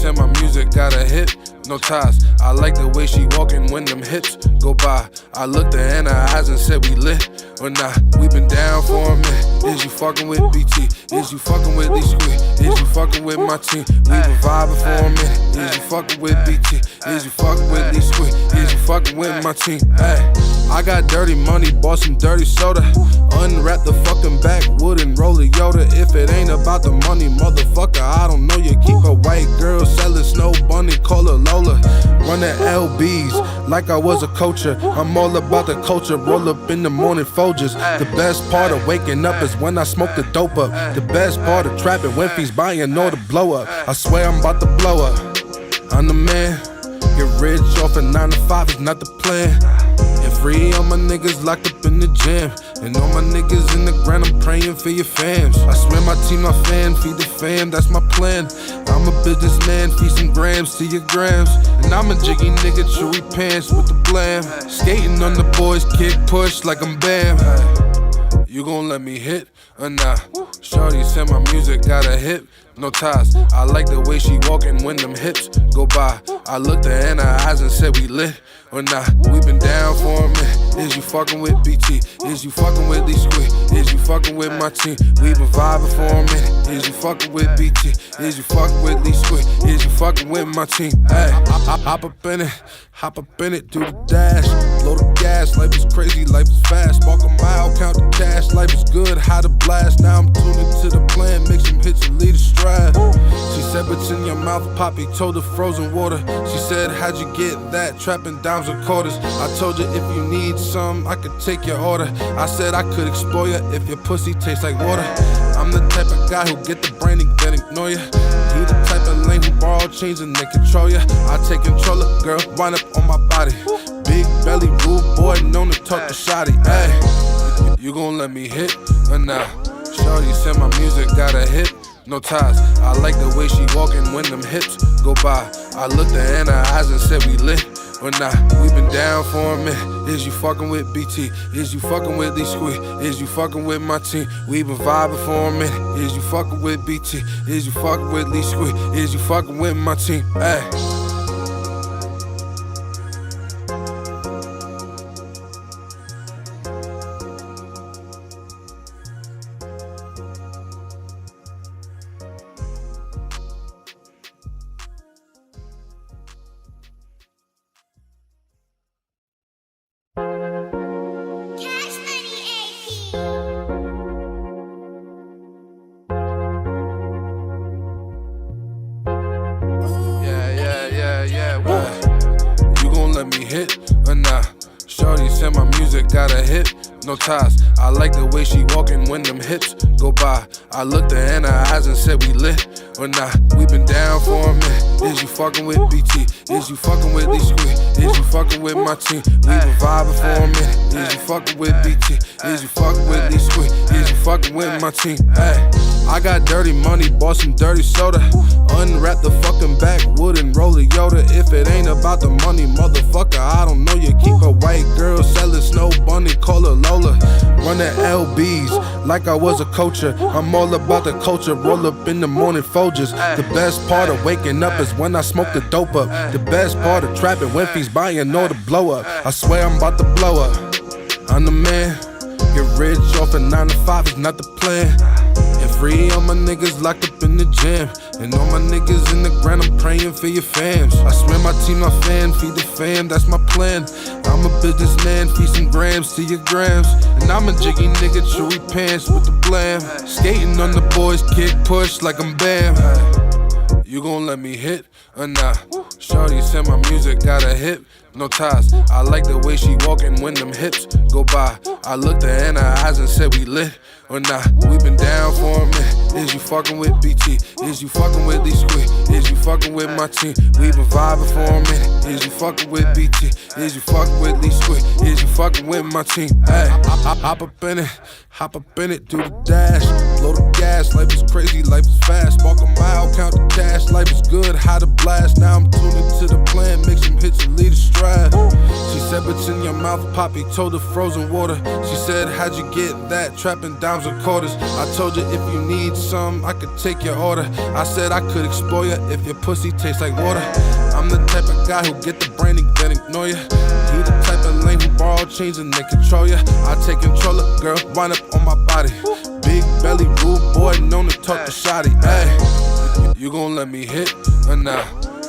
said my music got a hit, no ties. I like the way she walking when them hips go by. I looked her in her eyes and said we lit or not. We been down for a minute. Is you fucking with BT? Is you fucking with Lee Squid? Is you fucking with my team? We been vibing for a minute. Is you fucking with BT? Is you fucking with Lee Squid? Is you fucking with my team? Ay. I got dirty money, bought some dirty soda. Unwrap the fucking backwood and roll a Yoda. If it ain't about the money, motherfucker, I don't know you. Keep a white girl selling snow bunny, call her Lola. Run the LBs like I was a coacher. I'm all about the culture, roll up in the morning Folgers. The best part of waking up is when I smoke the dope up. The best part of trapping when fiends buying all the blow up. I swear I'm about to blow up. I'm the man. Get rich off a 9 to 5 is not the plan. And free all my niggas locked up in the gym. And all my niggas in the ground, I'm praying for your fams. I swear my team, my fan, feed the fam, that's my plan. I'm a businessman, feed some grams to your grams. And I'm a jiggy nigga, chewy pants with the blam. Skating on the boys, kick push like I'm Bam. You gon' let me hit or nah? Shorty said my music got a hit, no ties. I like the way she walking when them hips go by. I looked her in her eyes and said we lit or not. We been down for a minute. Is you fucking with BT? Is you fucking with Lee Squid? Is you fucking with my team? We been vibing for a minute. Is you fucking with BT? Is you fucking with Lee Squid? Is you fucking with my team? Ay, hop up in it, do the dash, blow the gas. Life is crazy, life is fast. Walk a mile, count the cash. Life is good, how to blast. Now I'm tuning to the plan, make some hits and lead a stride. She said, "What's in your mouth, Poppy?" Told her frozen water. She said, "How'd you get that?" Trapping dimes and quarters. I told you if you need some, I could take your order. I said I could explore you if your pussy tastes like water. I'm the type of guy who get the brain and then ignore you. He the type of lame who borrow chains and they control ya. I take control of girl, wind up on my body. Big belly, rude boy, known to talk to shawty. Ay, you gon' let me hit or nah? Shorty said my music got a hit, no ties. I like the way she walking when them hips go by. I looked her in her eyes and said we lit or nah. We been down for a minute. Is you fucking with BT? Is you fucking with Lee Squid? Is you fucking with my team? We been vibing for a minute. Is you fucking with BT? Is you fucking with Lee Squid? Is you fucking with my team? Ay. You gon' let me hit or nah? Shorty said my music got a hit, no ties. I like the way she walking when them hips go by. I looked her in her eyes and said we lit or not. We been down for a minute. Is you fucking with BT? Is you fucking with Lee Squid? Is you fucking with my team? We been vibing for a minute. Is you fucking with BT? Is you fucking with Lee Squid? Is you fucking with my team? Ay. I got dirty money, bought some dirty soda. Unwrap the fucking backwood and roll a Yoda. If it ain't about the money, motherfucker, I don't know you. Keep a white girl selling snow bunny, call her Lola. Run the LBs like I was a coacher. I'm all about the culture, roll up in the morning Folgers. The best part of waking up is when I smoke the dope up. The best part of trapping when fiends buying all the blow up. I swear I'm about to blow up. I'm the man. Get rich off a 9 to 5 is not the plan. And free all my niggas locked up in the gym. And all my niggas in the ground, I'm praying for your fams. I swear my team, my fan, feed the fam, that's my plan. I'm a businessman, feed some grams to your grams. And I'm a jiggy nigga, chewy pants with the blam. Skating on the boys, kick push like I'm Bam. You gon' let me hit or nah? Shorty said my music got a hit, no ties. I like the way she walking when them hips go by. I looked her in her eyes and said we lit or nah. We been down for a minute. Is you fucking with BT? Is you fucking with Lee Squid? Is you fucking with my team? We been vibing for a minute. Is you fucking with BT? Is you fucking with Lee Squid? Is you fucking with my team? Ay, hop up in it, do the dash, blow the gas. Life is crazy, life is fast. Walk a mile, count the cash. Life is good, how to blast. Now I'm tuning to the plan, make some hits and lead a stride. strive. She said, "What's in your mouth, Poppy?" Told her frozen water. She said, "How'd you get that? Trapping dimes and quarters." I told her, "If you need some, I could take your order." I said I could explore you if your pussy tastes like water. I'm the type of guy who get the brain and then ignore ya. He the type of lame who borrow chains and then control ya. I take control of girl, wind up on my body. Big belly, rude boy, known to talk to shawty. Ay, you gon' let me hit or nah?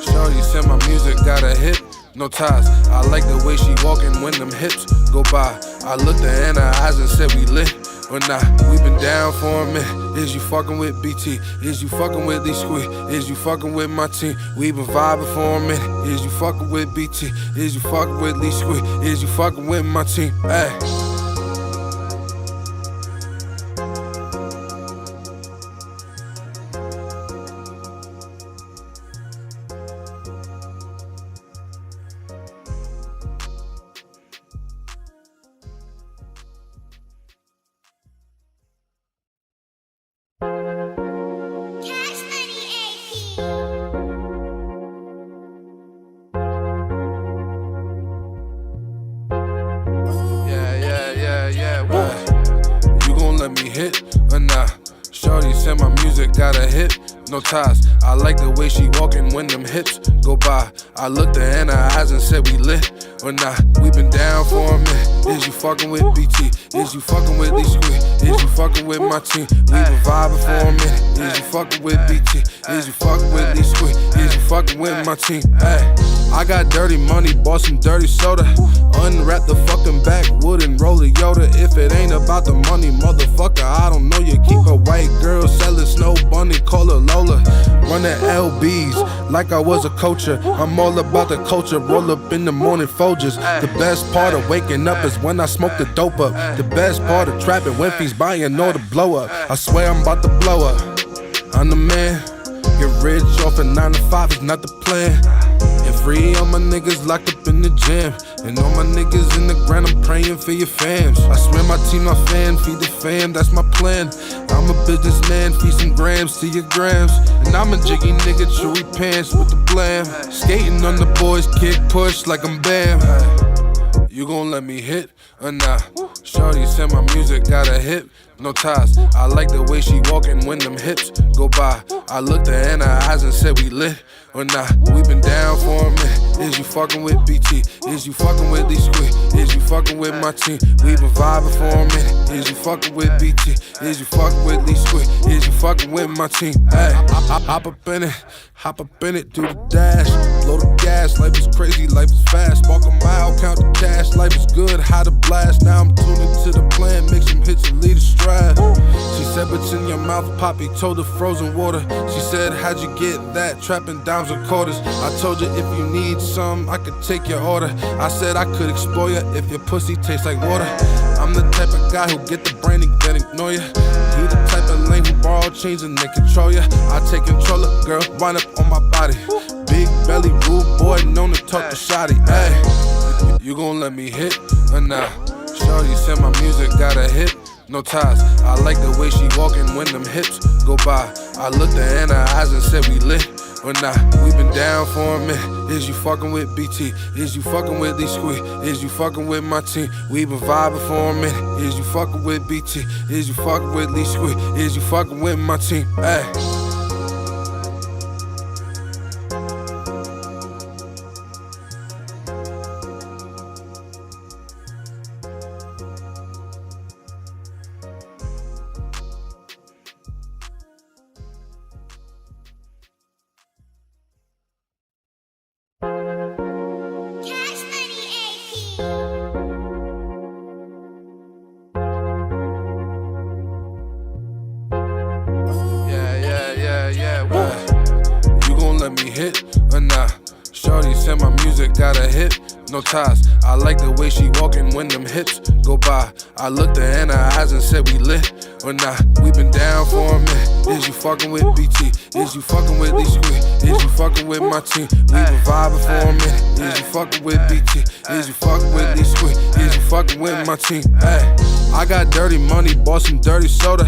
Shorty said my music got a hit. No ties, I like the way she walkin' when them hips go by. I looked her in her eyes and said we lit or nah. We been down for a minute. Is you fucking with BT? Is you fucking with these squeak? Is you fucking with my team? We been vibing for a minute. Is you fucking with BT? Is you fucking with these squeak? Is you fucking with my team? Ay. You gon' let me hit or nah? Shorty said my music got a hit. No ties, I like the way she walkin' when them hips go by. I looked her in her eyes and said we lit or nah. We been down for a minute. Is you fucking with BT? Is you fucking with these squeak? Is you fucking with my team? We been vibing for a minute. Is you fucking with BT? Is you fucking with these squeak? Is you fucking with my team? Ay. I got dirty money, bought some dirty soda. Unwrap the fucking backwood and roll a Yoda. If it ain't about the money, motherfucker, I don't know you. Keep a white girl selling snow bunny, call her Lola. Running LBs like I was a coacher. I'm all about the culture, roll up in the morning Folgers. The best part of waking up is when I smoke the dope up. The best part of trapping when fees buying all the blow up. I swear I'm about to blow up. I'm the man. Get rich off a 9 to 5 is not the plan. And free all my niggas locked up in the gym. And all my niggas in the ground, I'm praying for your fams. I swear my team, my fan, feed the fam, that's my plan. I'm a businessman, feed some grams to your grams. And I'm a jiggy nigga, chewy pants with the blam. Skating on the boys, kick push like I'm Bam. You gon' let me hit or nah? Shorty said my music got a hit. No ties, I like the way she walkin' when them hips go by. I looked her in her eyes and said we lit or nah. We been down for a minute. Is you fucking with BT? Is you fucking with these squeak? Is you fucking with my team? We been vibing for a minute. Is you fucking with BT? Is you fucking with these squeak? Is you fucking with my team? Ay, hop up in it, do the dash, blow the gas. Life is crazy, life is fast. Walk a mile, count the cash. Life is good, how to blast. Now I'm tuning to the plan, make some hits and lead a stride. She said, "What's in your mouth, Poppy?" Told her frozen water. She said, "How'd you get that? Trapping dimes and quarters." I told her, "If you need some, I could take your order." I said I could explore you if your pussy tastes like water. I'm the type of guy who get the brain and then ignore ya. He the type of lame who borrow chains and then control ya. I take control of girl, wind up on my body. Big belly, rude boy, known to talk to shawty. Ay, you gon' let me hit or nah? Shorty said my music got a hit. No ties, I like the way she walkin' when them hips go by. I looked her in her eyes and said we lit or nah. We been down for a minute. Is you fucking with BT? Is you fucking with these squeak? Is you fucking with my team? We been vibing for a minute. Is you fucking with BT? Is you fucking with these squeak? Is you fucking with my team? Ay. You gon' let me hit or nah? Shorty said my music got a hit. No ties, I like the way she walkin' when them hips go by. I looked her in her eyes and said we lit or nah. We been down for a minute. Is you fucking with BT? Is you fucking with these squeak? Is you fucking with my team? We been vibing for a minute. Is you fucking with BT? Is you fucking with these squeak? Is you fucking with my team? Ay. I got dirty money, bought some dirty soda.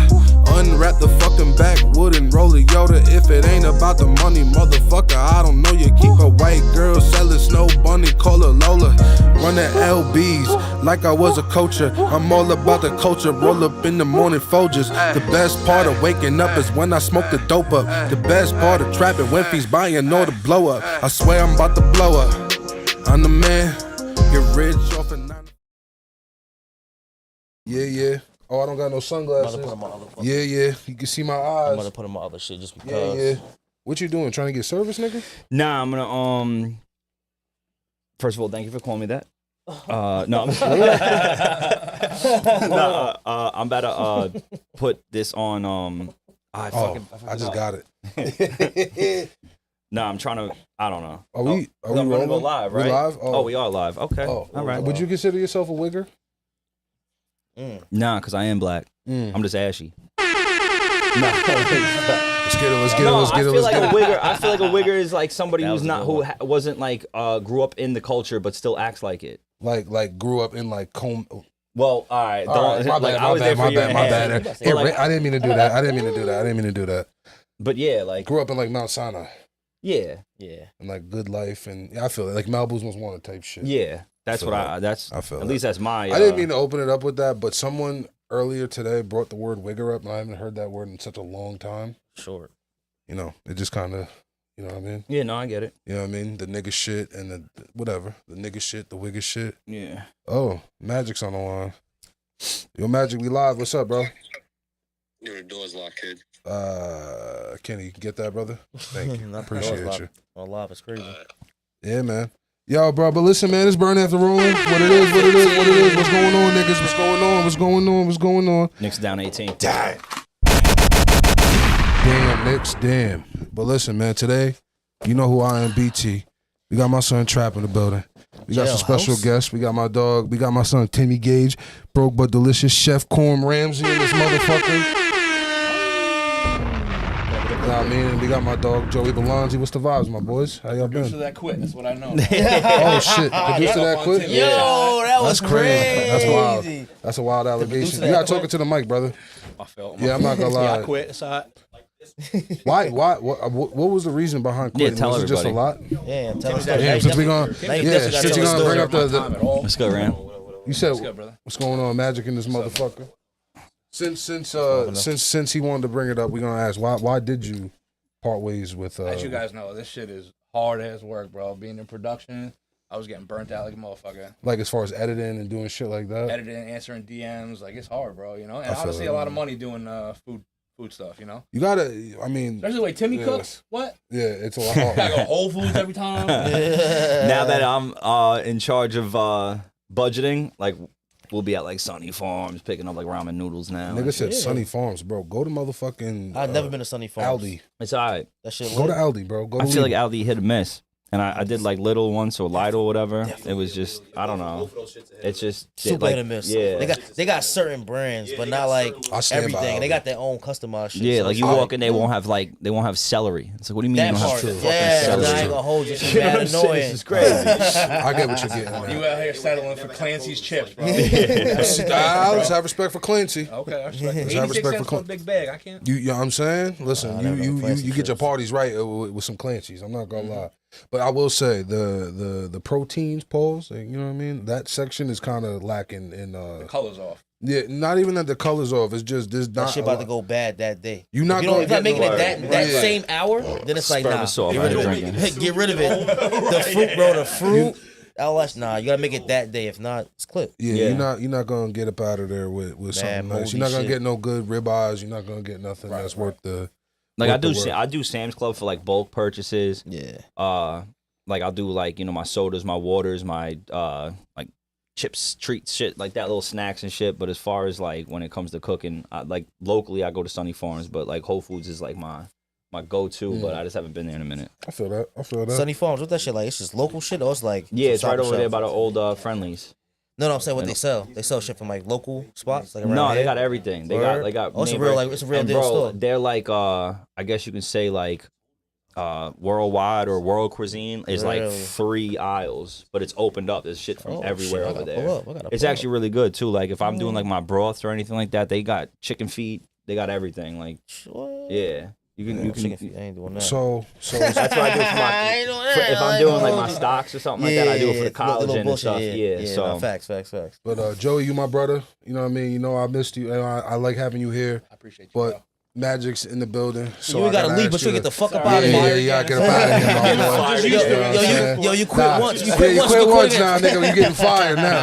Unwrap the fucking backwood and roll a Yoda. If it ain't about the money, motherfucker, I don't know you. Keep a white girl selling snow bunny, call her Lola. Running LBs like I was a coacher. I'm all about the culture, roll up in the morning Folgers. The best part of waking up is when I smoke the dope up. The best part of trapping when fees buying all the blow up. I swear I'm about to blow up. I'm the man, get rich off of 9. Yeah. Oh, I don't got no sunglasses. I'm about to put them on Yeah. You can see my eyes. I'm about to put them on other shit just because. Yeah. What you doing? Trying to get service, nigga? Nah, I'm gonna First of all, thank you for calling me that. No, I'm about to put this on. I just got it. Nah, I'm trying to. I don't know. Are we rolling? Go live, right? We live? Oh, we are live. Okay. Oh, all right. Would you consider yourself a wigger? Nah, because I am black. I'm just ashy. Let's get it. I feel like a wigger is like somebody who's not wasn't like grew up in the culture but still acts like it. Like grew up in like comb. Well, all right. My bad. I didn't mean to do that. But yeah, like grew up in like Mount Sinai. Yeah. And like good life, and I feel like Malibu's most wanted type shit. Yeah, that's what I feel. At least that's my. I didn't mean to open it up with that, but someone earlier today brought the word wigger up, and I haven't heard that word in such a long time. Sure. You know, it just kind of, you know what I mean? Yeah, no, I get it. You know what I mean? The nigga shit and the whatever, the nigga shit, the wigger shit. Yeah. Oh, Magic's on the line. Yo, Magic, we live. What's up, bro? Your door's locked, kid. Kenny, you can get that, brother? Thank you. Appreciate you. On live, it's crazy. Yeah, man. Yo, bro, but listen, man, it's Burn After Rolling. What it is. What's going on, niggas? What's going on? Knicks down 18. Damn, Knicks, damn. But listen, man, today, you know who I am, BT. We got my son Trap in the building. We got some special guests. We got my dog. We got my son Timmy Gage, BrokeButDelicious, Chef Corm Ramsey in this motherfucker. You know what I mean? We got my dog Joey Belanzi. What's the vibes, my boys? How y'all been? Producer that quit. That's what I know. Oh shit! Producer that quit? Yo, that was crazy. That's wild. That's a wild allegation. You gotta talk it to the mic, brother. I felt. Yeah, I'm not gonna lie. Yeah, I quit. It's all right. Why? What was the reason behind quitting? Tell was it just a lot? Yeah, tell us that. Damn, since we gonna bring up the Let's go, Ram. You said what's going on, Magic in this motherfucker? Since he wanted to bring it up, we're gonna ask why did you part ways with? As you guys know, this shit is hard ass work, bro. Being in production, I was getting burnt out like a motherfucker. Like as far as editing and doing shit like that. Editing, answering DMs, like it's hard, bro. You know, and honestly, a lot of money doing food stuff. You know, you gotta. I mean, especially the way Timmy cooks. What? Yeah, it's a lot. I go Whole Foods every time. Now that I'm in charge of budgeting, like. We'll be at like Sunny Farms picking up like ramen noodles now. Nigga said Sunny Farms, bro. Go to motherfucking. I've never been to Sunny Farms. Aldi. It's alright. That shit. Go to Aldi, bro. I feel like Aldi hit a miss. And I did like little ones, so Lidl or whatever. It was just, I don't know. It's just super hit and miss. Yeah. They got certain brands, but not like everything. And they got their own customized shit. Yeah, so like you walk in, they won't have celery. It's like, what do you mean that you don't have part, fucking celery? I ain't gonna hold you. It's mad annoying. This is crazy. I get what you're getting at. You out here settling for Clancy's chips, bro. Let's have respect for Clancy. Okay, I respect. Let's have respect for a big bag. I can't. You know what I'm saying? Listen, you get your parties right with some Clancy's. I'm not gonna lie. But I will say the proteins, pause. You know what I mean? That section is kind of lacking in. The colors off. Yeah, not even that the colors off. It's just this. That shit about to go bad that day. You're not if you're not making it that same hour, then it's like nah. Get rid of it. The fruit, bro. The fruit. Nah, you gotta make it that day. If not, it's clipped. Yeah, you're not gonna get up out of there with something nice. You're not gonna get no good ribeyes. You're not gonna get nothing that's worth the. Like I do Sam's Club for like bulk purchases. Yeah. Like I'll do like, you know, my sodas, my waters, my like chips, treats, shit like that, little snacks and shit. But as far as like when it comes to cooking, like locally I go to Sunny Farms, but like Whole Foods is like my go-to. But I just haven't been there in a minute. I feel that. Sunny Farms, what's that shit like? It's just local shit, or it's like it's right over there by the old Friendlies. No, I'm saying what they sell. They sell shit from like local spots. Like no, they got everything. They got. Oh, it's a real deal store. They're like I guess you can say like Worldwide or World Cuisine is like Really? 3 aisles, but it's opened up. There's shit from everywhere over there. Pull It's up. actually really good too. Like if I'm doing like my broths or anything like that, they got chicken feet. They got everything. Like yeah, you can. Chicken feet, I ain't doing that. So That's what I do for my. If I'm doing like my stocks or something like that, I do it for the collagen and stuff. Yeah. So no, facts. But Joey, you my brother. You know what I mean. You know I missed you. And I like having you here. I appreciate you. But bro. Magic's in the building. So You ain't gotta leave, but you get the fuck up out of here. Yeah, get up out of here. Yo, you quit once. You You quit once. now, nigga. You getting fired now.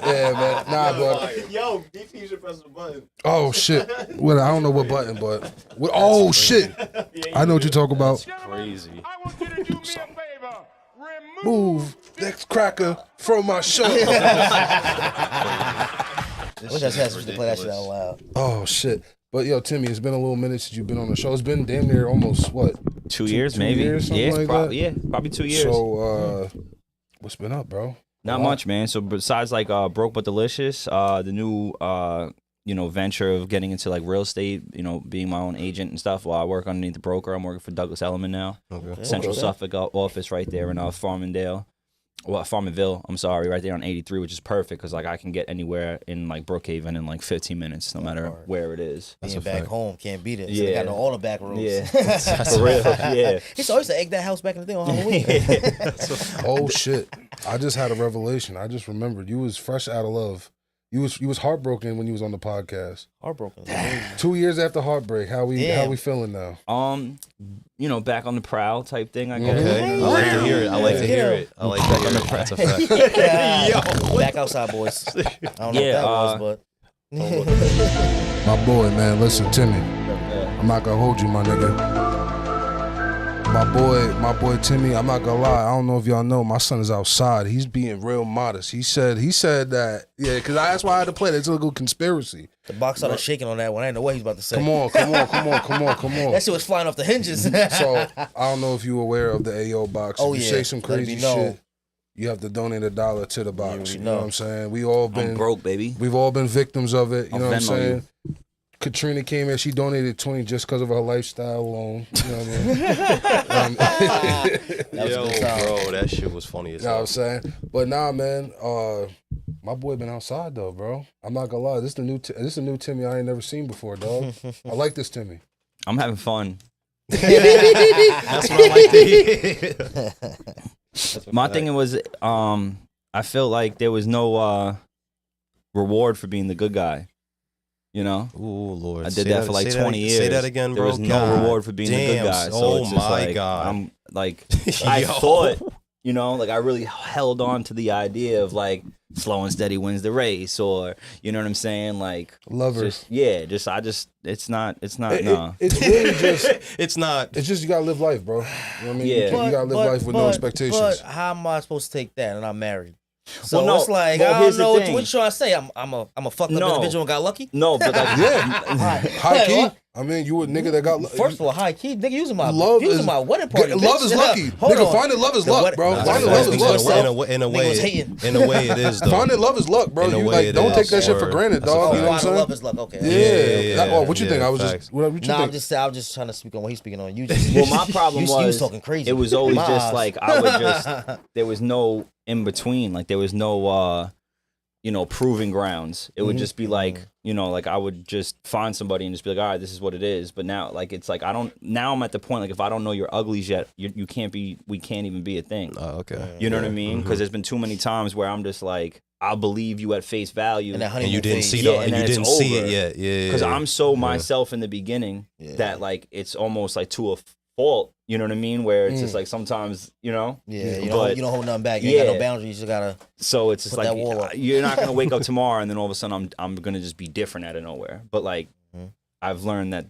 Yeah, man. Nah, but Yo, DP should press the button. oh shit. Well, I don't know what button, but oh shit. I know what you're talking about. Crazy. I want you to do me a favor. Move that cracker from my show. I wish I had something to play that shit out loud. Oh shit. But yo, Timmy, it's been a little minute since you've been on the show. It's been damn near almost what? 2 years, 2 maybe. years, something Yeah, like probably, that? yeah, probably 2 years. So what's been up, bro? Not much, man. So besides like Broke But Delicious, the new venture of getting into like real estate, being my own agent and stuff. While I work underneath the broker, I'm working for Douglas Elliman now. Okay. Central Suffolk office right there in Farmingville. I'm sorry, right there on 83, which is perfect because like I can get anywhere in like Brookhaven in like 15 minutes, no matter where it is. Being back home, can't beat it. So Yeah. they got all the back rooms. Yeah, for real. Yeah. He used to egg that house back in the day on Halloween. Oh shit. I just had a revelation. I just remembered you was fresh out of love. You was heartbroken when you was on the podcast. Heartbroken. 2 years after heartbreak. How we feeling now? Back on the prowl type thing, I guess. Okay. I like to hear it. I like to hear it. That's a fact. Back outside, boys. I don't know what that was, but My boy, man, listen, Timmy. I'm not gonna hold you, my nigga. My boy Timmy, I'm not gonna lie, I don't know if y'all know, my son is outside. He's being real modest. He said that, yeah, because that's why I had to play that. It's a little conspiracy. the box started shaking on that one. I didn't know what he was about to say. Come on. That shit was flying off the hinges. So, I don't know if you're aware of the AO box. Oh, if you yeah. say some Let me crazy know. shit, you have to donate $1 to the box. You know know. what I'm saying? We all I'm been broke, baby. We've all been victims of it. You know what I'm Venmo saying? Katrina came in, she donated 20 just because of her lifestyle alone. You know what I mean? Yo, bro, that shit was funny as You know what hell. I'm saying? But nah, man, my boy been outside though, bro. I'm not gonna lie. This is the new Timmy I ain't never seen before, dog. I like this Timmy. I'm having fun. That's what I like to hear. My thing was, I felt like there was no reward for being the good guy. You know, Ooh, Lord. I did that for like 20 years. Say that again, bro. There was no God reward for being the good damn. guy. So Oh it's just my like, God. I'm like, I thought, like I really held on to the idea of like slow and steady wins the race, or you know what I'm saying? Like, Love her. it's not, no. It's really just, It's not. it's just you gotta live life, bro. You know what I mean? Yeah. You gotta live life with no expectations. But how am I supposed to take that? And I'm married. So Well, no, it's like, well, I here's don't the know thing. what you trying to say. I'm a fucked up No. individual and got lucky. No, but like, High key. I mean, you a nigga that got First of all, high key, nigga, using my wedding party. Love bitch. is lucky. Hold Nigga, on. finding love is The luck, wedding- bro. Nah, Finding that's love is facts. luck, In a Nigga was hating. in a way, it is though. Finding love is luck, bro. In a You way like it don't is. take that shit for Word. granted, That's a dog. You know what I'm Finding love saying? is luck. Okay. Yeah. Well, what you think? I was facts. just what you Nah, think? I'm just trying to speak on what he's speaking on. You just well, my problem you was was talking crazy. It was always My just eyes. like I would just. There was no in between. Like there was no, proving grounds. It would just be like, like I would just find somebody and just be like, all right, this is what it is. But now, like it's like now I'm at the point like if I don't know your uglies yet, we can't even be a thing. Oh, okay. You know what I mean? Because there's been too many times where I'm just like, I'll believe you at face value. And that And you honeymoon didn't phase. see Yeah, the, and and then you it's didn't see over. it yet. Yeah. Because I'm so myself in the beginning that like it's almost like to a fault. You know what I mean? Where it's just like sometimes, Yeah, you but- don't hold nothing back. You ain't got Yeah. no boundaries. You just gotta. So it's just Put that wall like up. you're not gonna wake up tomorrow and then all of a sudden I'm gonna just be different out of nowhere. But like I've learned that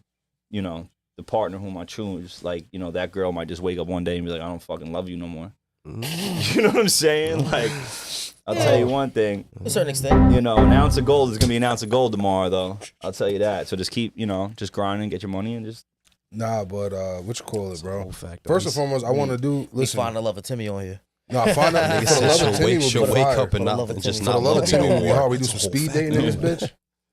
the partner whom I choose, like that girl might just wake up one day and be like, I don't fucking love you no more. You know what I'm saying? Like I'll tell you one thing. To a certain extent. An ounce of gold is gonna be an ounce of gold tomorrow, though. I'll tell you that. So just keep just grinding, get your money, and just. Nah, but what you call it, bro? whole fact, though. First and foremost, I want to do. We Listen, find the love of Timmy on here. nah, find out. Nigga For the said love she'll of Timmy wake, will be fire. up and For the not love of and just Timmy. For the not love of love Timmy you will be no more. hard. We do It's some a whole speed fact. dating in this bitch.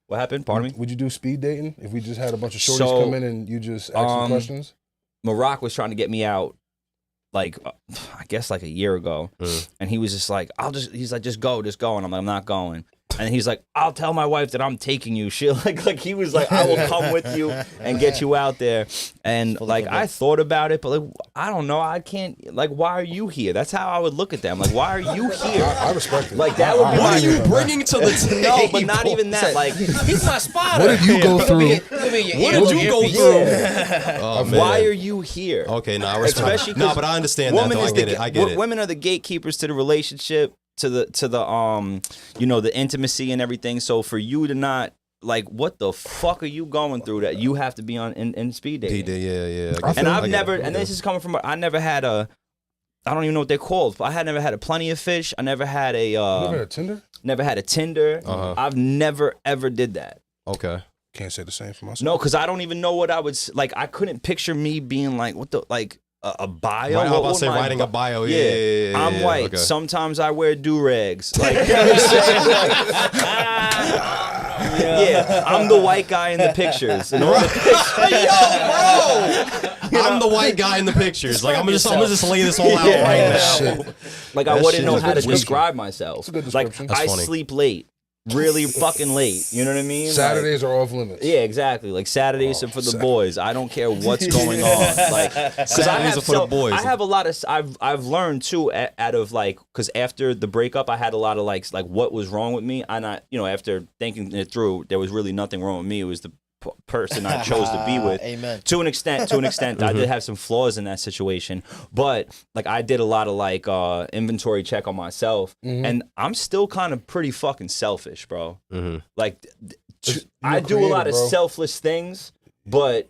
What happened? Pardon me. Would you do speed dating if we just had a bunch of shorties So, come in and you just ask some questions? Maroc was trying to get me out, like I guess like a year ago, and he was just like, he's like, just go, and I'm like, I'm not going. And he's like, I'll tell my wife that I'm taking you. She like he was like, I will come with you and get you out there. And like I thought about it, but like I don't know, I can't. Like, why are you here? That's how I would look at them. Like, why are you here? I respect it. Like that would be. What are you bringing to the table? No, but not even that. Like, He's my spotter. What did you go through? What did you go through? Oh, man. why are you here? Okay, no, I respect. Especially No, but I understand that. Though. I get it. Women are the gatekeepers to the relationship, to the the intimacy and everything. So for you to not like, what the fuck are you going through that you have to be on in speed dating? Yeah. And I've never, and this is coming from, I never had a, I don't even know what they're called. I had never had a Plenty of Fish. I never had a. Never had a Tinder? Never had a Tinder. I've never ever did that. Okay. Can't say the same for myself. No, because I don't even know what I would like. I couldn't picture me being like, what the like. A bio. Right, I was about to say writing a bio. Yeah. I'm white. Okay. Sometimes I wear do-rags. Like, yeah, I'm the white guy in the pictures. Yo, bro. I'm the white guy in the pictures. Like I'm gonna just lay this all out right now. Shit. Like I wouldn't know how to describe myself. Good Like description. I sleep late. Really fucking late. You know what I mean? Saturdays are off limits. Yeah, exactly. Like Saturdays are for the boys. I don't care what's going on. Like Saturdays are for the boys. I have a lot of. I've learned too out of like, because after the breakup, I had a lot of like what was wrong with me. And after thinking it through, there was really nothing wrong with me. It was the person I chose to be with. Amen. To an extent, I did have some flaws in that situation, but like I did a lot of like inventory check on myself, and I'm still kind of pretty fucking selfish, bro. Like I do a lot of selfless things, but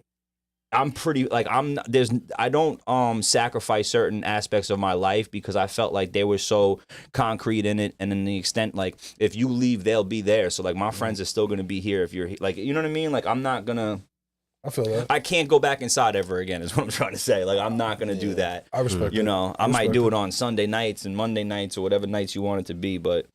I'm pretty like I don't sacrifice certain aspects of my life because I felt like they were so concrete in it, and in the extent like if you leave they'll be there, so like my friends are still gonna be here if you're like, you know what I mean, like I'm not gonna, I feel that. I can't go back inside ever again is what I'm trying to say. Like I'm not gonna do that. I respect you it. know, I might do it on Sunday nights and Monday nights or whatever nights you want it to be, but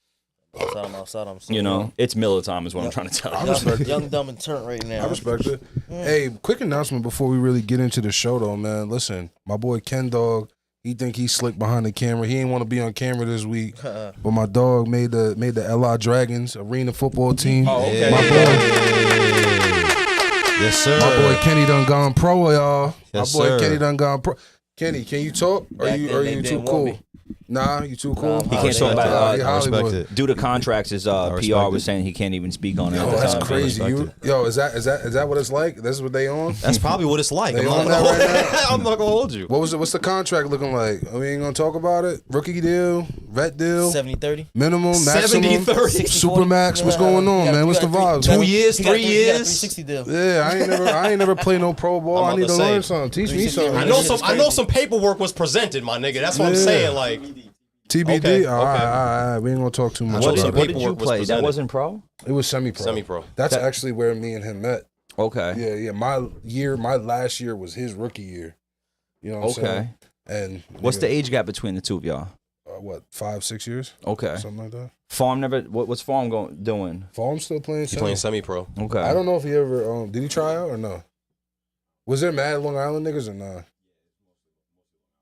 outside, I'm you know, it's Miller time is what I'm trying to tell you. Young, dumb, and turnt right now. I respect it. Hey, quick announcement before we really get into the show, though, man. Listen, my boy Ken Dog, he think he's slick behind the camera. He ain't want to be on camera this week, but my dog made the LI Dragons arena football team. Oh, okay. My Yes, sir. My boy Kenny done gone pro, y'all. Yes, my boy sir. Kenny done gone pro. Kenny, can you talk? Or Back you then, they too didn't want cool? me. Nah, you too cool. He can't talk about I respect it. due to contracts. His respect PR was it. saying he can't even speak on it. Yo, at the that's time. crazy. respect Yo, is that what it's like? This is what they on? That's probably what it's like. They I'm on not that gonna right now? I'm not gonna hold you. What was it? What's the contract looking like? We ain't gonna talk about it. Rookie deal, vet deal, 70-30. minimum, maximum, 70-30. Supermax. What's going on, man? What's the vibes? 2 years, 3 years. 360 deal. Yeah, I ain't never played no pro ball. I'm I need about to to say, learn something. Teach me something. I know some paperwork was presented, my nigga. That's what I'm Yeah. saying. Like, TBD. Okay, All right. We ain't gonna talk too much. What about did it. What did you paperwork was play? That presented. wasn't pro. It was semi-pro. Semi-pro. That's actually where me and him met. Okay. Yeah. My last year was his rookie year. You know what I'm saying? And What's the age gap between the two of y'all? What, 5-6 years? Okay. Something like that. Farm never. What's Farm doing? Farm still playing. he's playing semi-pro. Okay. I don't know if he ever did he try out or no? Was there mad Long Island niggas or nah?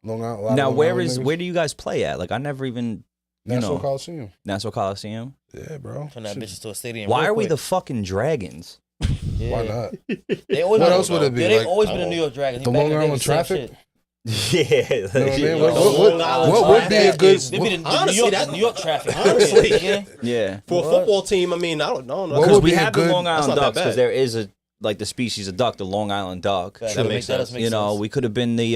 Long Island. a lot of Now Long where Island is niggas? where do you guys play at? Like I never even National Coliseum? Nassau Coliseum. Yeah, bro. Turn that Shit. bitch to a stadium. Why real are we quick. the fucking Dragons? Yeah. Why not? They always What been- else would it be? Yeah, they've Like, always been the New York Dragons. the Back Long in the day, Island the same Traffic? shit. Yeah. You know what I mean? Long Island What would be a good? They be the Honestly, New York traffic. honestly. Yeah. Yeah. For a football team, I mean, I don't know. What Because would we be a have the good- Long That's Island not that ducks. Because bad. there is the species of duck, the Long Island duck. That makes sense. You know, we could have been the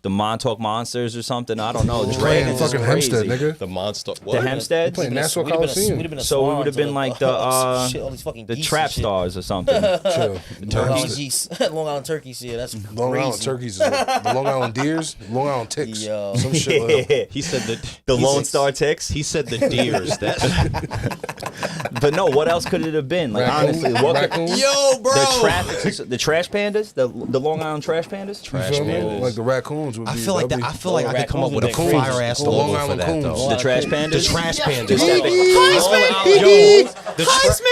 Montauk Monsters or something. I don't know. The Playing Dragons fucking is Hempstead, crazy. nigga. The monster. The What? Hempsteads, Playing Nassau We'd have been a- Coliseum. we'd have been a So we swan would have to been like the shit, all these fucking the geese Trap and shit. Stars or something. Chill. Long Island Turkeys. geese, Long Island turkeys. Yeah, that's Long crazy. Island turkeys. The Long Island deers. Long Island ticks. Yo. Some shit like that. He said that The Lone Star Ticks. He said the deers. That But no, what else could it have been? Like honestly, what could, Yo, bro. the trash pandas, the Long Island trash pandas. Trash pandas. Like the raccoons would be. I feel like I could come up with a Coons. fire ass The Long logo for Island that coons. though. The trash pandas. The trash pandas.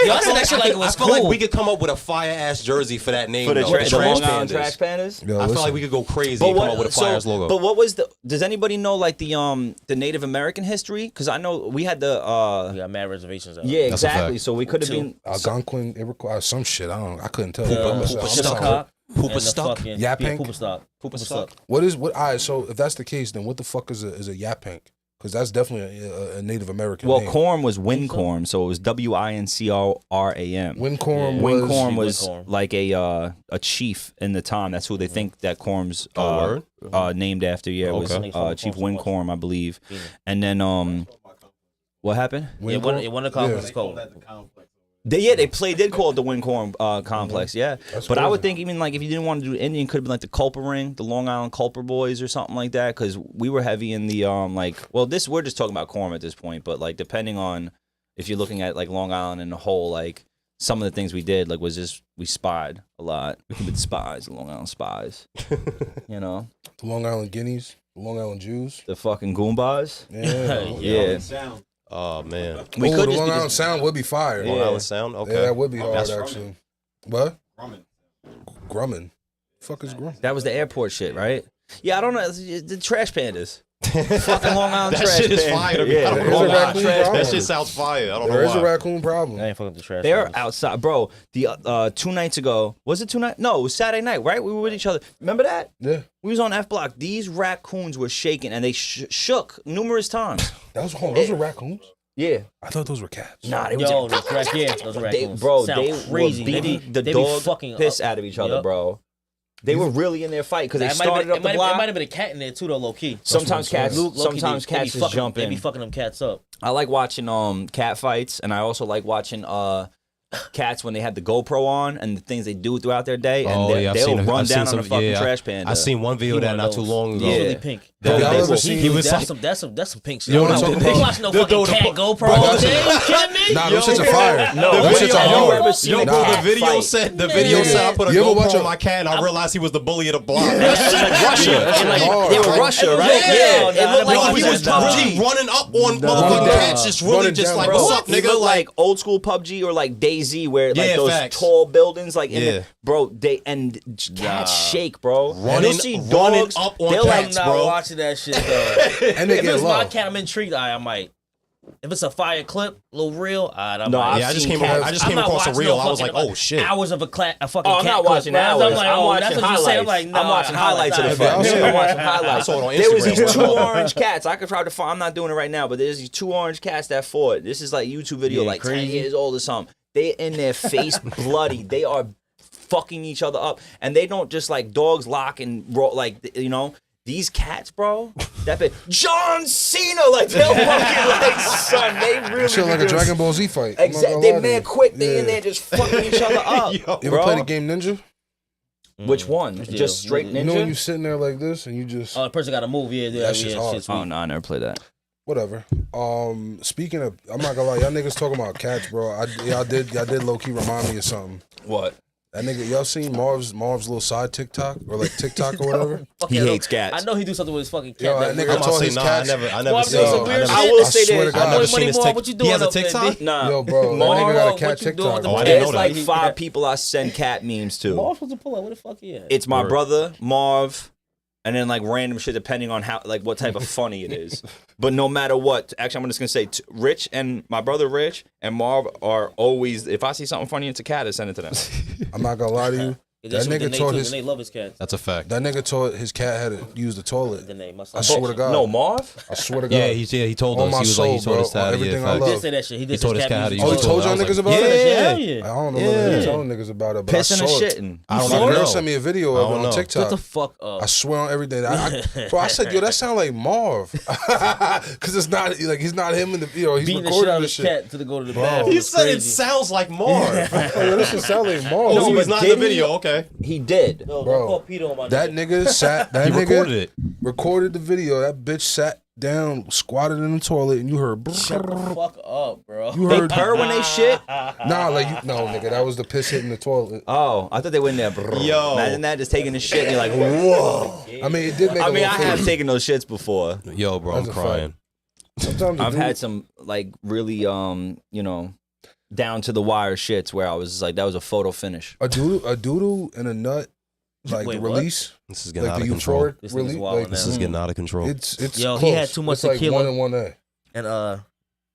Y'all said that shit like it was I feel like cool. we could come up with a fire ass jersey for that name. For the, though. the trash Long Island pandas. trash pandas. Yo, I feel listen. like we could go crazy and come up with a fire ass logo. But what was the? Does anybody know like the Native American history? Because I know we had the. We got mad reservations. Out. Yeah, That's a exactly. fact. So we could have been. Algonquin, Iroquois, some shit. I couldn't tell. Poopa I'm Poopa stuck. Yapink? Poopa stuck. Poopa stuck. What is what? All right, so if that's the case, then what the fuck is a yapink? Because that's definitely a Native American Well, name. corm was Wincorm, so it was WINCRAM. Wincorm Wincorm was Wincorm. like a chief in the time. That's who they think that Corm's named after. Yeah, it Okay. was Chief Wincorm, I believe. And then what happened? Yeah, one of the conference is called. They did call it the Wincorm complex, yeah. That's But I would crazy. think even like if you didn't want to do Indian, could have been like the Culper Ring, the Long Island Culper Boys or something like that, because we were heavy in the we're just talking about corm at this point, but like depending on if you're looking at like Long Island in the whole, like some of the things we did like was just we spied a lot. We could be spies, the Long Island spies, you know, The Long Island Guineas, the Long Island Jews. the fucking Goombas. Yeah. Yeah. Oh man. We Oh, could the just Long be Island just, sound would be fire. Long Yeah. Island Sound. Okay. Yeah, that would be hard That's actually. What? Grumman. Fuck is Grumman? that was the airport shit, right? Yeah, I don't know. The trash pandas. Fucking Long Island That trash shit is pandas. fire to me. Yeah, I don't There's know a why. raccoon problem. That shit sounds fire. I don't know There is why. a raccoon problem. I ain't fucking with the trash. They're cans. outside, bro. The 2 nights ago, was it 2 nights? No, it was Saturday night, right? We were with each other. Remember that? Yeah, We was on F Block. These raccoons were shaking, and they shook numerous times. those were raccoons. Yeah. I thought those were cats. Nah, they Yo, was those those raccoons. bro. Sound They crazy. were beating the they dog be fucking piss up. out of each other, Yup. bro. They were really in their fight because they It might have started been- up the It block. might have been a cat in there too, though, low key. Sometimes cats, Low-key, sometimes they be cats just fucking- jump They in. be fucking them cats up. I like watching cat fights, and I also like watching cats when they have the GoPro on and the things they do throughout their day, and they'll run down on the fucking trash panda. I seen one video of that not too long ago. He's Yeah. really pink. Have y'all They ever will- seen? he was That's like- some pink shit. Yo, I'm talk not about- watching no fucking cat GoPro. Bro, that's Are you kidding me? Nah, those shits are fire. No, those the shits video- are you hard. ever seen Yo, a bro, cat the video fight? said I put a You ever watch GoPro a- on my cat and I realized he was the bully of the block. It's like Russia. And like, hard. they were Russia, right? Yeah, It looked nah, like Yo, he was PUBG running up on motherfucking Nah. cats, just really Running just down. like, Bro, what's up, He nigga? looked like old school PUBG or like DayZ, where like Yeah, those facts. tall buildings, like in Yeah. the, bro. Cats shake, bro. And Running- you'll see running dogs. up on they're I'm like, cats. not bro. watching that shit though. And they If get it's my low. cat, I'm intrigued. I might. If it's a fire clip, a little real, I No, might. Yeah, I just seen came cats. I just I'm came not across a watching reel. no I was like, fucking, oh shit. hours of a fucking Oh, cat I'm not clip, watching bro. hours. I'm like, I'm oh, watching that's what you highlights. say. I'm like, nah, I'm watching highlights of the fight. alright. I'm watching I highlights. saw it on There was these Instagram. two orange cats. I could try to find. I'm not doing it right now, but there's these two orange cats that fought. This is like YouTube video, Yeah, like 10 crazy. years old or something. They in their face bloody. They are fucking each other up, and they don't just like dogs lock and roll, like, you know. These cats, bro, that bit John Cena, like they'll fucking like, son, they really Shit like be a doing- Dragon Ball Z fight. I'm not Exactly, gonna they lie to you. mad quick. They in Yeah. there just fucking each other up. Yo. You ever bro. play the game Ninja? Which one? Yeah. Just straight You know when you ninja? sitting there like this and you just Oh, the person got to move. Yeah, That shit's hard. shit's Oh weak. no, I never played that. whatever. Speaking of, I'm not gonna lie, y'all niggas talking about cats, bro. Y'all did low key remind me of something. What? That nigga, y'all seen Marv's little side TikTok or like TikTok or whatever? Fuck He yeah, hates cats. I know he do something with his fucking cat. Yo, that that nigga weird. I'm about taught to his say, nah, cats. I never Marv seen does some Yo, weird I shit. will I say swear to this. God. I never Money, seen his Marv, TikTok. what you He doing has a up there, TikTok? B? Nah. Yo, bro, that Marv, nigga got a what cat you doing TikTok. with Oh, I them didn't There's know like that. 5 people I send cat memes to. Marv supposed to pull up. Where the fuck he at? It's my Word. brother, Marv, and then like random shit depending on how, like what type of funny it is. But no matter what, actually I'm just gonna say Rich and my brother Rich and Marv are always, if I see something funny, it's a cat, I send it to them. I'm not gonna lie to you. That nigga taught his They love his cats. That's a fact. that nigga taught his cat how to use the toilet. Then they must. I swear to God. No, Marv? I swear to God. Yeah, he told On us. my He was soul, like, he told bro, us that. on everything yeah, I facts. love. He did say that shit. He did told his his cat cat how to music. use Oh, he the told y'all toilet. I was niggas like, about it? Hell Yeah. yeah. I don't know what Yeah. telling niggas about it, but Pissing I and saw it. shitting. I don't My know. girl sent me a video I of it don't on know. TikTok. Shut the fuck up. I swear on everything. Bro, I said, yo, that sound like Marv. Because it's not, like, he's not him in the, you know, he's Beating the shit out recording of this his shit. cat to go to the Bro. bathroom. He It's said it crazy. sounds like Marv. Oh, yo, this shit sound like Marv. Oh, so but he's not in did the he? video. Okay. He did. Yo, Bro, don't call Peter on my That nigga sat, that He nigga recorded it. recorded the video. That bitch sat down, squatted in the toilet, and you heard. Shut the fuck up, bro. You They heard. purr when they shit. Nah, no, nigga, that was the piss hitting the toilet. Oh, I thought they went in there. Yo. Imagine that, just taking the shit, and you're like, whoa. I mean, it did make. I mean, a I little have face. taken those shits before. Yo, bro, I'm That's a crying. Sometimes I've had some like really, down to the wire shits where I was like, that was a photo finish. a doodle and a nut, like Wait, the what? release, This is getting like out the of control. euphoric This nigga's release. wildin' Like, This is getting out of control. it's Yo, he close. had too much it's like tequila. 1 and 1A. And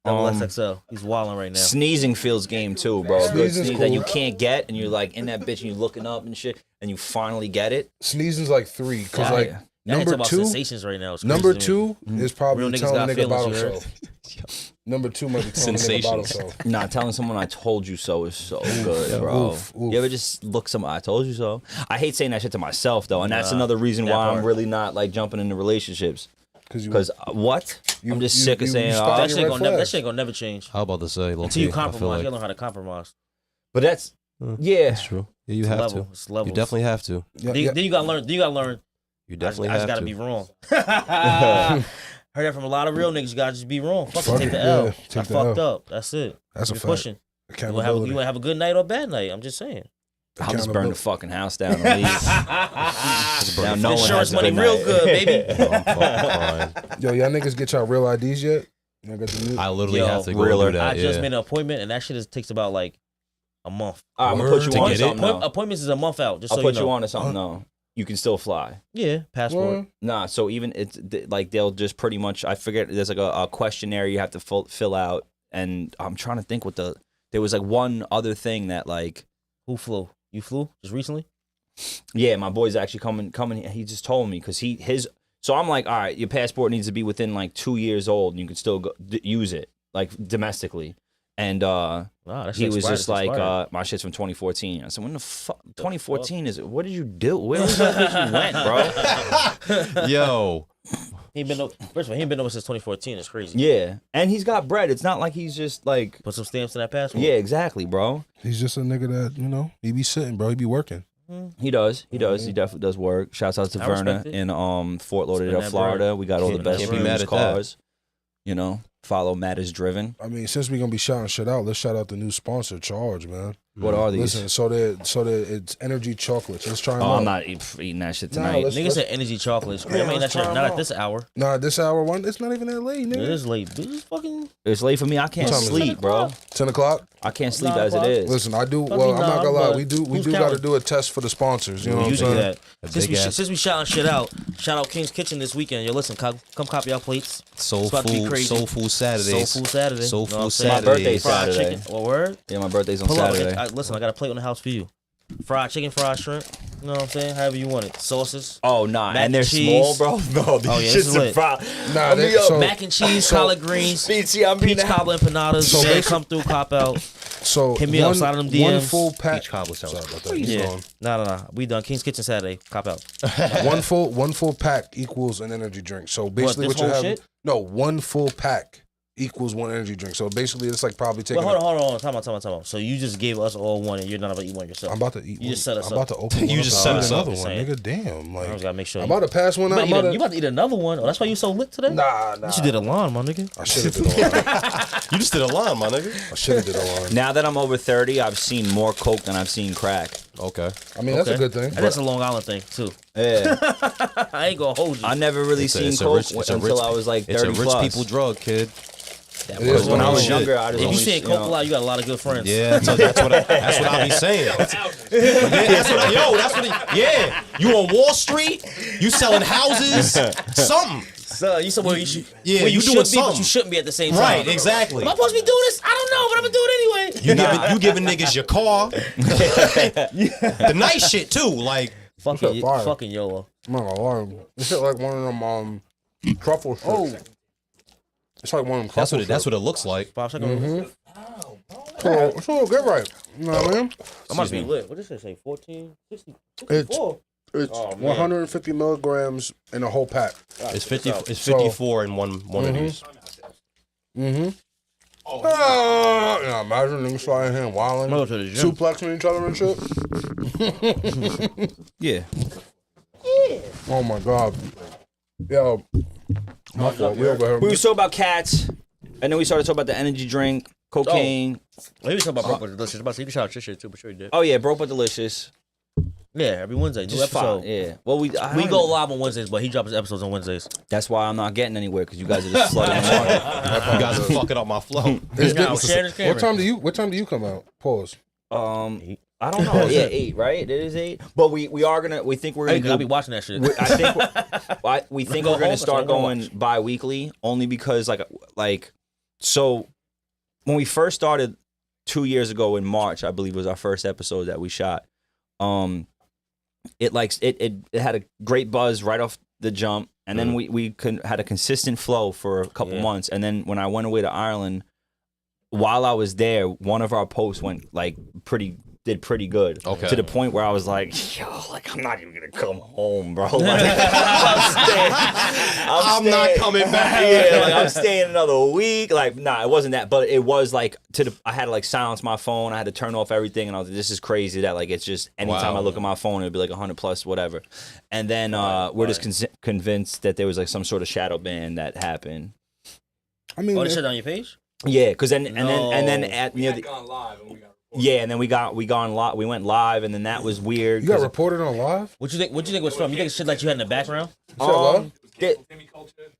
double XXL. He's wilding right now. Sneezing feels game too, bro. Good Sneezing's sneeze that cool. you can't get, and you're like in that bitch, and you're looking up and shit, and you finally get it. Sneezing's like 3 because Yeah. like Y'all ain't number talking about 2. sensations right now. It's crazy Number to me. 2 is probably Real niggas telling a got nigga about feelings, you heard? himself. Number 2 might be telling a nigga about Sensations. himself. Nah, telling someone I told you so is so good, bro. Oof. You ever just look someone, I told you so? I hate saying that shit to myself though, and that's Nah, another reason that why I'm part. really not like jumping into relationships. Because Because what? I'm just sick of saying, stop oh, That your shit red gonna never. That flags. shit gonna never change How about to say, low until you key, I feel compromise. like You gotta learn how to compromise. but that's yeah. that's true. Yeah, you It's have level. to. It's levels. You definitely have to. Yeah, Then, yeah. then you gotta learn. Then you gotta learn. You definitely I have just gotta to. be wrong. Heard that from a lot of real niggas. You gotta just be wrong. Fuck it, Fuck take it, the L. yeah, I take the fucked L. up. That's it. That's a Keep fact. pushing. You Accountability. wanna have a good night or a bad night. I'm just saying. I'll just burn the fucking house down and leave. Now no one Insurance has a money good real night. good, baby. Yo, I'm fucking crying. Yo, y'all niggas get y'all real IDs yet? Y'all got the new. I literally Yo, have to go realer. do that. I just yeah. made an appointment, and that shit takes about like a month. I'm gonna put Word. you To on to get it? something. though. Appointments is a month out. Just I'll so put you you know. on to something. No, you can still fly. Yeah, passport. Well, Nah, so even it's like they'll just pretty much. I forget. There's like a questionnaire you have to fill out, and I'm trying to think what there was like one other thing that like. Who flew? You flew just recently? Yeah, my boy's actually coming. He just told me because his. So I'm like, all right, your passport needs to be within like 2 years old, and you can still use it like domestically. And Wow, that he shit was expired. just It's like, expired. my shit's from 2014. I said, when the fuck? 2014 is it? What did you do? Where was that bitch you went, bro? Yo, He ain't been over, first of all, he ain't been over since 2014. It's crazy. Yeah, and he's got bread. It's not like he's just like. Put some stamps in that passport. Yeah, exactly, bro. he's just a nigga that, he be sitting, bro. He be working. He does. He does. He definitely does work. Shouts out to I Verna respect it. in Fort Spend Lauderdale, that Florida. bread. We got all the Can't best be mad used at that. cars. Follow Matters Driven. I mean, since we gonna be shouting shit out, let's shout out the new sponsor, Charge, man. What are these? Listen, so that it's energy chocolates. Let's try them Oh, out. I'm not eating that shit Nah, tonight. let's- Nigga said energy chocolate. It's crazy. Yeah, I mean, let's that shit try 'em not out. at this hour. Nah, this hour one, it's not even that late, It nigga. is late. This is fucking. It's late for me. I can't What time is it? sleep, bro. 10 o'clock. I can't sleep 9 as it o'clock. is. Listen, I do. Fuck Well, me, I'm not nah, gonna lie. but We do who's got to counting? do a test for the sponsors. You know what I'm You do saying? that. A Since big ass- we shouting shit out, shout out King's Kitchen this weekend. Yo, listen, come copy our plates. soul It's about to be food, crazy. soul food Saturdays. Soul Food Saturday. Soul You know what I'm Food saying? My birthday's Saturdays. Fried Saturday. chicken. What word? Yeah, my birthday's on Pull Saturday. up. Listen, I got a plate on the house for you. Fried chicken, fried shrimp. You know what I'm saying? However you want it. Sauces. Oh nah, Mac and they're and cheese. small, bro. No, these Oh, yeah, this is shits are lit. fried. Nah, they, so, Mac and cheese, collard greens, Speechy, I'm peach being cobbler empanadas. So man, basic- come through, cop out. so Hit me up, slide on them one DMs. full pack. Peach cobbler sounds Sorry good. about that. Keep Yeah. going. Nah. We done. King's Kitchen Saturday. Cop out. one full pack equals an energy drink. So basically, this what you whole have. shit? No, one full pack equals one energy drink. So basically, it's like probably taking. Well, hold on. Time out. So you just gave us all one, and you're not about to eat one yourself. I'm about to eat. You just set us I'm about up. to open. You one just up set and us eat up. another one, Saying. nigga. Damn, I like just gotta make sure. I'm about to pass one out. You about to eat another one? Oh, that's why you so lit today? Nah. You should did a line, my nigga. I should have did a line. You just did a line, my nigga. I should have did a line. Now that I'm over 30, I've seen more coke than I've seen crack. Okay. I mean, that's a good thing. And that's a Long Island thing too. Yeah, I ain't gonna hold you. I never really It's a- seen it's a coke rich- it's a until rich- I was like 30 It's a rich plus. people drug, kid. That It is was When I was Shit. younger, I just If you only, saying coke a lot, you got a lot of good friends. Yeah, that's what I be saying. Yeah. You on Wall Street? You selling houses? Something. So you somewhere you should. Yeah, where you should doing be, but something. you shouldn't be at the same time. Right, exactly. Am I supposed to be doing this? I don't know, but I'm gonna do it anyway. You giving niggas your car. The nice shit too. Like Fucking, fire. fucking YOLO. I'm not gonna lie. This shit like one of them truffle shit. Oh. It's like one of them truffle that's what it looks like. 5 seconds. So, it's a little good, right? You know what I mean? I must be lit. What did it say? 14, 60, It's 64. it's Oh, man. 150 milligrams in a whole pack. It's 50. It's So- 54 in one of these. Yeah, imagine niggas sliding here and wilding, Go to the gym. suplexing each other and shit. Yeah. Oh my god. Yo, my fault. We over here. We were talking about cats, and then we started talking about the energy drink, cocaine. Well, he was talking about BrokeButDelicious. About to say, you can shout out your shit too, but sure you did. Oh yeah, BrokeButDelicious. Yeah, every Wednesday, new Just episode. Yeah. Well, we go live on Wednesdays, but he drops his episodes on Wednesdays. That's why I'm not getting anywhere because you guys are just flooding the market. You guys are fucking up my flow. What time do you come out? Pause. I don't know. Yeah, 8, right? It is 8. But we think we're gonna. I'll be watching that shit. We think we're gonna start going bi-weekly only because like so when we first started 2 years ago in March, I believe was our first episode that we shot. It had a great buzz right off the jump, and then we had a consistent flow for a couple months, and then when I went away to Ireland, while I was there, one of our posts went did pretty good. Okay. To the point where I was like, yo, like I'm not even gonna come home, bro. Like, I'm not coming back. Yeah, like I'm staying another week. Like, nah, it wasn't that, but it was like I had to like silence my phone. I had to turn off everything, and I was like, this is crazy that like it's just anytime I look at my phone, it'd be like 100 plus whatever. And then we're just convinced that there was like some sort of shadow ban that happened. I mean, they shut down your page? Yeah, because then at near the gone live and we got. Yeah, and then we went live, and then that was weird. You got reported on live? What you think was from? You think it's shit like you had in the background?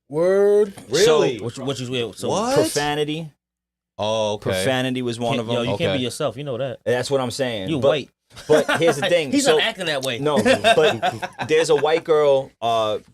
Word. Really? So, what you so what? Profanity. Oh, okay. Profanity was one of them. Yo, you can't be yourself. You know that. That's what I'm saying. You white. But here's the thing. He's not acting that way. No, but there's a white girl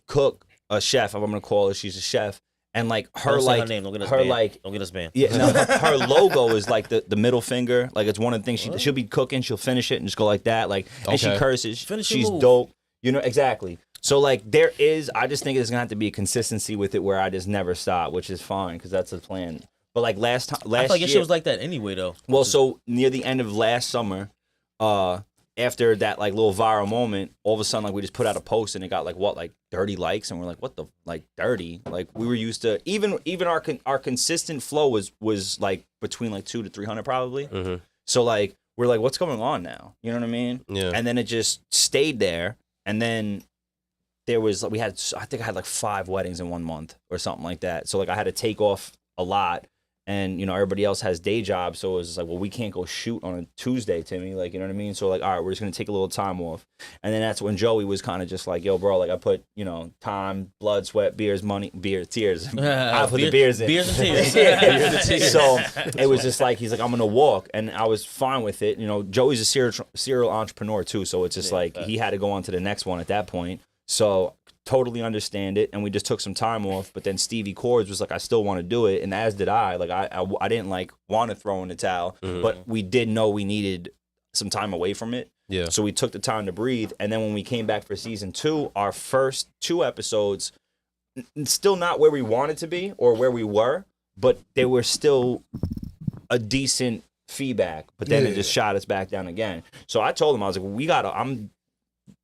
cook, a chef. I'm gonna call her. She's a chef. And like her, don't like her name. Don't get us her, banned. like don't get us banned. Yeah, no, her logo is like the middle finger. Like it's one of the things she'll be cooking. She'll finish it and just go like that. Like and she curses. She's dope. You know exactly. So like I just think there's gonna have to be a consistency with it where I just never stop, which is fine because that's the plan. But like last I feel like your shit was like that anyway though. Well, so near the end of last summer, after that like little viral moment, all of a sudden like we just put out a post and it got like 30 likes, and we're like, what the 30? Like we were used to even our consistent flow was like between like 200 to 300 probably. Mm-hmm. So like we're like, what's going on now? You know what I mean? Yeah. And then it just stayed there, and then there was I think I had like 5 weddings in 1 month or something like that. So like I had to take off a lot. And, you know, everybody else has day jobs, so it was like, well, we can't go shoot on a Tuesday, Timmy. Like, you know what I mean? So, like, all right, we're just going to take a little time off. And then that's when Joey was kind of just like, yo, bro, like, I put, you know, time, blood, sweat, tears. I put the beers in. Beers and tears. Beers and tears. So it was just like, he's like, I'm going to walk. And I was fine with it. You know, Joey's a serial entrepreneur, too. So it's just he had to go on to the next one at that point. So totally understand it, and we just took some time off. But then Stevie Cords was like, I still want to do it, and as did I. Like I didn't like want to throw in the towel, but we did know we needed some time away from it. Yeah. So we took the time to breathe, and then when we came back for season 2, our first 2 episodes, still not where we wanted to be or where we were, but they were still a decent feedback. But then it just shot us back down again. So I told him, I was like,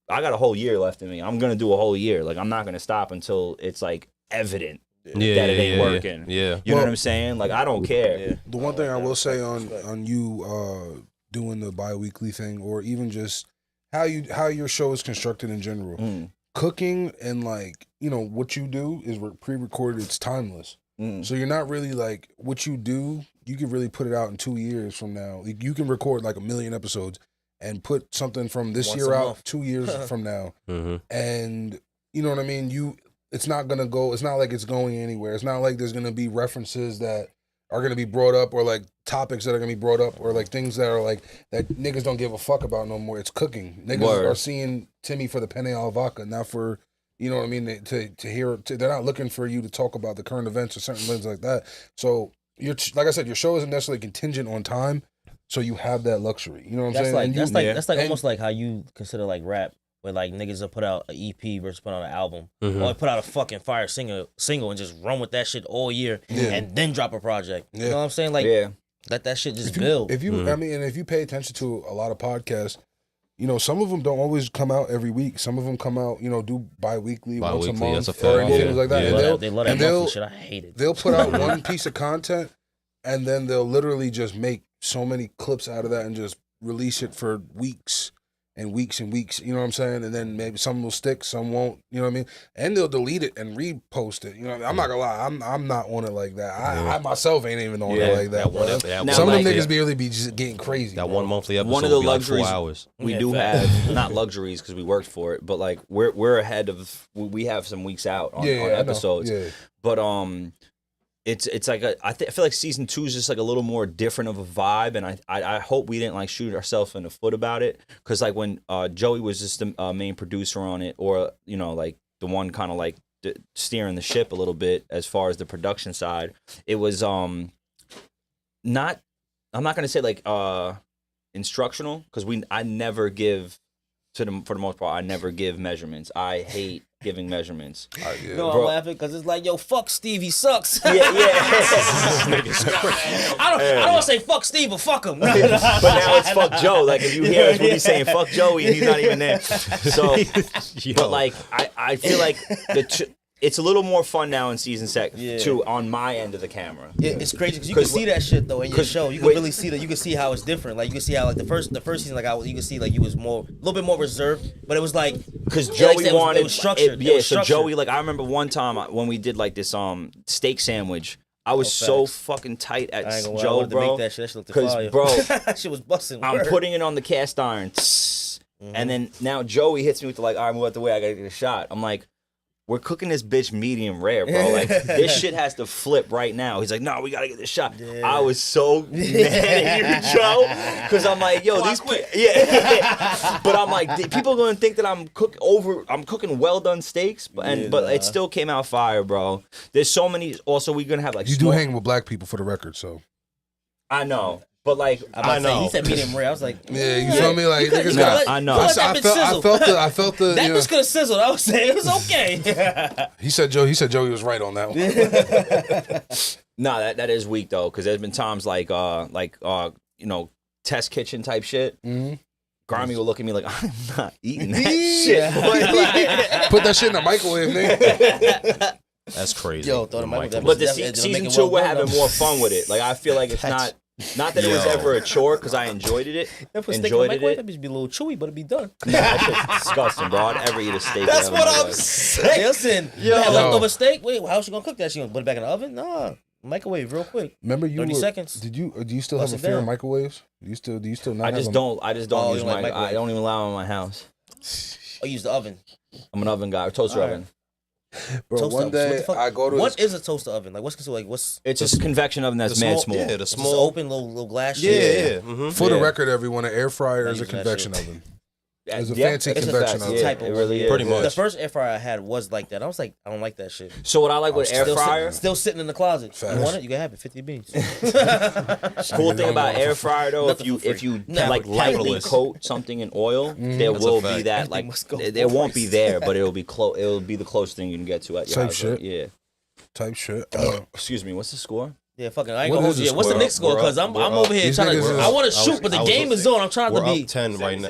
I got a whole year left in me. I'm going to do a whole year. Like, I'm not going to stop until it's, like, evident that it ain't working. Yeah. You know what I'm saying? Like, I don't care. Yeah. The one thing I will say on you doing the bi-weekly thing, or even just how your show is constructed in general, cooking and, like, you know, what you do is pre-recorded. It's timeless. So you're not really, like, what you do, you can really put it out in 2 years from now. Like, you can record, like, 1 million episodes and put something from this year out 2 years from now. And you know what I mean? It's not gonna go, it's not like it's going anywhere. It's not like there's gonna be references that are gonna be brought up, or like topics that are gonna be brought up, or like things that are like that niggas don't give a fuck about no more. It's cooking. Niggas are seeing Timmy for the penne alla vodka, not for, you know what I mean, to hear, they're not looking for you to talk about the current events or certain things like that. So like I said, your show isn't necessarily contingent on time. So you have that luxury, you know what I'm saying? That's like almost like how you consider like rap, where like niggas will put out an EP versus put out an album, or put out a fucking fire single and just run with that shit all year, and then drop a project. You know what I'm saying? Like, let that shit just build. If you, I mean, and if you pay attention to a lot of podcasts, you know, some of them don't always come out every week. Some of them come out, you know, do bi-weekly once a month, that's a fact. or things like that. Yeah. And they love that monthly shit. I hate it. They'll put out one piece of content, and then they'll literally just make so many clips out of that and just release it for weeks. and weeks, you know what I'm saying? And then maybe some will stick, some won't, you know what I mean? And they'll delete it and repost it. You know what I mean? I'm not gonna lie, I'm not on it like that. I myself ain't even on it like that. Some of them niggas be really be just getting crazy. That one monthly episode. One of the would be luxuries like 4 hours. we do have, not luxuries because we worked for it, but like we're ahead of. We have some weeks out on episodes. Yeah. But it's like I feel like season 2 is just like a little more different of a vibe, and I hope we didn't like shoot ourselves in the foot about it, because like when Joey was just the main producer on it, or you know like the one kind of like steering the ship a little bit as far as the production side, it was not, I'm not gonna say like instructional, because I never give for the most part, I never give measurements. I hate giving measurements. No, I'm laughing because it's like, yo, fuck Steve, he sucks. Yeah. I don't want to say fuck Steve, but fuck him. But now it's fuck Joe. Like if you hear us, we'll be saying fuck Joey, and he's not even there. So, but like I feel like it's a little more fun now in season 2 on my end of the camera. It's crazy because you can see that shit though in your show. You can really see that. You can see how it's different. Like you can see how like the first season, like you can see like you was a little bit more reserved, but it was like because Joey wanted it was structured. So Joey, like I remember one time when we did like this steak sandwich. I was so fucking tight at Joe, bro. Because bro, that shit was busting. I'm putting it on the cast iron, and then now Joey hits me with the like, all right, move out the way, I gotta get a shot. I'm like, we're cooking this bitch medium rare, bro. Like this shit has to flip right now. He's like, no, we gotta get this shot. Yeah. I was so mad at you, Joe, because I'm like, yo, these quick, But I'm like, people are gonna think that I'm cooking well done steaks, but it still came out fire, bro. There's so many. Also, we're gonna have like you do hang with black people for the record, so I know. But like I know, he said medium rare. I was like, yeah, you feel me? Like niggas got. I know. I felt the. That bitch could have sizzled. I was saying it was okay. He said Joey was right on that one. Nah, that is weak though, because there's been times like you know, test kitchen type shit. Mm-hmm. Garmy will look at me like, I'm not eating that shit. Put that shit in the microwave, nigga. That's crazy. Yo, throw the microwave. But season 2, we're having more fun with it. Like I feel like it's not that it was ever a chore, because I enjoyed it. That bitch be a little chewy, but it'd be done. That shit's disgusting, bro. I'd ever eat a steak. That's what I'm saying. Listen, you had leftover steak. Wait, how's she gonna cook that? She gonna put it back in the oven? Nah, microwave real quick. Remember 30 seconds. Do you still have a fear of microwaves? Do you still not? I just don't use my. Microwave. I don't even allow them in my house. I use the oven. I'm an oven guy, or toaster oven. Bro, toaster one day I go to. What is a toaster oven? Like what's considered like what's? It's just a convection oven that's mad small. Yeah, the small open little glass. Yeah. Mm-hmm. For the record, everyone, an air fryer is a convection oven. It's a fancy convection oven. Yeah, it really is. Pretty much. The first air fryer I had was like that. I was like, I don't like that shit. So what I like with air fryer, still sitting in the closet. You want it? You can have it. 50 beans. Cool thing about air fryer though, if you like lightly coat something in oil, there will be that like there won't be there, but it'll be close. It'll be the closest thing you can get to at your house. Shit. Yeah. Type shit. Excuse me. What's the score? Yeah, fucking. I ain't gonna hold you. What's the Knicks score? Because I'm over here trying to. I want to shoot, but the game is on. I'm trying to be. We're up 10 right now.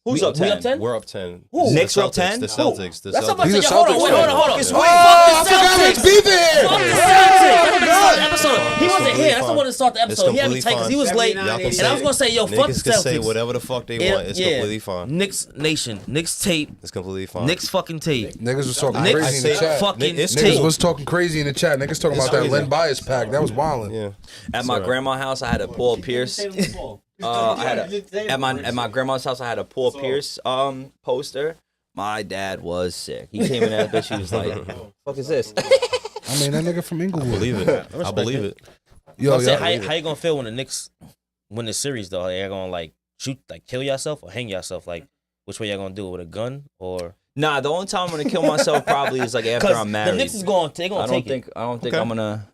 Who's up 10? We up 10? We're up 10. Who? Knicks are up 10? The Celtics. The That's Celtics. what I'm saying. Hold on. Oh, Fuck the Celtics. Be there. Fuck the Celtics. The episode. He wasn't here. That's the one that started the episode. He had me tight because he was late. And I was gonna say, yo, fuck the Celtics. Niggas can say whatever the fuck they want. It's completely fine. Knicks Nation. Knicks tape. It's completely fine. Knicks fucking tape. Niggas was talking crazy in the chat. Fucking Niggas was talking crazy in the chat. Niggas talking about that Len Bias pack. That was wildin'. Yeah. At my grandma's house, I had a Paul Pierce. At my grandma's house, I had a Paul Pierce poster. My dad was sick. He came in that bitch. He was like, "Fuck is this?" I mean, that nigga from Inglewood. I believe it. I believe it. Yo, how you gonna feel when the Knicks win the series though? Are you gonna like shoot, like kill yourself or hang yourself? Like which way y'all gonna do it, with a gun or? Nah, the only time I'm gonna kill myself probably is like after I'm married. The Knicks is going. They gonna take it. I don't think I'm gonna.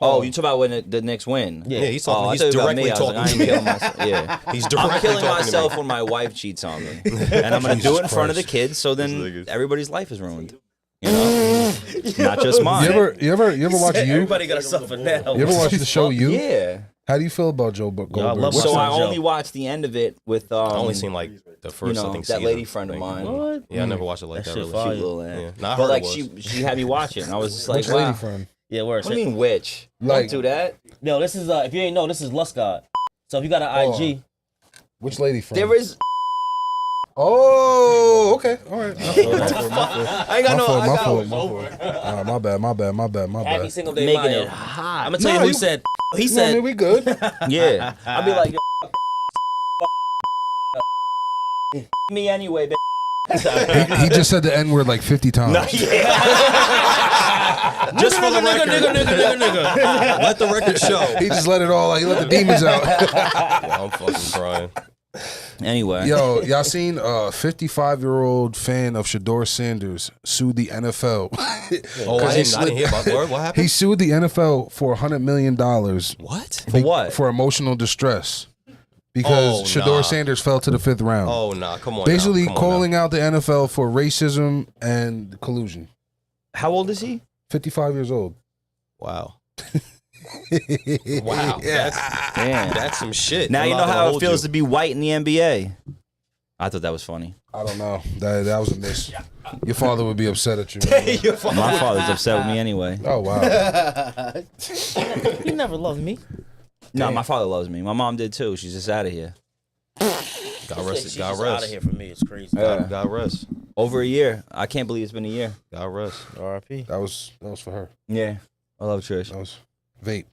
Oh, you talk about when the Knicks win? Yeah, he's I directly talking. was like, I ain't killing myself. Yeah, he's directly I'm killing talking myself to me. when my wife cheats on me, and I'm gonna do it in front of the Christ. kids. So then everybody's life is ruined. You know, not just mine. You ever watch You? Everybody gotta suffer now. You ever watch the show You? Yeah. How do you feel about Joe Goldberg? So I only watched the end of it with. I only seen like the first. I think that season. lady friend of mine. What? Yeah, I never watched it like that. That shit Really. fire. Cute little Yeah. aunt. Nah, I But heard like it was. she had me watching. And I was just like, Which wow. lady friend? Yeah, word. What do you mean which? Like- Don't do that. Yo, this is if you ain't know, this is Lust God. So if you got an IG, Which lady friend? There is. Oh, okay. All right. I ain't got My fault. My bad. Happy single day, Making Mayo. it hot. I'm gonna tell you who said. He I said. mean, we good. Yeah. I'll be like, yo, me anyway, baby. He just said the N word like 50 times. Just for the record. nigga. Let the record show. He just let it all out. He let the demons out. I'm fucking crying. Anyway. Yo, y'all seen a 55-year-old fan of Shador Sanders sued the NFL? Oh, I didn't hear about that. What happened? He sued the NFL for $100 million. What? For what? For emotional distress. Because Shador Sanders fell to the 5th round. Oh, nah, come on. Basically now. Come on calling out the NFL for racism and collusion. How old is he? 55 years old. Wow. Wow. Yeah. That's some shit. Now I'm you not know gonna how it hold feels you. to be white in the NBA. I thought that was funny. I don't know. That was a miss. Your father would be upset at you. Man. My father's upset with me anyway. Oh, wow. You never loved me. No, my father loves me. My mom did too. She's just out of here. God rest. She's God just out of rest. here for me. It's crazy. God rest. Over a year. I can't believe it's been a year. God rest. R.I.P. That was for her. Yeah. I love Trish. That was vape.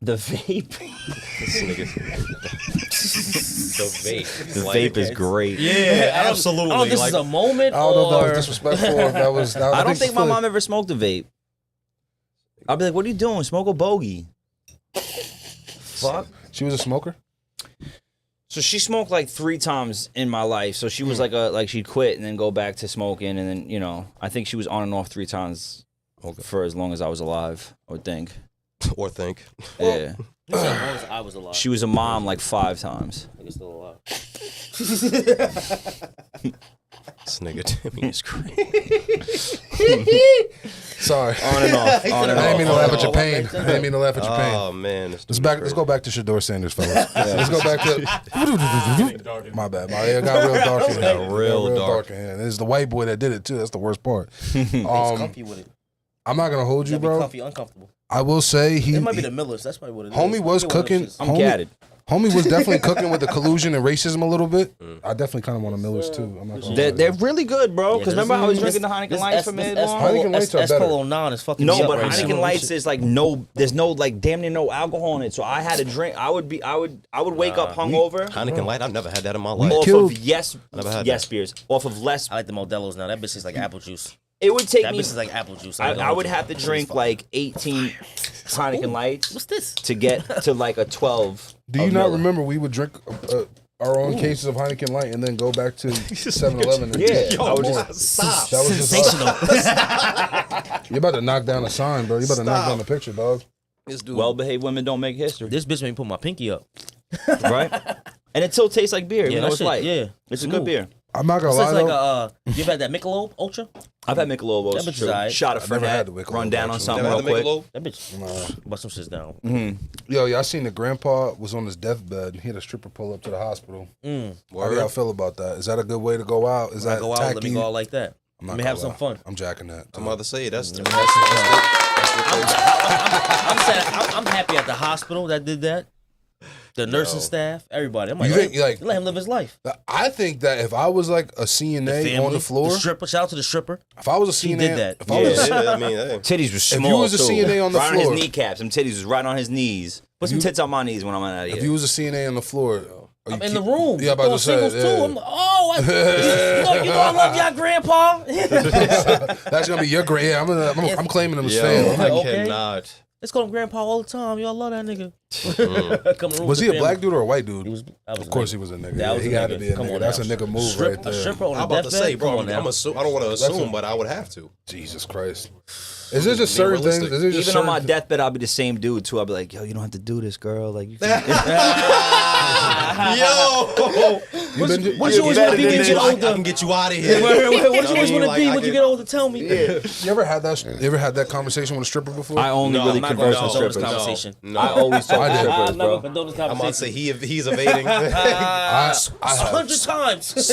The vape. This nigga. The vape. The vape is great. Yeah, absolutely. I don't know if this is a moment I don't know if that or... was disrespectful or if that was... I don't think my mom ever smoked a vape. I'll be like, what are you doing? Smoke a bogey. Fuck. She was a smoker? So she smoked like 3 times in my life. So she was like she'd quit and then go back to smoking. And then, I think she was on and off 3 times for as long as I was alive, I would think. Or think. Yeah. As long as I was alive. She was a mom like 5 times. I think it's still alive. This nigga Timmy is crazy. Sorry. On and off. On and I didn't mean to off. laugh at your pain. I didn't mean to laugh at your pain. Oh, man. Let's go back to Shador Sanders, fellas. Let's go back to... My bad. It got real dark in here. Real dark. in here. And it's the white boy that did it, too. That's the worst part. He's comfy with it. I'm not going to hold you, Be bro. comfy, uncomfortable. I will say It might be the Millers. That's probably what it is. Homie was cooking. I'm gadded. Homie was definitely cooking with the collusion and racism a little bit. I definitely kind of want a Millers, too. I'm not gonna lie. They're really good, bro. Because remember I was drinking the Heineken Lights for mid long? Heineken Lights are better. Espolo 9 is fucking No, me up but right Heineken now. Lights is like there's no like damn near no alcohol in it. So I had to drink. I would wake up hungover Heineken Light, I've never had that in my life. off killed- of yes had beers, off of less. I like the Modelo's now. That bitch is like apple juice. It would take That me. bitch is like apple juice. I would have to drink like 18 Heineken Lights What's this? to get to like a 12. Do you of not Miller. remember we would drink our own cases of Heineken Light and then go back to 7-Eleven? And Yeah, get I would more? just Stop. That was just us. You're about to knock down a sign, bro. You're about to knock down the picture, dog. This dude. well-behaved women don't make history, This bitch made me put my pinky up. right? And it still tastes like beer. Yeah, You know, that it's shit, light. yeah. It's a Smooth. good beer. I'm not gonna So lie it's though. like you ever had that Michelob Ultra? I've had Michelob. That bitch is alright. Shot of never had Fernet. the Michelob, Run down on actually. something Never real had the quick. Michelob? That bitch. Bust some shits down. Yo, y'all seen the grandpa was on his deathbed and he had a stripper pull up to the hospital. How do y'all feel about that? Is that a good way to go out? Is When I that go out, tacky? let me go out like that. I'm Let not me gonna have some lie. fun. I'm jacking that. I'm about to say, that's the I'm happy at the hospital that did that. The nursing staff, everybody. I'm like, You think, like- let him live his life. I think that if I was like a CNA on the floor, the stripper. Shout out to the stripper. if I was a She CNA, did that. if I was a Yeah, I mean, hey. Titties was small. you was a too. CNA on the right on floor- his kneecaps. Them titties was right on his knees. Put some tits on my knees when I'm out of here. if you was a CNA on the floor, I'm in the room. Yeah, about to say, singles yeah. too. I'm like, oh, you know I love y'all, grandpa. That's gonna be your great. Yeah, I'm claiming him as Yo, fan. I Okay. cannot. Let's call him grandpa all the time. Y'all love that nigga. Come room Was with he the a black family. dude or a white dude? He was. I was Of course a he was a nigga. That was he a had to nigga. be a Come nigga. on That's now. a nigga move Strip- right A there. stripper on I'm a about to say, deathbed? bro, Come on now. I don't want to assume, but I would have to. Jesus Christ. Is there just certain things? realistic. Is there just Even on my certain deathbed, I'll be the same dude too. I'll be like, yo, you don't have to do this, girl. Like, you can... Yo! You been- What you always want to be when you get I older? can get you out of here. What you always want to be when you get older? Tell me. You ever had that conversation with a stripper before? I only No, really I'm not converse gonna with condone strippers. this conversation. No. I always talk to I did. strippers, I've never bro. condoned this I'm about to conversation. say he's evading. I have. 100 times.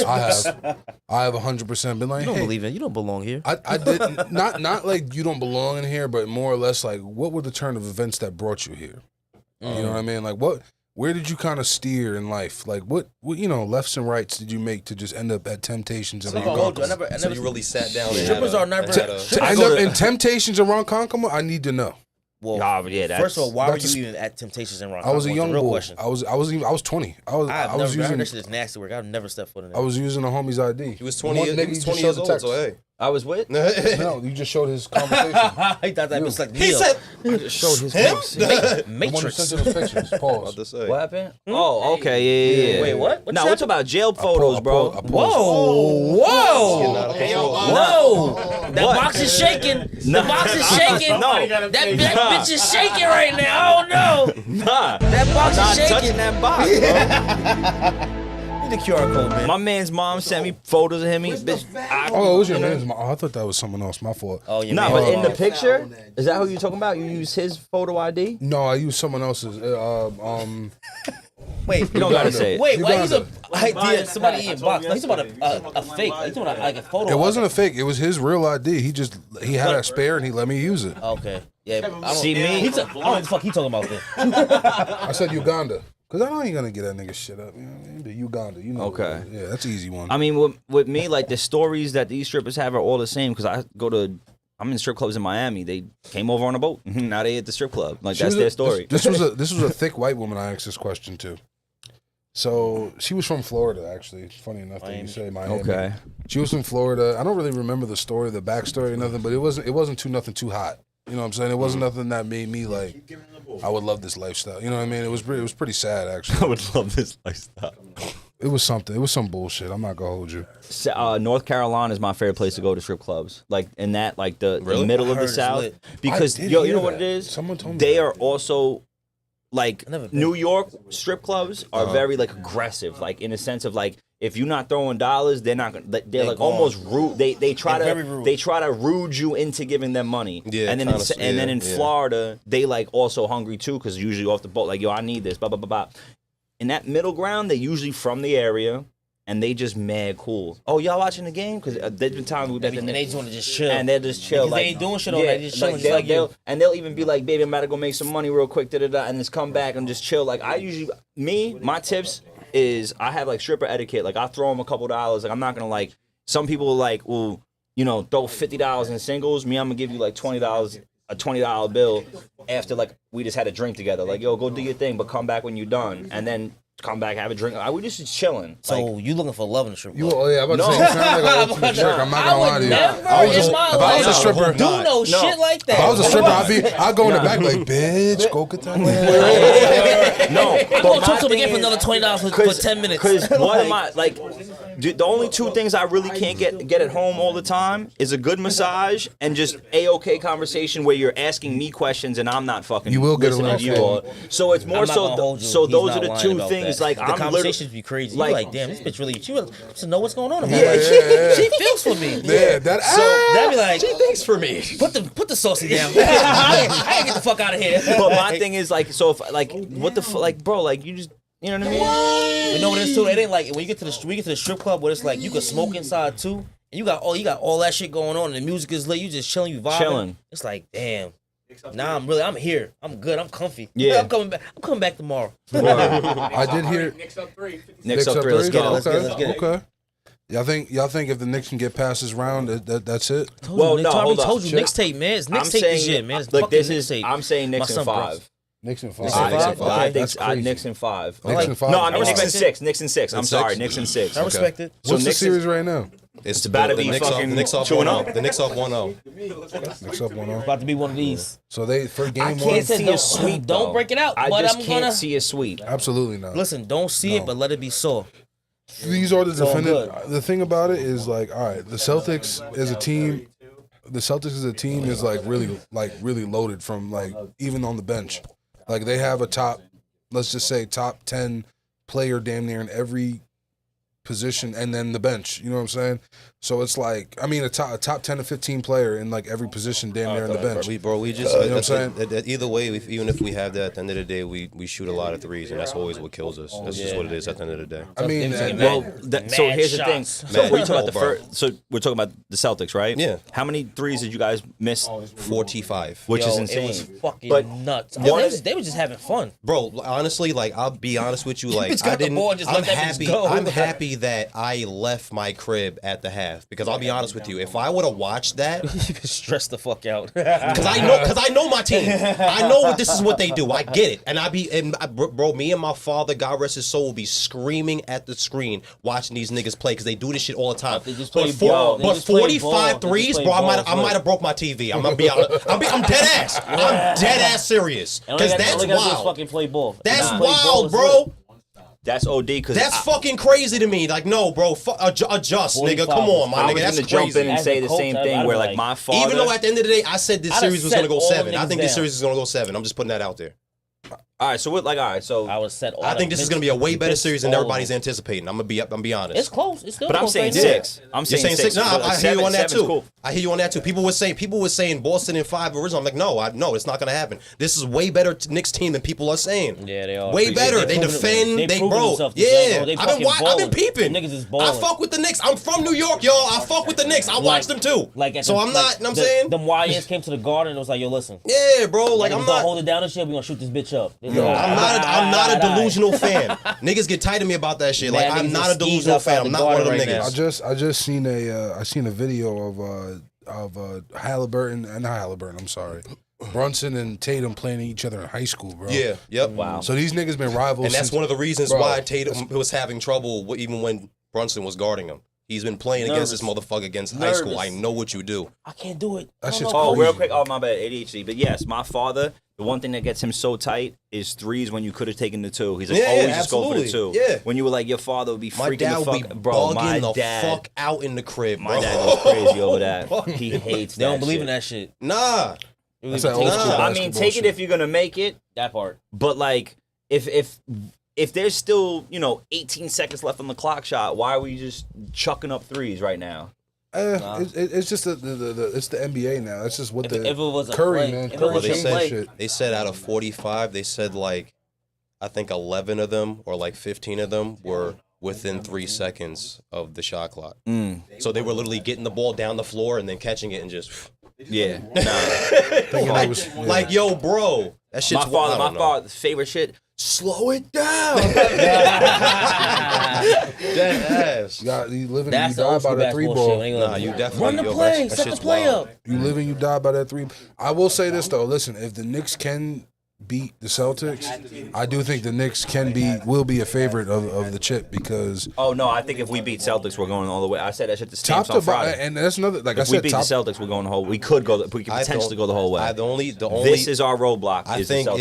I have 100% been like, You don't hey, believe it. You don't belong here. I did not like you don't belong in here, but more or less like what were the turn of events that brought you here? You know what I mean? Like what where did you kind of steer in life? Like, what lefts and rights did you make to just end up at Temptations and Ronkonkoma? So you really sat down. Strippers are never. In Temptations and Ronkonkoma? I need to know. Well, that's, first of all, why were you even at Temptations and Ronkonkoma? I was a young boy. Question. I was 20. I was using. That shit is nasty work. I've never stepped foot in there. I was using a homie's ID. He was 20 years old, so hey. I was with? No, you just showed his conversation. He thought that was like He said, I just showed his conversation. The one who Matrix. sent you the pictures. Pause. What happened? Oh, okay, yeah. Wait, what? No, we're talking about jail photos, bro. Whoa. That What? box is shaking. The box is shaking. No. That bitch is shaking right now. Oh no. Nah. That box I'm not is shaking. touching that box, bro. The QR code, man. My man's mom sent me photos of him. It was your man's mom. I thought that was someone else. My fault. Oh, yeah. No, but in the picture, is that who you're talking about? You use his photo ID? No, I used someone else's. Wait, You don't gotta say it. Wait, why he's a Uganda. idea? Somebody eating box. No, he's about a fake. He's about like a photo. It wasn't a fake. It was his real ID. He had a spare and he let me use it. Okay. Yeah. I don't, See me? I don't know what the fuck he talking about then. I said Uganda. Because I know you ain't going to get that nigga shit up. You know what I mean? The Uganda. You know. Okay. Yeah, that's an easy one. I mean, with me, like the stories that these strippers have are all the same. Because I'm in strip clubs in Miami. They came over on a boat. Now they at the strip club. Like that's their story. This was a thick white woman I asked this question to. So she was from Florida, actually. It's funny enough that you say Miami. Okay. She was from Florida. I don't really remember the story, the backstory, or nothing, but it wasn't nothing too hot. You know what I'm saying? It wasn't nothing that made me like, I would love this lifestyle. You know what I mean? It was pretty sad, actually. I would love this lifestyle. It was something. It was some bullshit. I'm not gonna hold you. North Carolina is my favorite place to go to strip clubs. Like in that, like the Really? middle I of heard the it's South. lit. Because I did you hear know what that. it is? Someone told me they that. are also like never been. New York strip clubs are very like aggressive, like in a sense of like if you're not throwing dollars, they're not gonna. They're like gone. almost rude. They try They're to very rude. they try to rude you into giving them money. Yeah, and then in Florida, they like also hungry too because usually off the boat like yo I need this blah blah blah blah. In that middle ground, they're usually from the area. And they just mad cool. Oh, y'all watching the game? Because there's been times we've been And they just want to just chill. and they're just chill. Because Like, they ain't doing shit all night. They just chilling just they'll, like you. and they'll even be like, baby, I'm about to go make some money real quick, da-da-da, and just come back and just chill. Like, my tips is I have, like, stripper etiquette. Like, I throw them a couple dollars. Like, I'm not going to, like, some people are like, well, you know, throw $50 in singles. Me, I'm going to give you, like, $20, a $20 bill after, like, we just had a drink together. Like, yo, go do your thing, but come back when you're done. And then come back, have a drink. We just chilling. So Like, you looking for love in the strip You, club? I'm about to say, you sound like an ultimate jerk. I'm not gonna lie to you. Never I was in just, my if I was a life stripper, do no shit like that. if I was a stripper, I'd go in the back like, bitch, go get that. no, I'm but gonna my talk to him thing again for is- another $20 for 10 minutes. Because what am I like? The only two things I really can't get at home all the time is a good massage and just a-okay conversation where you're asking me questions and I'm not fucking. You will get a listening little to you. fun. So it's more I'm not so. gonna hold you. So He's those not are the lying two about things. that. Like the I'm conversations be crazy. like- You're like, damn, this bitch really. She wants to know what's going on. I'm Yeah, like, yeah. she feels for me. Yeah, that. That'd be like, Thanks for me. put the saucy down. I gotta get the fuck out of here. But my thing is like, so if like, what the fuck, like, bro, like you just. You know what I mean? You know what it is too? It ain't like when you get to the strip club where it's like you can smoke inside too, and you got all that shit going on, and the music is lit. You just chilling, you vibing. Chilling. It's like damn. Nah, I'm here. I'm good. I'm comfy. Yeah. I'm coming back tomorrow. I did hear. Knicks up 3. Knicks up 3. Let's get it. Let's Okay, get it, let's get it. okay. Y'all think if the Knicks can get past this round, that's it? Well, no, hold told up. you mixtape, man. It's I'm mixtape saying, this shit, man. It's look, fucking this is. mixtape. I'm saying Knicks My in son 5. Knicks and 5. Knicks and five? Okay. I That's think crazy. Knicks in 5. Knicks and 5. No, I mean respect Knicks in it. 6. Knicks in 6. I'm Knicks sorry, six? Knicks in 6. I respect it. What's the Knicks series right now? It's about to be Knicks fucking off, Knicks off 2-0. 1-0. The Knicks off 1-0. Knicks up 1-0. About to be one of these. So they for game I one. can't see don't- a sweep. don't though. break it out, I but just I'm can't gonna- see a sweep. Absolutely not. Listen, don't see it, but let it be so. These are the all defendant. good. The thing about it is like, all right, the Celtics as a team. The Celtics as a team is like really loaded from like even on the bench. Like they have a top, let's just say top 10 player damn near in every position and then the bench. You know what I'm saying? So it's like, I mean, a top 10 to 15 player in like every position damn near in the bench. We just, you know what I'm saying? either way, even if we have that, at the end of the day, we shoot a lot of threes, and that's always what kills us. That's just what it is at the end of the day. I mean, so here's the thing. So we're talking about the bro. first. So we're talking about the Celtics, right? Yeah. How many threes did you guys miss? 45. Which is It insane. was fucking But nuts. one- They were just having fun. Bro, honestly, like, I'll be honest with you, like, Bitch got the ball and just I'm let that bitch happy. go. I'm happy that I left my crib at the half, because I'll be honest with you, if I would have watched that, Stress the fuck out. because I know my team, I know this is what they do. I get it, and bro, me and my father, God rest his soul, will be screaming at the screen watching these niggas play, because they do this shit all the time. They just play ball. They But just play 45 ball. They just threes, play bro, I ball. might have broke my TV. I'm gonna be honest. I'm dead ass. I'm dead ass serious, And all they because that's gotta do is wild. fucking play ball. That's Play ball wild, is bro. lit. That's OD because That's fucking crazy to me. Like, no, bro, adjust, nigga. 45 Come on, my I nigga. was That's gonna jump crazy. in and As say a the coach, same I'd thing be where like- like my father. Even though at the end of the day, I said this I'd series was have gonna go set all 7. I niggas think this down. series is gonna go 7. I'm just putting that out there. all right, so what? Like, all right, so I was set. I think this is gonna be a way better series than all of everybody's them. anticipating. I'm gonna be honest. It's close. It's still but I'm close saying right now. 6. I'm You're saying saying 6? No, but I hear you on that seven's too. cool. I hear you on that too. People were saying Boston in 5 original. I'm like, no, it's not gonna happen. This is way better Knicks team than people are saying. Yeah, they are. Way better. They proven defend. They They proven bro. themselves to Yeah. say, oh, they I've fucking been balling. peeping. Niggas is I balling. fuck with the Knicks. I'm from New York, y'all. I fuck with the Knicks. I watch them too. Like So I'm not. You know what I'm saying? Them YNs came to the Garden and it was like, yo, listen. Yeah, bro. Like, I'm I'm not not. hold it down and shit. We gonna shoot this bitch up. I'm not a delusional fan. Niggas get tight of me about that shit. Like, Mad I'm niggas not a is delusional outside fan. the I'm not one of them garden right niggas. now. I just seen a video of Halliburton and not Halliburton. I'm sorry, Brunson and Tatum playing each other in high school, bro. Yeah. Yep. Wow. So these niggas been rivals, And that's since- one of the reasons Bro. why Tatum was having trouble even when Brunson was guarding him. He's been playing against this motherfucker against high school. Nervous. I know what you do. I can't do it. That I don't shit's know. Oh, crazy. real quick. Oh, my bad. ADHD. But yes, my father. The one thing that gets him so tight is threes when you could have taken the 2. He's like, Yeah, always just go for the absolutely. 2. Yeah. When you were like, your father would be My freaking dad the would fuck, be bro. My bugging the dad, fuck out in the crib, bro. my dad goes crazy over that. He hates that. They don't believe shit. in that shit. Nah. That's Take that old it school to- I mean, basketball take shit. it if you're gonna make it. that part. But like, if there's still 18 seconds left on the clock shot, why are we just chucking up threes right now? It's just it's the NBA now. It's just what If the it was a Curry play, man. if it Curry was a changed play. that shit. They said out of 45, they said like, I think 11 of them or like 15 of them were within 3 seconds of the shot clock. So they were literally getting the ball down the floor and then catching it and just Yeah, nah. Thinking it was- yeah. like, yo, bro, that shit's my wild. father's favorite shit. Slow it down. Dead ass. You live and That's you the die old by school that 3 basketball ball. shit. When they go, Nah, you definitely run the yo, play, that set the shit's play wild. up. You live and you die by that 3. I will say this though. Listen, if the Knicks can beat the Celtics, I do think the Knicks will be a favorite of the chip because Oh no, I think if we beat Celtics, we're going all the way. I said that shit to top Stamps to on bottom, Friday. and that's another like I If we said. beat Top, the Celtics, we're going the whole. We could go. We could potentially go the whole way. The only. This is our roadblock. I is think the Celtics.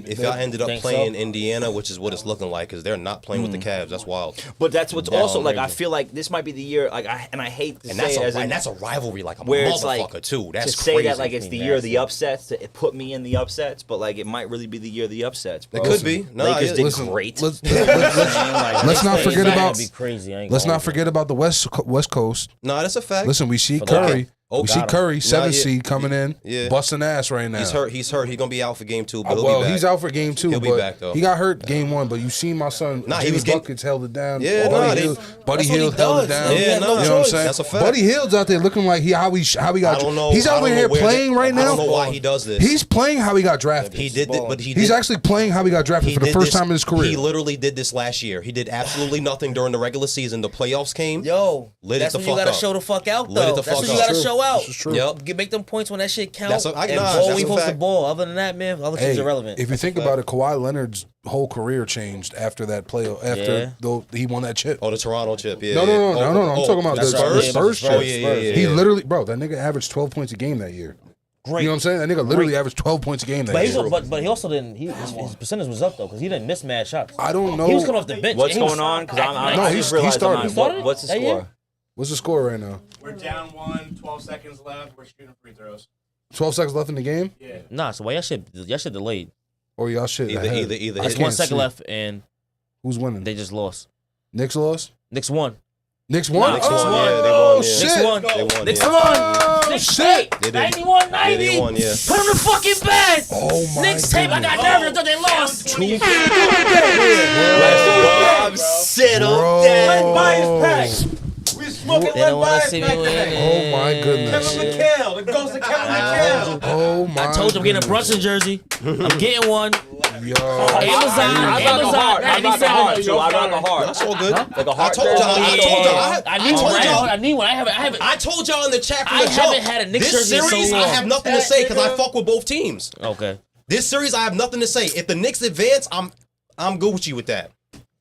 if y'all ended up Think playing so? Indiana, which is what it's looking like, because they're not playing with the Cavs. That's wild. But that's what's also like. I crazy. feel like this might be the year. Like I hate to And say that's it as in, that's a rivalry like a where it's motherfucker like too. That's to say crazy. that like it's the year of the upsets. To put me in the upsets, but like it might really be the year of the upsets. Bro. It could be. No, Lakers yeah. did Listen, great. Let's Let's not forget about. Be crazy. I ain't Let's gonna not forget about the West Coast. No, that's a fact. Listen, we see the- Curry. Oh, we see got him. Curry, 7 Nah, yeah. seed coming in, Yeah. busting ass right now. He's hurt. He's gonna be out for game 2, but he'll Well, be back. he's out for game 2, He'll be but back, though. he got hurt game 1. But you seen my son, Nah, he Jimmy was getting- Buckets held it down. Yeah, Buddy nah, Hield, that's Buddy what he Hield held it does. down. Yeah, you no know what I'm choice. saying? That's a fact. Buddy Hield's out there looking like how he got. I don't know. He's I out don't know here where playing the- right I now. don't know why he does this. He's playing how he got drafted. He did, but he He's did. actually playing how he got drafted He for the did first this- time in his career. He literally did this last year. He did absolutely nothing during the regular season. The playoffs came. Yo, Lit it that's the when you fuck gotta up. show the fuck out, Lit it though. the That's fuck when you up. gotta show out. This is true. Yep. Make them points when that shit count. That's a- and nah, ball that's when you a post the fact. ball. Other than that, man, other shit's Hey, irrelevant. if you think about it, Kawhi Leonard's whole career changed after that playoff. After he won that chip. Oh, the Toronto chip. Yeah. No. I'm talking about the Spurs. Spurs Yeah, chip. Oh, yeah. He literally, bro, that nigga averaged 12 points a game that year. Great. You know what I'm saying? That nigga literally averaged 12 points a game that But, year. but he also didn't. His percentage was up though because he didn't miss mad shots. I don't know. He was coming off the bench. What's and he was going on? Because No, I he just realized started. I'm He not- started What's the that score? year? What's the score right now? We're down 1, 12 seconds left. We're shooting free throws. 12 seconds left in the game? Yeah. Nah, so why y'all shit delayed? Or y'all shit Either ahead? either I It's can't 1 second see. left and Who's winning? they just lost. Knicks lost? Knicks won. Knicks won? Knicks won, yeah, they Oh, won, yeah. shit. Knicks won. They won. Knicks yeah. won. Oh, Knicks shit. tape. They did. 91, 90. Yeah, they won, yeah. Put them in the fucking bed. Oh, my Knicks tape. I got goodness. nervous. I thought they lost. I'm sit Bro. We smoking They don't want to see me back win. Oh, my goodness. Kevin McHale, the ghost of Kevin McHale. Oh, my I told you I'm getting a goodness. Brunson jersey. I'm getting one. Yo. Amazon. I rock a heart. I rock a heart, too. I rock a heart. That's all good. Like a I heart told y'all. I jersey. told y'all. I need one. I need one. I haven't. I told y'all in the chat from I the jump. haven't had a Knicks This jersey in so series, I long. have nothing to say because I fuck with both teams. Okay. This series, I have nothing to say. If the Knicks advance, I'm good with you with that.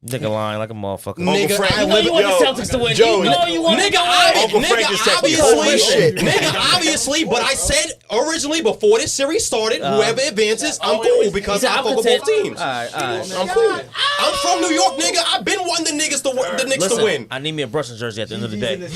Nigga lying like a motherfucker. Nigga, Frank, I You know live you want the Celtics to win. Joe, You know you want Nigga, Uncle Frank is texting nigga, obviously, but I said originally before this series started, whoever advances, I'm cool because said, I I'm fuck with content. both teams. Alright. I'm cool. I'm from New York, nigga. I've been wanting the Knicks to Listen, win. I need me a Brunson jersey at the end of the day. Nah,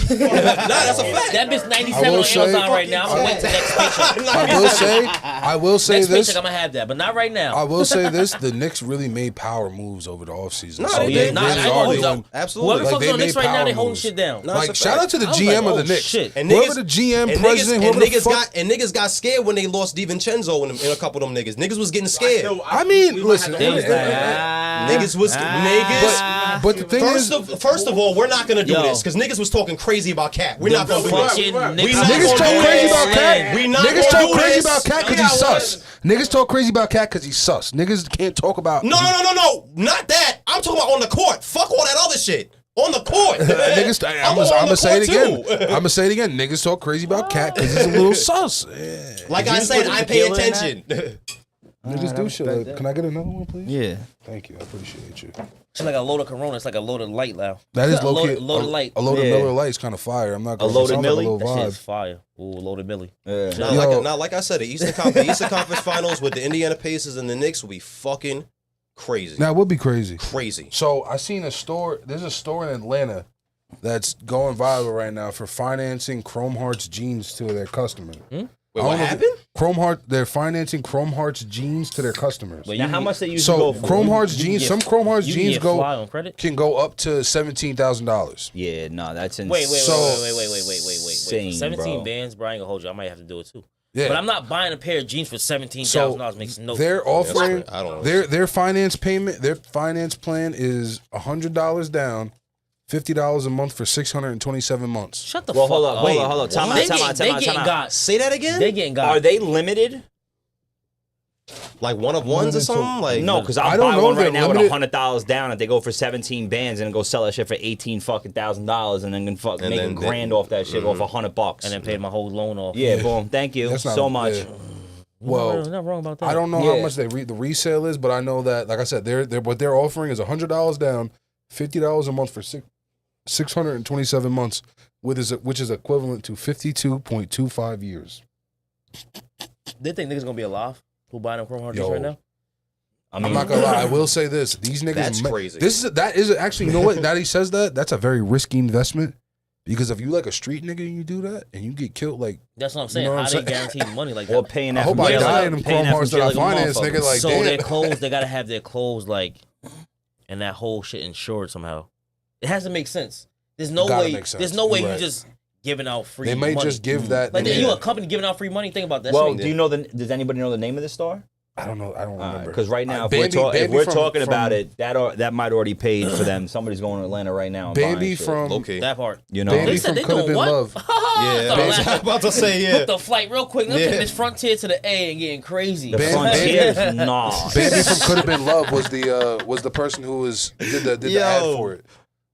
that's a fact. That bitch I 97 will on say- Amazon right now. I'm gonna wait till next paycheck. I will say Next this. paycheck, I'm gonna have that, but not right now. I will say this: the Knicks really made power moves over the offseason. No, So they did. Nah, really I are always doing- Absolutely. Whoever Like, fucks they on the Knicks made right now, they power holding moves. shit down. No, Like that's a shout fact. out to the I was GM like, of the oh, Knicks. shit. And Whoever niggas, the GM, and president, whoever the niggas fuck. got scared when they lost DiVincenzo in a couple of them niggas. Niggas was getting scared. I mean, listen. They was like, Niggas was niggas. But the thing is, First of all, we're not gonna do Yo. this because niggas was talking crazy about Cat. We're not gonna do this. fucking We not niggas gonna talk do crazy this. about Cat. We not Niggas gonna talk do crazy this. about Cat because he's sus. Niggas talk crazy about Cat because he's sus. Niggas can't talk about. No, not that. I'm talking about on the court. Fuck all that other shit. On the court. Niggas, I'm on gonna the say it court, again. too. I'm gonna say it again. Niggas talk crazy about Cat because he's a little sus. Yeah. Like I said, I pay attention. Niggas do shit. Like, can I get another one, please? Yeah. Thank you. I appreciate you. it's like a load of Corona. It's like a load of light now. That is a low key. load of light. A load of Yeah. Miller Light's kind of fire. I'm not gonna loaded it sounds Millie? Like a That little shit's vibe. fire. Ooh, loaded Millie. Yeah. Yo. Like I said, the Eastern Conference Finals with the Indiana Pacers and the Knicks will be fucking crazy. Now it would be crazy. Crazy. So I seen a store. There's a store in Atlanta that's going viral right now for financing Chrome Hearts jeans to their customers. Wait, I don't what know if- happened? Chrome Heart. They're financing Chrome Hearts jeans to their customers. But Now, how much they usually So go for? Chrome Hearts You can jeans. get- Some Chrome Hearts you can jeans get fly go on credit. can go up to $17,000. Yeah, no, that's insane. Wait. So- Insane, 17 bro. bands, bro. I ain't gonna hold you. I might have to do it too. Yeah. But I'm not buying a pair of jeans for $17,000. So Makes no. they're offering I don't know. their finance payment. Their finance plan is $100 down, $50 a month for 627 months. Shut the Well, fuck hold up. up, hold up. Time out, They time getting- out, they time out, getting time out. got. Say that again? They getting got. Are they limited? Like one of ones or something? Like No, because I I'll don't buy know one if they're right now with limited. $100 down if they go for 17 bands and go sell that shit for $18,000 and then can fuck And make a then grand off that shit off $100. and then paid my whole loan off. yeah, boom. Thank you That's not- so much. yeah. Well, Well, not wrong about that. I don't know how Yeah. much the resale is, but I know that, like I said, they're what they're offering is $100 down, $50 a month for 627 months, which is equivalent to 52.25 years. They think niggas gonna be alive who buying them Chrome Hearts Yo. right now? I mean, I'm not gonna lie. I will say this: these niggas. That's crazy. That is actually. You know what? Now that he says that, that's a very risky investment because if you like a street nigga and you do that and you get killed, like That's what I'm saying. You know what How I'm they saying? guarantee money like or that? paying I that hope from I jail, die in them paying Chrome that Hearts from that I jail like a finance, motherfucker. nigga. Like, So damn. their clothes, they gotta have their clothes like, and that whole shit insured somehow. It has to make sense. There's no Gotta way. make sense. There's no way You're you right. just giving out free. They may money. just give that. Like yeah. you a company giving out free money. Think about that. Well, shit. do you know does anybody know the name of the store? I don't know. I don't remember. Because right now, if Bambi- we're Bambi from- talking from- about it, that might already paid for them. Somebody's going to Atlanta right now. And Baby buying shit. from Okay. that part. you know, Baby They said from they Could Have doing Been what? Love. Yeah, Start I was laughing. about to say, yeah. Book the flight real quick. Let's Yeah. take this Frontier to the A and getting crazy. the Bam- Frontiers, nah. Baby from Could Have Been Love was the person who did the ad for it.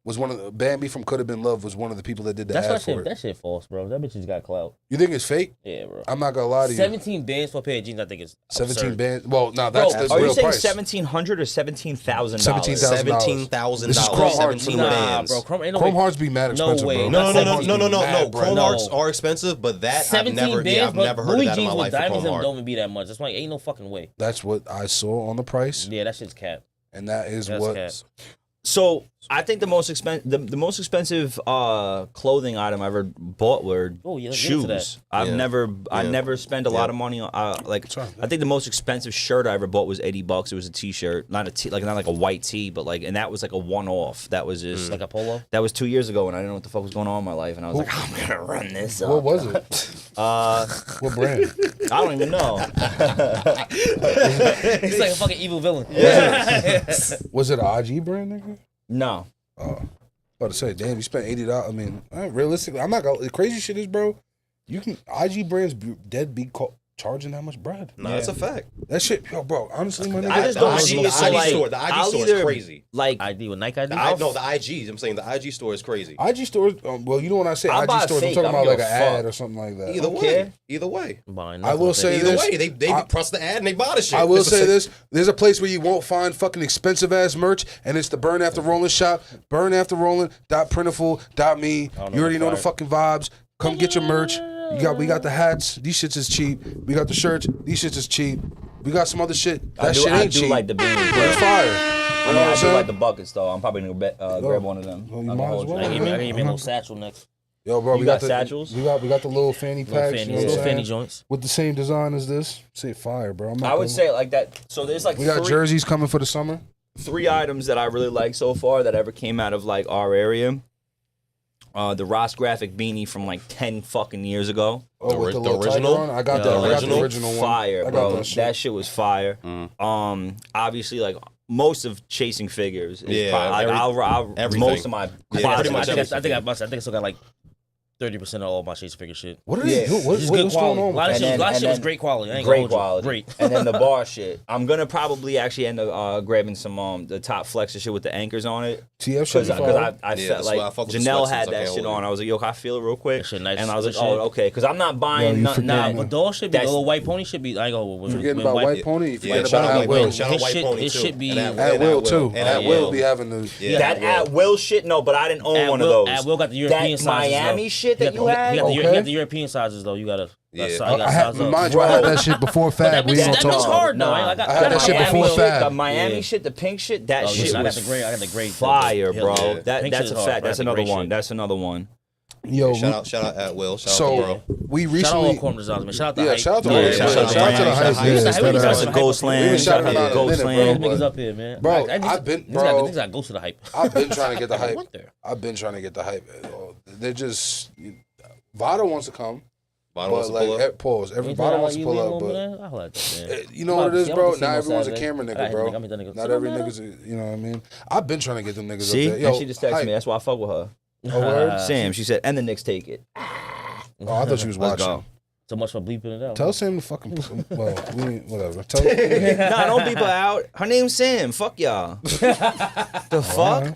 Was one of the Bambi from Could Have Been Love was one of the people that did the That's ad why for shit. it. That shit false, bro. That bitch just got clout. You think it's fake? Yeah, bro. I'm not gonna lie to you. 17 bands for a pair of jeans. I think it's 17 absurd. bands. Well, no, that's Bro, the Are you real saying price. 1,700 or $17,000? $17,000. $17,000. This is Chrome Hearts. 17 Nah, bands. bro. Chrome, ain't no Chrome way. Hearts be mad No expensive, way. bro. No, That's no, no, 17 no, no, no, mad, no. bro. Chrome No. Hearts are expensive, but that I've 17 never, bands, yeah, I've but never heard Louis of that in my jeans life with for diamonds Chrome in them Heart. don't even be that much. That's why ain't no fucking way. That's what I saw on the price, Yeah, that shit's cap. and that is That's what. cap. So I think the most expensive clothing item I ever bought were shoes. I never spent a lot of money on I think the most expensive shirt I ever bought was $80. It was a t-shirt, not like a white tee, but and that was like a one-off. That was just like a polo. That was 2 years ago, and I didn't know what the fuck was going on in my life, and I was like, I'm gonna run this up. What was it? What brand? I don't even know. He's like a fucking evil villain. Yeah. Was it an IG brand, nigga? No. About to say, damn, you spent $80. I mean, realistically, I'm not gonna. The crazy shit is, bro, you can IG brands be charging that much bread. No, that's a fact. That shit, yo, bro. Honestly, my nigga, I just don't see it. The IG store is crazy. Like ID with Nike ID. No, the IGs. I'm saying the IG store is crazy. IG stores. Well, you know when I say I'll IG buy stores, fake, I'm talking about like an fuck. ad or something like that. Either way. I will say Either this. way, they press the ad and they buy the shit. I will say this. There's a place where you won't find fucking expensive ass merch, and it's the Burn After Rolling shop. BurnAfterRolling.printful.me. You already know the fucking vibes. Come get your merch. We got the hats. These shits is cheap. We got the shirts. These shits is cheap. We got some other shit. That shit ain't cheap. I do like the beanies. But it's fire. I do like the buckets though. I'm probably gonna grab one of them. Well, you might as well. I can give me a little satchel next. Yo, bro, You got satchels? We got the little fanny packs. Little fanny joints. With the same design as this. Say fire, bro. I would say it like that. So there's like we got jerseys coming for the summer. 3 items that I really like so far that ever came out of like our area. The Ross Graphic beanie from like 10 fucking years ago. Oh, with the original? I got the original one. Fire, bro. That shit was fire. Obviously, like most of chasing figures. Is everything. Most of my pretty much I think I still got like 30% of all my chasing figure shit. What are they? What's good going quality. on? A lot of shit was great quality. I ain't Great gonna quality. hold you. Great. And then the bar shit. I'm gonna probably actually end up grabbing some the top flexor shit with the anchors on it. TF shit. Because I felt like Janelle had that shit on. I was like, yo, can I feel it real quick? That shit nice. And I was like, oh, okay. Because I'm not buying nothing now. But those should be, the little white pony should be, I go. Forgetting about White Pony. Yeah, shout out White Pony It should be. At Will, too. And At Will be having the. That at Will shit, no, but I didn't own one of those. At Will got the European sizes. Miami shit that you had? He got the European sizes, though. You gotta. I had that shit before Fab. We don't That talk. hard, though. I had that shit before Fab. The Miami shit, the pink shit, that shit was I got the gray fire, bro. Yeah. That's a fact. That's another one. That's another one. Yo, shout out at Will. Shout out to bro. We recently. Shout out all corner designs, man. Shout out to Hype. Shout out to the Hype. Shout out to Ghostland. Shout out to Ghostland. Niggas up here, man. Bro, I've been. Bro, niggas got Ghost to the Hype. I've been trying to get the Hype. I've been trying to get the Hype. They're just. Vado wants to come. Vado wants to pull up. Pause. Everybody wants to pull up, but you know what it is, bro? Not everyone's a camera nigga, bro. Not every nigga's, you know what I mean? I've been trying to get them niggas up there. Yo, and she just texted me. That's why I fuck with her. Oh, word? Sam, she said, and the Knicks take it. Oh, I thought she was watching. So much for bleeping it out. Tell Sam to fucking. Well, whatever. Nah, don't beep her out. Her name's Sam. Fuck y'all. The fuck?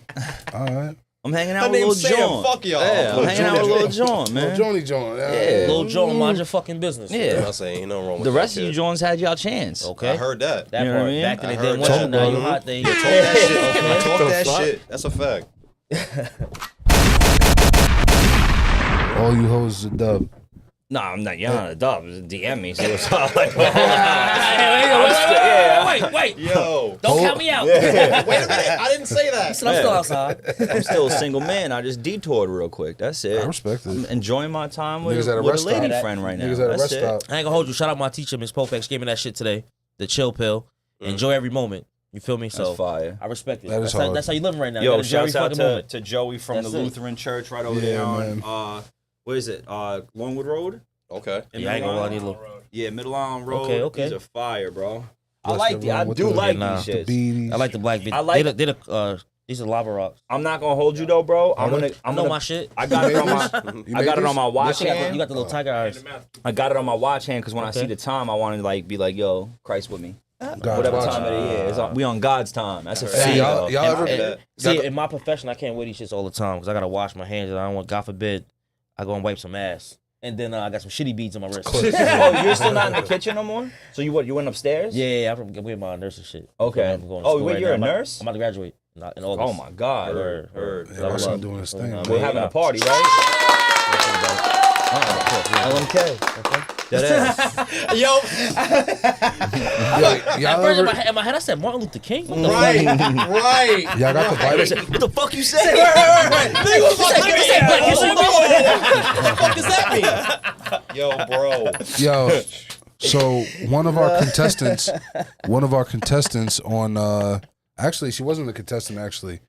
All right. I'm hanging out with Lil Jon. Fuck y'all. Yeah, I'm hanging out with Lil Jon, man. Lil Johnny. Yeah. Lil Jon, mind your fucking business. Yeah. I'm saying, ain't no wrong with the rest that of you kid. Jones had y'all chance. Okay. I heard that. That You know part. what I mean? Back in the I day, heard when that. now you hot, they. Talk that shit. Okay. Talk that shit. That's a fact. All you hoes is a dub. Nah, I'm not. You're not a dub. DM me. See what's up. Like, Wait. Yo. Don't count me out. Wait a minute. I didn't say that. I'm still outside. I'm still a single man. I just detoured real quick. That's it. I respect it. I'm enjoying my time with Niggas at a a rest lady stop. friend right now. Niggas at a That's rest it. stop. I ain't gonna hold you. Shout out my teacher, Miss Popex, gave me that shit today. The chill pill. Enjoy every moment. You feel me? So That's fire. I respect it. That is That's hard. how you living right now. Yo, You gotta enjoy every shouts out fucking moment. to Joey from That's the it. Lutheran Church right over Yeah, there man. on what is it? Longwood Road? Okay. Yeah, I ain't gonna lie to you. Yeah, Middle Island Road. Okay. These are fire, bro. I What's like the the. I one with do the- like Nah. these The shits. beaties. I like the black beat. I like- These are lava rocks. I'm not gonna hold you though, bro. I know my shit. I got it on my. You I made got it this? on my watch You hand. got the little tiger eyes. I got it on my watch hand because when I Okay. see the time, I want to like be like, yo, Christ with me. God's Whatever watching. time of the year. We on God's time. That's a See, fact. y'all yo. ever- that. See, in my profession, I can't wear these shits all the time because I gotta wash my hands. And I don't want, God forbid, I go and wipe some ass. And then I got some shitty beads on my wrist. Oh, you're still not in the kitchen no more? So you went upstairs? Yeah, I'm with my nurse and shit. Okay. I'm going to Oh, school wait, right you're now. a nurse? I'm about to graduate in August. Oh my God. Heard. Yeah, my son doing his thing. We're having a party, right? LMK. Okay. Yo, At first, in my head, I said Martin Luther King. What the fuck? right. Y'all got the Bible. What the fuck you say? What the fuck does that mean? Yo, bro. Yo, so one of our contestants on actually she wasn't a contestant actually.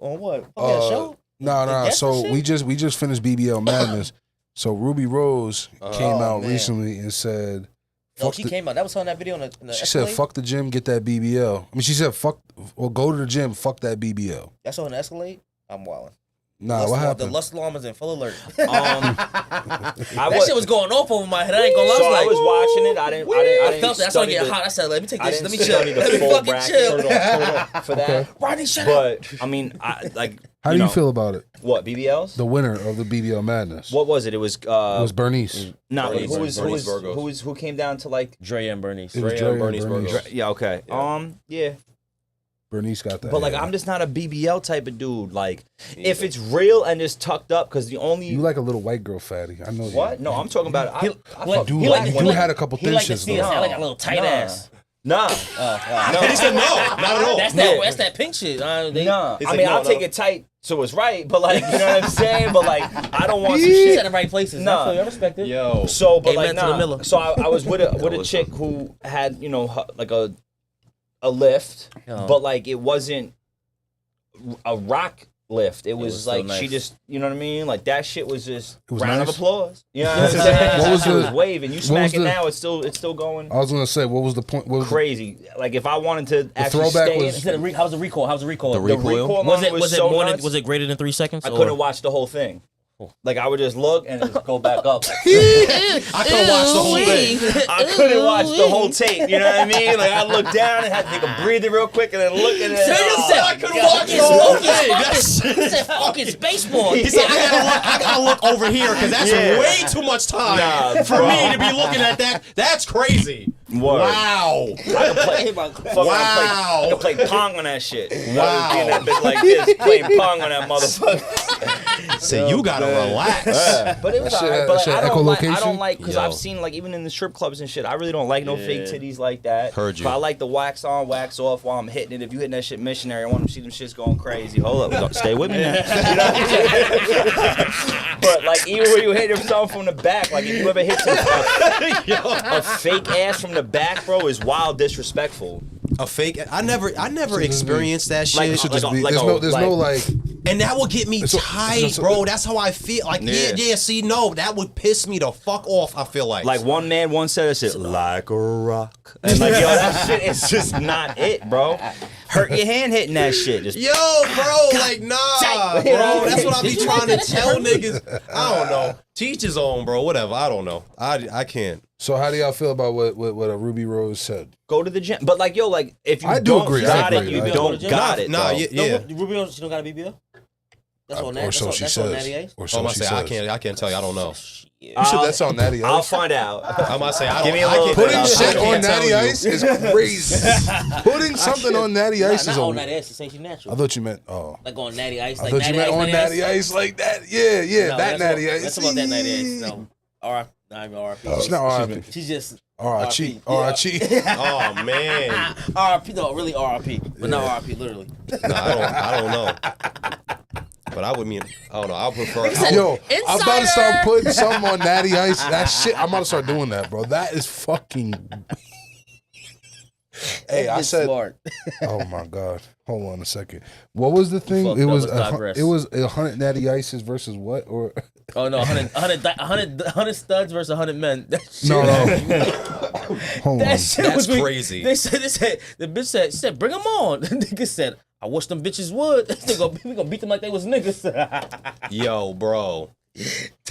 On what? Fucking show? No. guest So and we just finished BBL Madness. So Ruby Rose came out man. recently and said, No, fuck she the- came out. That was on that video. she said, "Fuck the gym, get that BBL." I mean, she said, "Fuck or go to the gym, fuck that BBL." That's on the Escalade. I'm wilding. Nah, what The happened? lust alarm is in full alert. I That shit was going off over my head. I ain't gonna lie. So I I was was watching it. I didn't felt it. I started study getting the- hot. I said, let me take I this. didn't Let me chill. study the Let me full fucking bracket chill. for that. Rodney, shut up. But I mean, How do you feel about it? What BBLs? The winner of the BBL Madness. What was it? It was It was Bernice. not Bernice- Bernice Burgos. who came down to like Dre and Bernice. It was Dre Dre and and Bernice Bernice. Burgos. yeah, okay. Yeah. Bernice got that. But like, yeah. I'm just not a BBL type of dude. Like, if it's real and it's tucked up, because the only You like a little white girl fatty. I know what? you. No, I'm talking about. I Like, Dude, he like- you he like- had a couple He like to thin see shits, us though. have like a little tight ass. Nah. He said no, not at all. That's that pink shit. Nah. He's I like, mean, no, I'll no. take it tight so it's right, but like, you know what I'm saying? But like, I don't want some She's shit. in the right places. Nah. I feel you. I respect it. Yo. So, but Amen like, to the nah. Miller. So I was with a chick who had, you know, like a lift, but like it wasn't a rock lift. It was still like nice. she just, you know what I mean? Like that shit was just was round nice? of applause. You know what I'm saying? What That was shit the- was waving. You what smack was it the- now, it's still going I was gonna say, what was the point? What was crazy. Like if I wanted to actually throwback stay was- in, Said how's the recall? How's the recall? the recoil Was line it was it so more than nuts, was it greater than 3 seconds? I or- couldn't watch the whole thing. Like I would just look and just go back up. I couldn't watch the whole thing. I couldn't watch the whole tape. You know what I mean? Like I looked down and had to take a breather real quick and then look at it. I couldn't watch the whole thing. That's- He said, "Fuck, it's baseball." He said, I gotta look over here because that's Yeah. way too much time Nah, for bro. me to be looking at that. That's crazy. Word. Wow. I could play, Wow. I could play Pong on that shit. Wow. I was in that bitch like this, playing Pong on that motherfucker. So you gotta relax. But it was That shit alright. had- But that shit I had don't like, echolocation? because Yo. I've seen like even in the strip clubs and shit, I really don't like no fake titties like that. Heard you. But I like the wax on, wax off while I'm hitting it. If you hitting that shit missionary, I want to see them shits going crazy. Hold up, stay with me now. You know what I'm saying? But like even when you hit something from the back, like if you ever hit a fake ass from the back, bro, is wild disrespectful. A fake. I never experienced that shit. Like- It should just like- be. like There's a- no. There's no like. And that would get me So- tight, so- bro. That's how I feel. Like, yeah, see, no, that would piss me the fuck off, I feel like. Like one man once said, "I said like a rock," and like yo, that shit is just not it, bro. Hurt your hand hitting that shit. Just yo, bro, like, nah, bro. That's what I be trying to tell niggas. I don't know. Teach his own, bro. Whatever. I don't know. I can't. So how do y'all feel about what a Ruby Rose said? go to the gym. But like yo, like if you I do don't agree, got I it, agree. you I don't agree. got it. Nah, bro. yeah. Rubio, she don't got a BBL. That's on that. Or so That's she on says. Natty Ice. Or I'm so gonna she say says. I can't tell you. I don't know. You said that's on Natty I'll Ice. find out. I'm gonna say I Give don't. me a I little can't- bit Putting I shit can't on tell Natty you. Ice is crazy. Putting something on Natty Ice Not is on a. Natty Ice. It's ain't she natural. I thought you meant. Oh. Like on Natty Ice. I Like thought you Natty meant Ice, on Natty Ice like that. Yeah, yeah, No, that that's Natty what- Ice. That's about that Natty Ice. No. Not even RIP. She's not RIP. She's just R.I.P. Yeah. R.I.P. Oh man. RIP. No, really RIP, but not RIP. Literally. Nah, I don't know. But I would mean I don't know. I prefer. Yo, I'm about to start Insider! putting something on Natty Ice. That shit, I'm about to start doing that, bro. That is fucking. Hey, I It's said. smart. Oh my god! Hold on a second. What was the thing? Fucked It up was with digress. it was 100 Natty Ices versus what? Or Oh no, 100 studs versus 100 men. That shit, no. Hold on. that shit That's was crazy. They said the bitch said, she said, bring them on. The nigga said, I wish them bitches would. We gonna beat them like they was niggas. Yo, bro.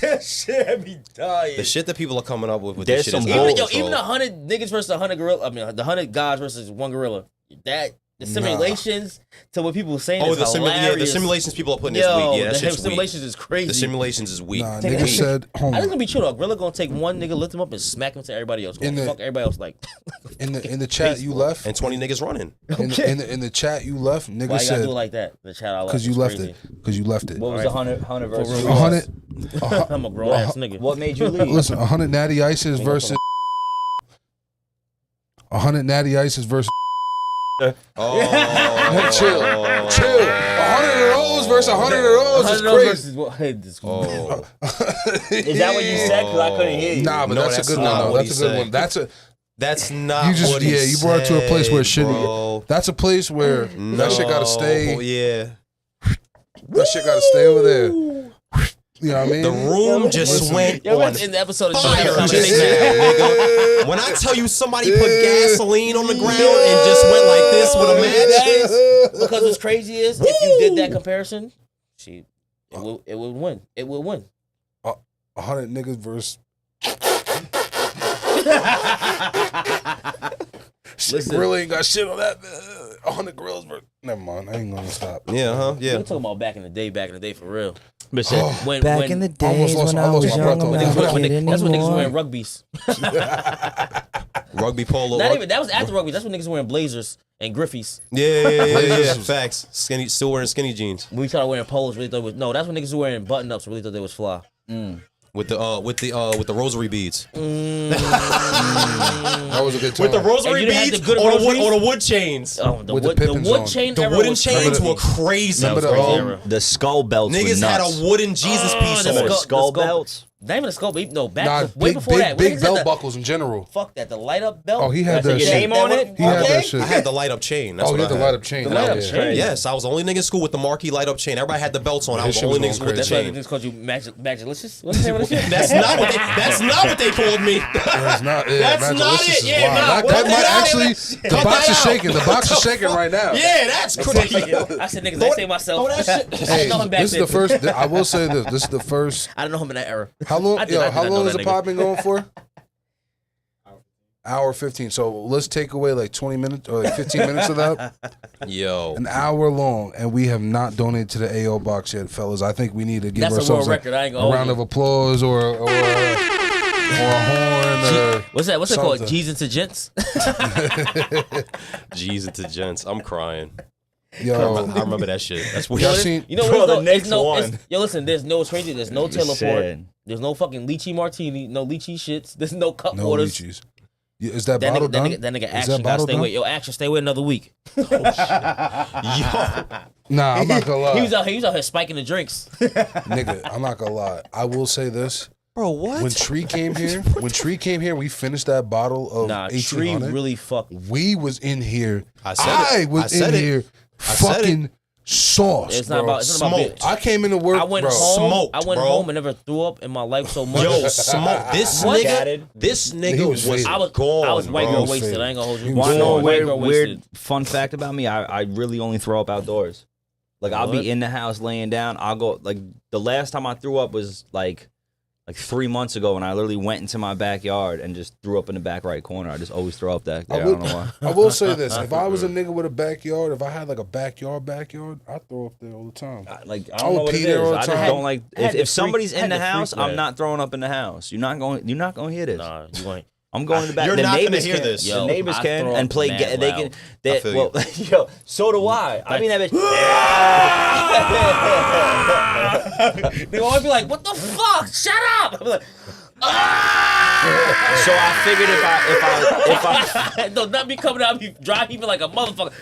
That shit had me dying. The shit that people are coming up with There's this shit is some out of bull- Even control. 100 niggas versus 100 gorilla. I mean, the 100 guys versus one gorilla. That The simulations to what people were saying Oh, is the hilarious. simulations people are putting Yo, is weak. Yeah, that the shit's simulations weak. is crazy. The simulations is weak. Nah, Take nigga a said, I hold think it's on. gonna be chill though. Gorilla gonna take one nigga, lift him up, and smack him to everybody else. In the- Fuck everybody else. Like, In the chat you left, And 20 niggas running. in the chat you left, why nigga you gotta said do it like that? The chat I left. because you is left crazy. it, because you left it. What was the 100 versus? A hundred, I'm a grown ass nigga. What made you leave? listen, 100 natty ices versus 100 natty ices versus. Oh, Chill. 100 of those versus 100 of those is crazy. Hey, this Oh. Is that what you said? Because I couldn't hear you. Nah, but No, that's a that's good one. not No, what that's he a good said. one. That's a That's not you just what he you brought it to a place where it said, shouldn't. bro. That's a place where that shit gotta stay. Oh, yeah. That shit gotta stay over there. You know what I mean? The room just went Yo, on that's in the episode of fire Johnny just Conversation. now, nigga. When I tell you somebody put gasoline on the ground and just went like this with a match, Because what's crazy is if you did that comparison, it would win. It would win. 100 niggas versus. Listen. Gorilla ain't got shit on that. 100 gorillas versus. Never mind. I ain't gonna stop. yeah, huh? Yeah. We're talking about back in the day for real. But shit, When, Back when, in the I almost days lost- when I I lost was my young, breath on I'm that. not when a kid that's when niggas anymore. wearing rugbies. Rugby polo. Not even that was after rugby. That's when niggas wearing blazers and griffies. Yeah. Blazers was- Facts. Skinny, still wearing skinny jeans We started wearing polos. Really thought it was no. That's when niggas were wearing button ups. Really thought they was fly. with the rosary beads. That was a good time. With the rosary And you didn't have beads the good or rosaries? the wood chains. Oh, the With the wood, the Pippins wood on. chain. The era wooden was chains crazy. were crazy. That was Remember the, crazy um, era. the skull belts were Niggas nuts. had a wooden Jesus piece the on. skull- skull the skull- belts. Not even a skull, but no, back Nah, way before that. When big niggas had belt the- buckles in general. Fuck that, the light up belt. Oh, he had That's that your shit. name on it? He had Okay. that shit. I had the light up chain. That's Oh, what he had I the light up chain. The light Oh, up yeah. chain. Yes, I was the only nigga in school with the marquee light up chain. Everybody had the belts on. I His was the shit only was nigga going with the That's why chain. they just called you Magilicious. What's the name of the shit? That's not what they. That's not what they called me. That's not. Yeah, That's man, not this it. is Yeah, wild. nah, That what might the hell? actually. The Cut box that is out. shaking. The box is shaking right now. Yeah, that's crazy. I said niggas, I say myself. I Hey, didn't know him back this is then. the first. I will say this. This is the first. I didn't know him in that era. How long? I did Yo, not how know long that has the nigga. pod been going for? Hour 15. So let's take away like 20 minutes or like 15 minutes of that. Yo, An hour long, and we have not donated to the AO box yet, fellas. I think we need to give That's a ourselves world record. I ain't a gonna round hold of applause or a horn. Or What's that? What's it called? something. G's into gents? G's into gents. I'm crying. Yo, I remember that shit. That's weird. y'all seen? You know Bro, what? the It's Knicks no, won. it's, yo, listen. There's no crazy. There's no teleport. Sad. There's no fucking lychee martini. No lychee shits. There's no cup No waters. lychees. Yeah, is that That bottle nigga, done? that nigga Is action that gotta bottle stay done? away. Yo, action stay away another week. Yo, Nah, I'm not gonna lie. He was out here spiking the drinks. Nigga, I'm not gonna lie. I will say this. bro, what? When Tree came here, we finished that bottle of Nah, Tree 1800. really fucked. We was in here. I said it. was I said in it. here I said fucking sauce, It's not bro. about. It's not about. Smoked. I came into work, I went bro. home. Smoked, I went bro. home and never threw up in my life so much. Yo, smoke. This What? nigga. This He nigga was was, faded. I was gone. I was white bro. girl was wasted. faded. I ain't gonna hold He you. was Want to know a gone. White weird, girl weird wasted. fun fact about me? I really only throw up outdoors. Like I'll What? be in the house laying down. I'll go like the last time I threw up was like 3 months ago, and I literally went into my backyard and just threw up in the back right corner. I just always throw up there. I don't know why. I will say this: if I was a nigga with a backyard, if I had like a backyard, I throw up there all the time. Like I I don't know would what pee it there is. all the I just time. don't like I had the if somebody's freak- I in had the the house, freak I'm that. not throwing up in the house. You're not going to hear this. Nah, you ain't. I'm going to the back. You're the not gonna neighbors hear can, this. The Yo, neighbors I can throw and up play. mad They loud. can. They, feel well, yo, so do I. I mean, that bitch. They always be like, "What the fuck? Shut up!" I be like, So I figured if I "No, not be coming out, be dry heaving like a motherfucker."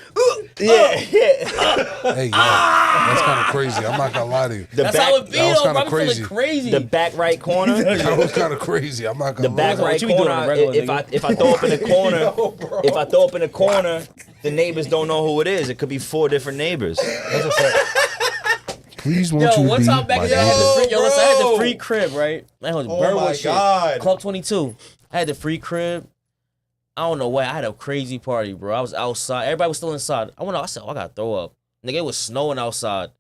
Hey, yeah, that's kind of crazy. I'm not gonna lie to you. the That's back, how it be, that was though. kinda Bro, I'm feeling crazy. crazy. the back right corner. That was kind of crazy. I'm not The gonna back lie. right you be doing corner. on the regular, If I throw up in the corner, if I throw up in the corner, the neighbors don't know who it is. It could be 4 different neighbors. That's a fact. Please won't Yo, you one be time back my in the day, I had the neighbor? free, yo, listen, I had the bro. free crib, right? I was Oh Birdwood my shit. God. Club 22. I had the free crib. I don't know why. I had a crazy party, bro. I was outside. Everybody was still inside. I said, oh, I gotta throw up. Nigga, it was snowing outside.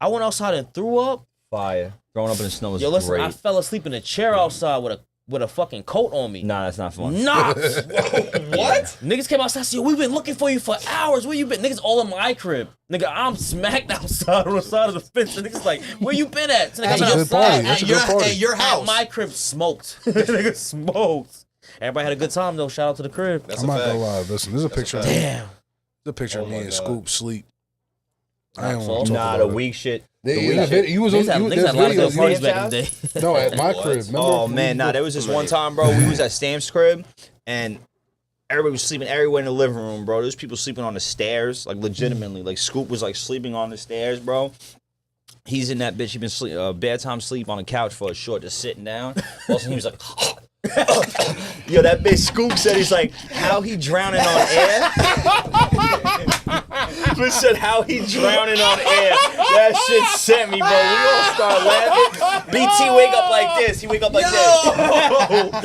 I went outside and threw up. Fire. Throwing up in the snow is Yo, listen, great. I fell asleep in a chair outside with a with a fucking coat on me. Nah, that's not fun. Nah. What? Niggas came outside and said, we've been looking for you for hours. Where you been? Niggas all in my crib. Nigga, I'm smacked outside on the side of the fence. And niggas like, where you been at? So nigga, That's a I'm good party. outside. That's a good party. At your house. At my crib smoked. Nigga smoked. Everybody had a good time though. Shout out to the crib. That's I'm a not gonna fact. lie. Listen, there's a picture. fact. Damn. The picture of Oh me my and God. Scoop sleep. I ain't Nah, want to talk Nah, about the it. weak shit. You was on. Niggas had There's a lot of good videos. parties you back in the day. No, at my crib. Remember? Oh man, nah, there was this one time, bro. We was at Stam's crib, and everybody was sleeping everywhere in the living room, bro. There's people sleeping on the stairs, like legitimately. Like Scoop was like sleeping on the stairs, bro. He's in that bitch. He been bad time sleep on the couch for a short, just sitting down. Also, he was like, yo, that bitch Scoop said he's like, how he drowning on air? Bitch said how he drowning on air. That shit sent me, bro. We all start laughing. BT wake up like this. He wake up like this. He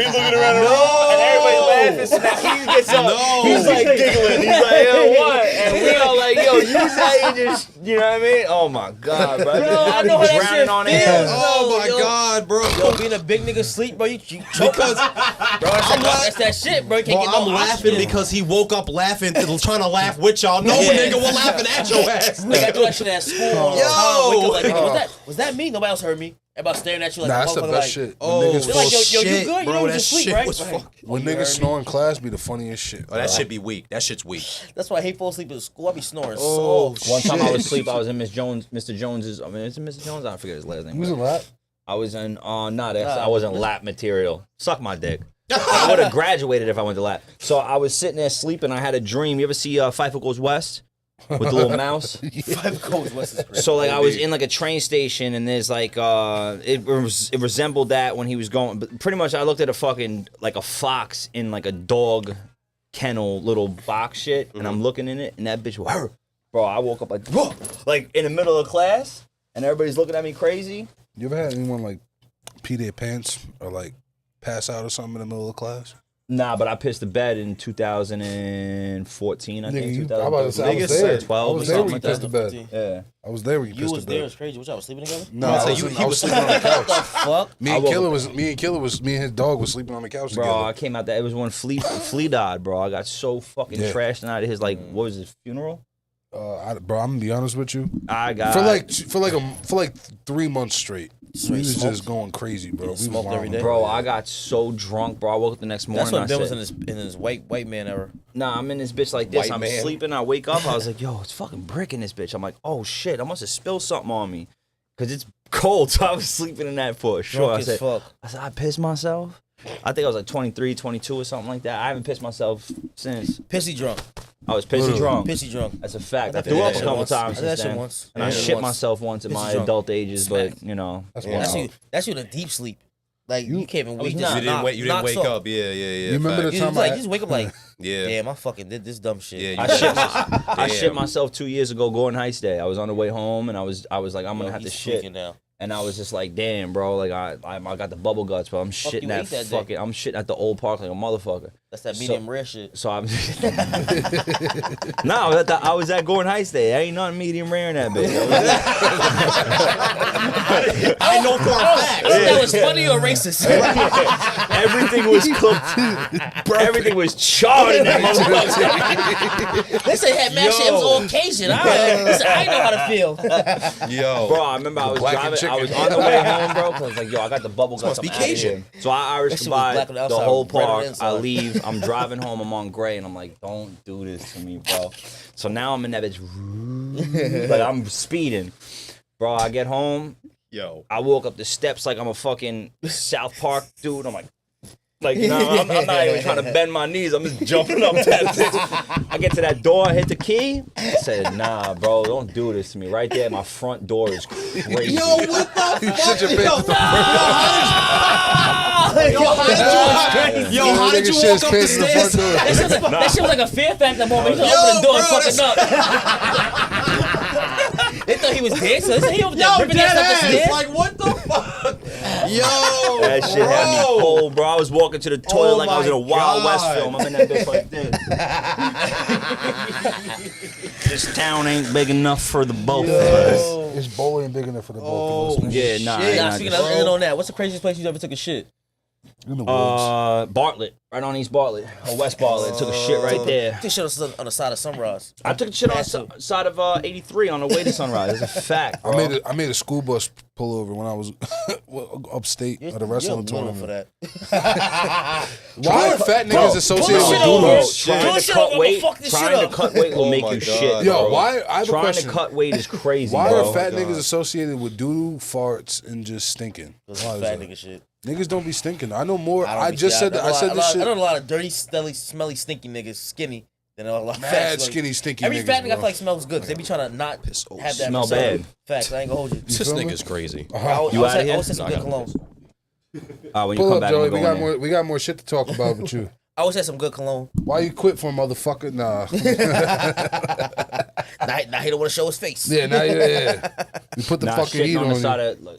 looking around the room and everybody laughing. So now he gets up. He's like giggling. He's like, yo, what? And we all like, yo, you say you just, you know what I mean? Oh my god, bro. I How know how he that drowning shit on feels. air. Oh my Yo. God, bro. Yo, being a big nigga sleep, bro, you choke. Because Bro, that's that shit, bro. You can't bro, get no I'm laughing oxygen. because he woke up laughing, trying to laugh with y'all. No Yeah. nigga was laughing at your ass. Like I do that shit at school all the Yo. time. Wake up like, nigga, was that me? Nobody else heard me. Everybody staring at you like Nah, a that's the motherfucker. best Like, shit. Oh, When niggas, they're like, yo, shit, you good? You bro. know you That just sleep, shit right? was Like, fucking. when you heard niggas me? snore in class, be the funniest shit. Oh, that shit be weak. That shit's weak. That's why I hate falling asleep at school. I be snoring Oh, so. One time I shit. was asleep. I was in Mr. Jones's. I mean, is it Mr. Jones? I forget his last name. You was a lot. I was in. I wasn't lap material. Suck my dick. I would have graduated if I went to lap. So I was sitting there sleeping. I had a dream. You ever see Pfeiffer Goes West with the little mouse? Five codes. What's this? Chris? So like I was in like a train station and there's like it resembled that when he was going. But pretty much I looked at a fucking like a fox in like a dog kennel little box shit, and I'm looking in it, and that bitch, bro. I woke up like, whoa, like in the middle of class, and everybody's looking at me crazy. You ever had anyone like pee their pants or like pass out or something in the middle of class? Nah, but I pissed the bed in 2014, I think. Nigga, I was 2013. there. 12 I or was there when you something pissed the bed. Yeah. I was there when you You pissed was the there. bed. It's crazy. What y'all was sleeping together? No, I I said was, you- I he was was sleeping on the What the couch. fuck? Me I and woke Killer up- was me and his dog was sleeping on the couch Bro, together. I came out that it was when Flea died, bro. I got so fucking Yeah. trashed out of his like what was his funeral? Bro, I'm gonna be honest with you. I got For like 3 months straight, we was just going crazy, bro. We was smoked every wilding. day? bro, I got so drunk, bro. I woke up the next morning. That's when I Ben was said, in his white man era. Nah, I'm in this bitch like this. White I'm man. sleeping. I wake up. I was like, yo, it's fucking brick in this bitch. I'm like, oh shit, I must have spilled something on me. Cause it's cold. So I was sleeping in that for sure. Drunk I as said, fuck. I pissed myself. I think I was like 23, 22 or something like that. I haven't pissed myself since. Pissy drunk. I was pissy drunk. Pissy drunk. That's a fact. I I did threw that up a shit couple once. I times did that since shit then. once. And I Yeah, shit once. myself once in Pissy my drunk. adult ages, Smack. but you know. That's Yeah, wild. that's you in a deep sleep. Like you can't even wake. not. You didn't wake knocks wake off. up. Yeah. You remember fact. the You time like I you just wake up like, Yeah. damn, I fucking did this dumb shit. Yeah, you I did. shit, I shit Damn. myself 2 years ago Gordon Heights Day. I was on the way home and I was like, I'm gonna have to He's shit. tweaking now. And I was just like, damn, bro, like I got the bubble guts, but I'm Fuck shitting you that ate that day? fucking I'm shitting at the old park like a motherfucker. That's that medium rare shit. So I'm No, I was at Gordon Heights Day. There ain't nothing medium rare in that bitch. I know for a fact. That was funny or racist? Everything was cooked. Everything was charred in that motherfucker. They say had mashed shit. It was all Cajun. I know how to feel. Yo. Bro, I remember I was black and driving. I was chicken. on the way home, bro. Cause I was like, yo, I got the bubble guts. must be I'm outta Cajun. here. So I Irish That shit was goodbye black on the the outside, whole red on the park. inside. I leave. I'm driving home. I'm on Gray, and I'm like, don't do this to me, bro. So now I'm in that bitch. Like I'm speeding, bro. I get home. Yo. I walk up the steps like I'm a fucking South Park dude. I'm like, you know, I'm not even trying to bend my knees. I'm just jumping up that bitch. I get to that door, I hit the key. I said, nah, bro, don't do this to me. Right there, my front door is crazy. Yo, what the fuck? Shut your Yo, pants. how did you walk up the stairs? That shit was like a fear factor moment. You Yo, open the door and bro, fucking up. They thought he was dead, so he over there Yo, ripping dead that stuff ass. the stairs. Like, what the fuck? Yo. That shit had me bro. cold, bro. I was walking to the toilet Oh like I was in a my Wild West God. film. I'm in that bitch like this. This town ain't big enough for the both of us. It's bowling big enough for the both of us. Yeah, nah. Shit. Nah, nah, speaking just- of ending on that, what's the craziest place you ever took a shit? In the woods. Bartlett, right on East Bartlett or West Bartlett. Took a shit right there. Took shit on the side of Sunrise. I took a shit on the side of 83 on the way to Sunrise. It's a fact, bro. I made a school bus pull over when I was upstate at a wrestling tournament. For that. Why are fat niggas associated with doodles? Trying to cut weight will make you shit. Yo, why? I have a Trying question. to cut weight is crazy. Why bro. are fat niggas associated with doodle, farts, and just stinking? Why is Fat that? nigga shit. Niggas don't be stinking. I know more. I I just said that. I said this shit. I know a lot of dirty, smelly, stinky niggas, skinny. Then a lot of Mad fat, skinny, stinky every niggas, fat nigga I bro. feel like smells good. 'Cause they be trying to not have that. Smell bad. Facts. I ain't gonna hold you. This nigga's crazy. You out of here? I always say some good cologne. When you Pull come up, back, Joey. I'm We going got in. more. We got more shit to talk about with you. I always had some good cologne. Why you quit for, motherfucker? Nah. Now he don't want to show his face. Yeah, now yeah. You put the Nah, fucking shitting heat on the on side you. of like,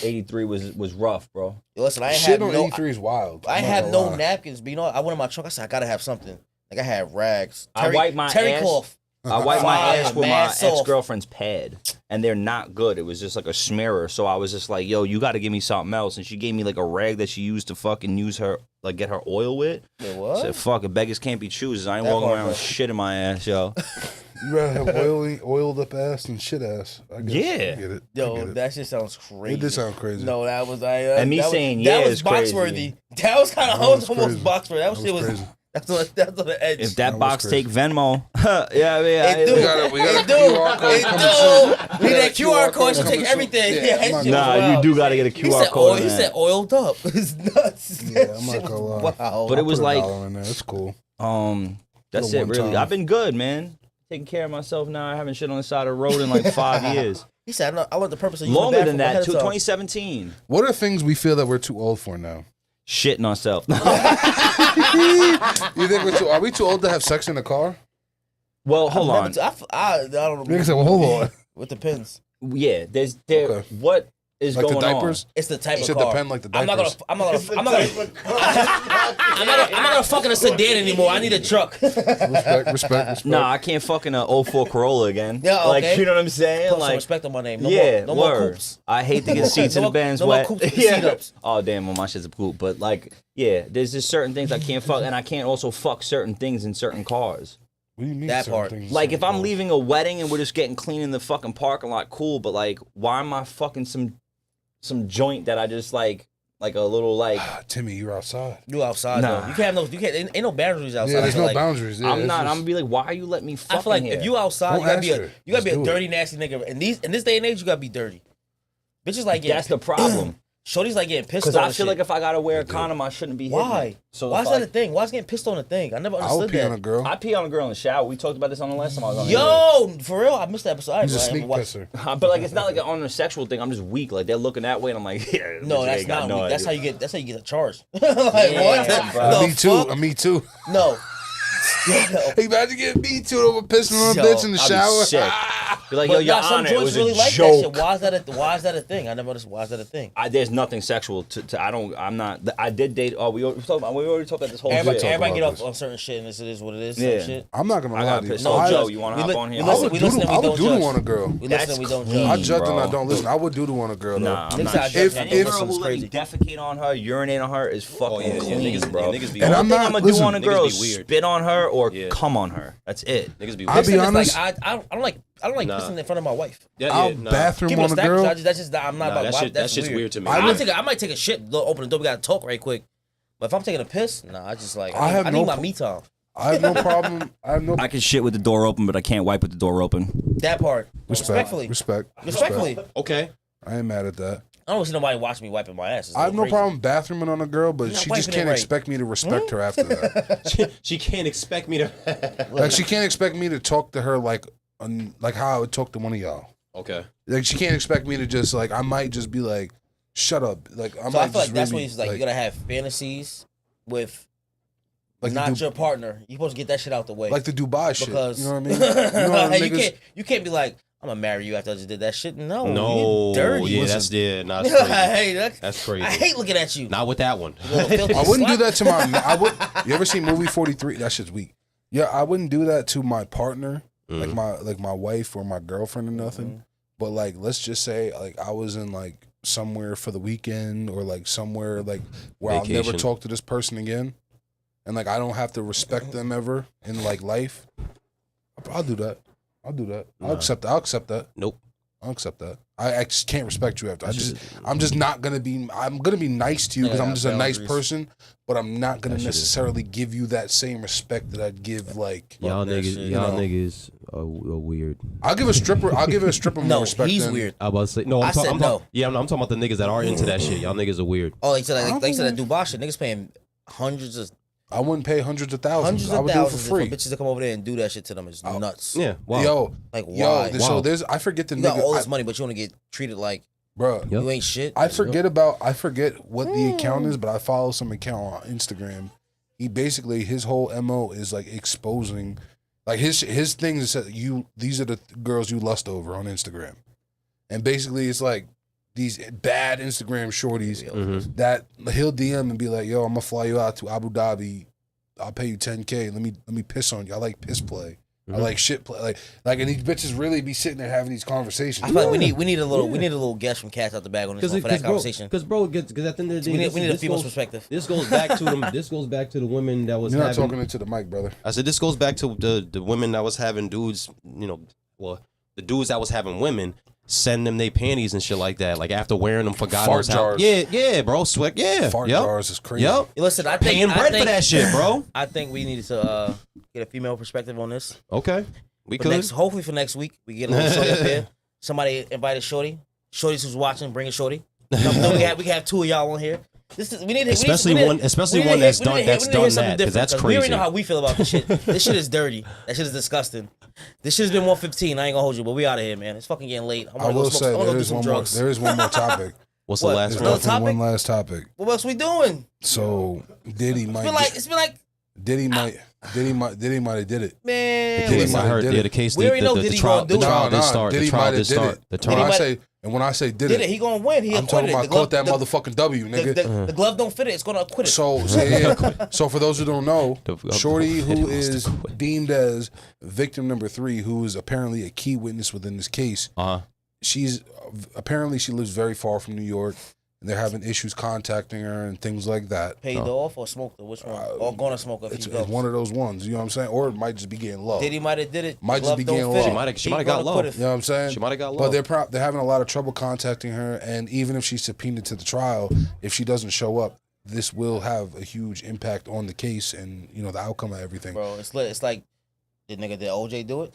83 was rough, bro. Listen, I ain't Shit have on no. 83 is wild. I I'm not have gonna no lie. napkins, but you know what? I went in my trunk. I said I gotta have something. Like I had rags. I wiped my terry ass. cloth. I wiped my Fire, ass with my mad soft. ex-girlfriend's pad, and they're not good. It was just like a smearer. So I was just like, yo, you got to give me something else. And she gave me like a rag that she used to fucking use her, like get her oil with. Wait, what? I said, fuck it, beggars can't be choosers. I ain't That walking part, around bro. with shit in my ass, yo. You rather have oiled up ass than shit ass. I guess. Yeah. I get it. I Yo, get it. that shit sounds crazy. It did sound crazy. No, that was And me that was- saying that yeah was is box crazy. worthy. That was kind of That was almost crazy. box worthy. That, That shit was was. crazy. That's on the edge. If That that was box crazy. take Venmo, yeah, It do. We got a It do. QR code It coming do. soon. We need that QR code to coming take soon. everything. Yeah, Yeah, I'm that not shit gonna- was nah, you wild. do got to get a He QR said code. oil. on He that. said oiled up. It's nuts. Yeah, That I'm not shit gonna was lie. Wow. But it was Put a like, dollar in there. It's cool. that's Little it, really. one-time. I've been good, man. Taking care of myself now. I haven't shit on the side of the road in like 5 years. He said, I learned the purpose of using Longer the than bathroom that, ahead too. of time. 2017. What are things we feel that we're too old for now? Shitting on self. You think we're too? Are we too old to have sex in the car? Well, hold on. I don't know. Niggas say, well, hold on. With the pins. Yeah, there. Okay. What is Like the going diapers? It's the type of Should car. depend like the I'm not diapers. gonna fuck in a sedan anymore. I need a truck. Respect. Nah, I can't fucking a 04 Corolla again. Yeah, okay. Like, you know what I'm saying? Put some Like, respect on my name. No yeah, more, no more word. coops. I hate to get seats in No the Benz more wet. coops with the seat-ups. Oh damn, well my shit's a coupe, but like, yeah, there's just certain things I can't fuck, and I can't also fuck certain things in certain cars. What do you mean? That certain part. things? Like if I'm leaving a wedding and we're just getting clean in the fucking parking lot, cool. But like, why am I fucking some joint that I just like a little like? Timmy, you're outside. You outside Nah. though. You can't have no. You can't. Ain't no boundaries outside. Yeah, I there's feel no like. boundaries. Yeah, I'm it's not. just- I'm gonna be like, why you let me fuck I feel like in here? if you outside, Don't you gotta be ask a her. you gotta be Just a do it. dirty, nasty nigga. In this day and age, you gotta be dirty. Bitches like getting That's the problem. Shorty's like getting pissed Because on. I and feel shit. like if I gotta wear a condom, I shouldn't be. Why? Hitting it. So Why if is that I- a thing? Why is getting pissed on a thing? I never I would understood pee that. on a girl. I pee on a girl in the shower. We talked about this on the last time I was on. here. Yo, for real, I missed that episode. He's a sneak pisser. But like, it's not like an on a sexual thing. I'm just weak. Like they're looking that way, and I'm like, yeah. No, bitch that's ain't got not. no weak. That's how idea. you get. That's how you get a charge. Like what? bro. The Me too. fuck? Me too. No. Imagine getting me too over pissing on a Yo, bitch in the I'll be shower. sick. Be like, But yo, your nah, some honor, it joints was really a like that joke. shit. Why is that a thing? I never understood. Why is that a thing? There's nothing sexual to. I'm not. I did date. Oh, we already talked about this whole Everybody, shit. everybody get about off this. on certain shit, and this is what it is. Yeah. Some shit. I'm not gonna I lie got to you. pissed No off. judge. Joe, you want to hop on here? we listen- we listen and we I would don't doodle judge. on a girl. We That's listen, we don't clean. judge. I judge and bro. I don't listen. I would doodle on a girl though. Nah, I'm Niggas not. out there If- judging Any if- girls girl is who let me crazy. defecate on her, urinate on her is fucking yeah, clean, niggas- bro. yeah, niggas be The And only I'm thing not- I'm gonna listen, do on a niggas girl be is weird. spit on her or Yeah. come on her. That's it. Niggas be I'll weird. be Listen, honest. it's like, I don't like Nah. pissing in front of my wife. I'll bathroom Keep it on a stacked, girl. that's just I'm not Nah, about that wife. shit- that That's shit's weird to me. I might take a shit. Open the door. We gotta talk right quick. But if I'm taking a piss, nah, I just like I need my me time. I have no problem. I have no I can shit with the door open, but I can't wipe with the door open. That part. respect. Respectfully. Respectfully. Okay. I ain't mad at that. I don't see nobody watch me wiping my ass. It's I have no crazy. problem bathrooming on a girl, but You're she not just wiping it can't right. expect me to respect her after that. She can't expect me to. Like she can't expect me to talk to her like how I would talk to one of y'all. Okay. Like she can't expect me to just like I might just be like, shut up. Like I So might I feel like just that's really, when it's like you gotta have fantasies with like not the, your partner. You're supposed to get that shit out the way. like the Dubai shit. because You know what I mean? You know how Hey, niggas, you can't be like, I'm gonna marry you after I just did that shit. No, No. you're dirty. Yeah, Listen. that's nah, that's I crazy. hate that. That's crazy. I hate looking at you. Not with that one. Little filthy I wouldn't do slut. that to my. I would. You ever seen movie 43? That shit's weak. Yeah, I wouldn't do that to my partner, like my wife or my girlfriend or nothing. But like, let's just say like I was in like somewhere for the weekend or like somewhere like where I'll Vacation. never talk to this person again, and like I don't have to respect them ever in like life, I'll do that. I'll do that. I'll accept that. I'll accept that. Nope. I'll accept that. I just can't respect you after. I'm just not gonna be. I'm gonna be nice to you because I'm just a nice person, but I'm not gonna necessarily give you that same respect that I'd give like Y'all niggas, shit, niggas are weird. I'll give a stripper more No, respect. he's than, weird. I was about to say no. I said no. I'm talking about the niggas that are into that shit. Y'all niggas are weird. Oh, like you said that Dubai shit. Niggas paying hundreds of I wouldn't pay hundreds of thousands. I would do it thousands for free. for bitches to come over there and do that shit to them. It's nuts. Yeah. Wow. Yo, Like why? so there's I forget the You got all this nigga, money, but you want to get treated like bruh. you ain't shit. I forget what the account is, but I follow some account on Instagram. He basically his whole MO is like exposing, like his thing is that these are the girls you lust over on Instagram, and basically it's like these bad Instagram shorties that he'll DM and be like, "Yo, I'm gonna fly you out to Abu Dhabi. I'll pay you $10K. Let me piss on you. I like piss play. I like shit play. Like, and these bitches really be sitting there having these conversations. I feel like we need a little guess from Cats out the bag on this one for that conversation. Because at the end of the day, We need a female's perspective. This goes back to them. This goes back to the women that was. You're not having, talking into the mic, brother. I said this goes back to the women that was having dudes, the dudes that was having women send them their panties and shit like that, like after wearing them for God Fart knows how. jars. Yeah, bro, sweat, yeah. Fart yep. jars is crazy. Yep. Listen, I think Paying bread for that shit, bro. I think we need to get a female perspective on this. Okay, we For could. hopefully for next week, we get a little shorty up here. Somebody invited Shorty. Shorty's who's watching, bring a Shorty. Then we can have two of y'all on here. We need Especially one that's done that, because that's We crazy. already know how we feel about this shit. This shit is dirty. That shit is disgusting. This shit has been 1:15. I ain't gonna hold you, but we out of here, man. It's fucking getting late. I will say there is one more topic. What's the What? last There's Another one? definitely topic? one last topic. What else we doing? So Diddy might It's been like Diddy might have did it. man. Diddy listen, might I have heard did the it. case. We already know The Diddy trial gonna do it. did start. The Diddy trial might did have did start. it. The When trial. I say did Did it? it, He gonna win. He I'm acquitted. talking about The glove- caught that the- motherfucking W, nigga. The glove don't fit it. It's gonna acquit it. So for those who don't know, The- Shorty, who Diddy wants to is quit. deemed as victim number 3, who is apparently a key witness within this case, she lives very far from New York, and they're having issues contacting her and things like that. Paid off or smoked it? Which one? Or gonna smoke a It's few goes. one of those ones, you know what I'm saying? Or it might just be getting low. Diddy might have did it. Might just Glove be don't getting fit low. it. She might have He got gonna low. quit it. You know what I'm saying? She might have got low. But they're having a lot of trouble contacting her, and even if she's subpoenaed to the trial, if she doesn't show up, this will have a huge impact on the case and the outcome of everything. Bro, it's lit. It's like, did OJ do it?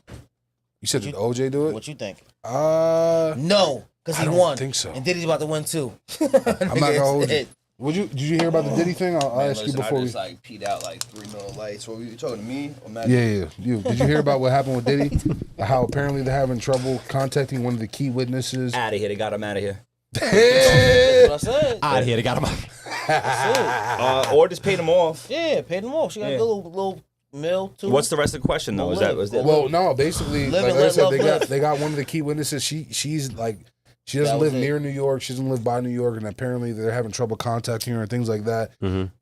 You said did OJ do it? What you think? No, because I he don't won. think so. And Diddy's about to win too. I'm not gonna hold you. Did you hear about the Diddy thing? I'll ask you before I we. just like peed out like 3 million lights. What were you talking to me? Or Matt? Yeah. You did you hear about what happened with Diddy? How apparently they're having trouble contacting one of the key witnesses. Out of here. They got him out of here. That's what I said. Out of here, they got him out. Or just paid him off. Yeah, paid him off. She got a little meal too. What's the rest of the question though? Was that Well, no, basically, Live like and I let said, love live. they got one of the key witnesses. She's like, she That doesn't was live it. near New York. She doesn't live by New York, and apparently they're having trouble contacting her and things like that.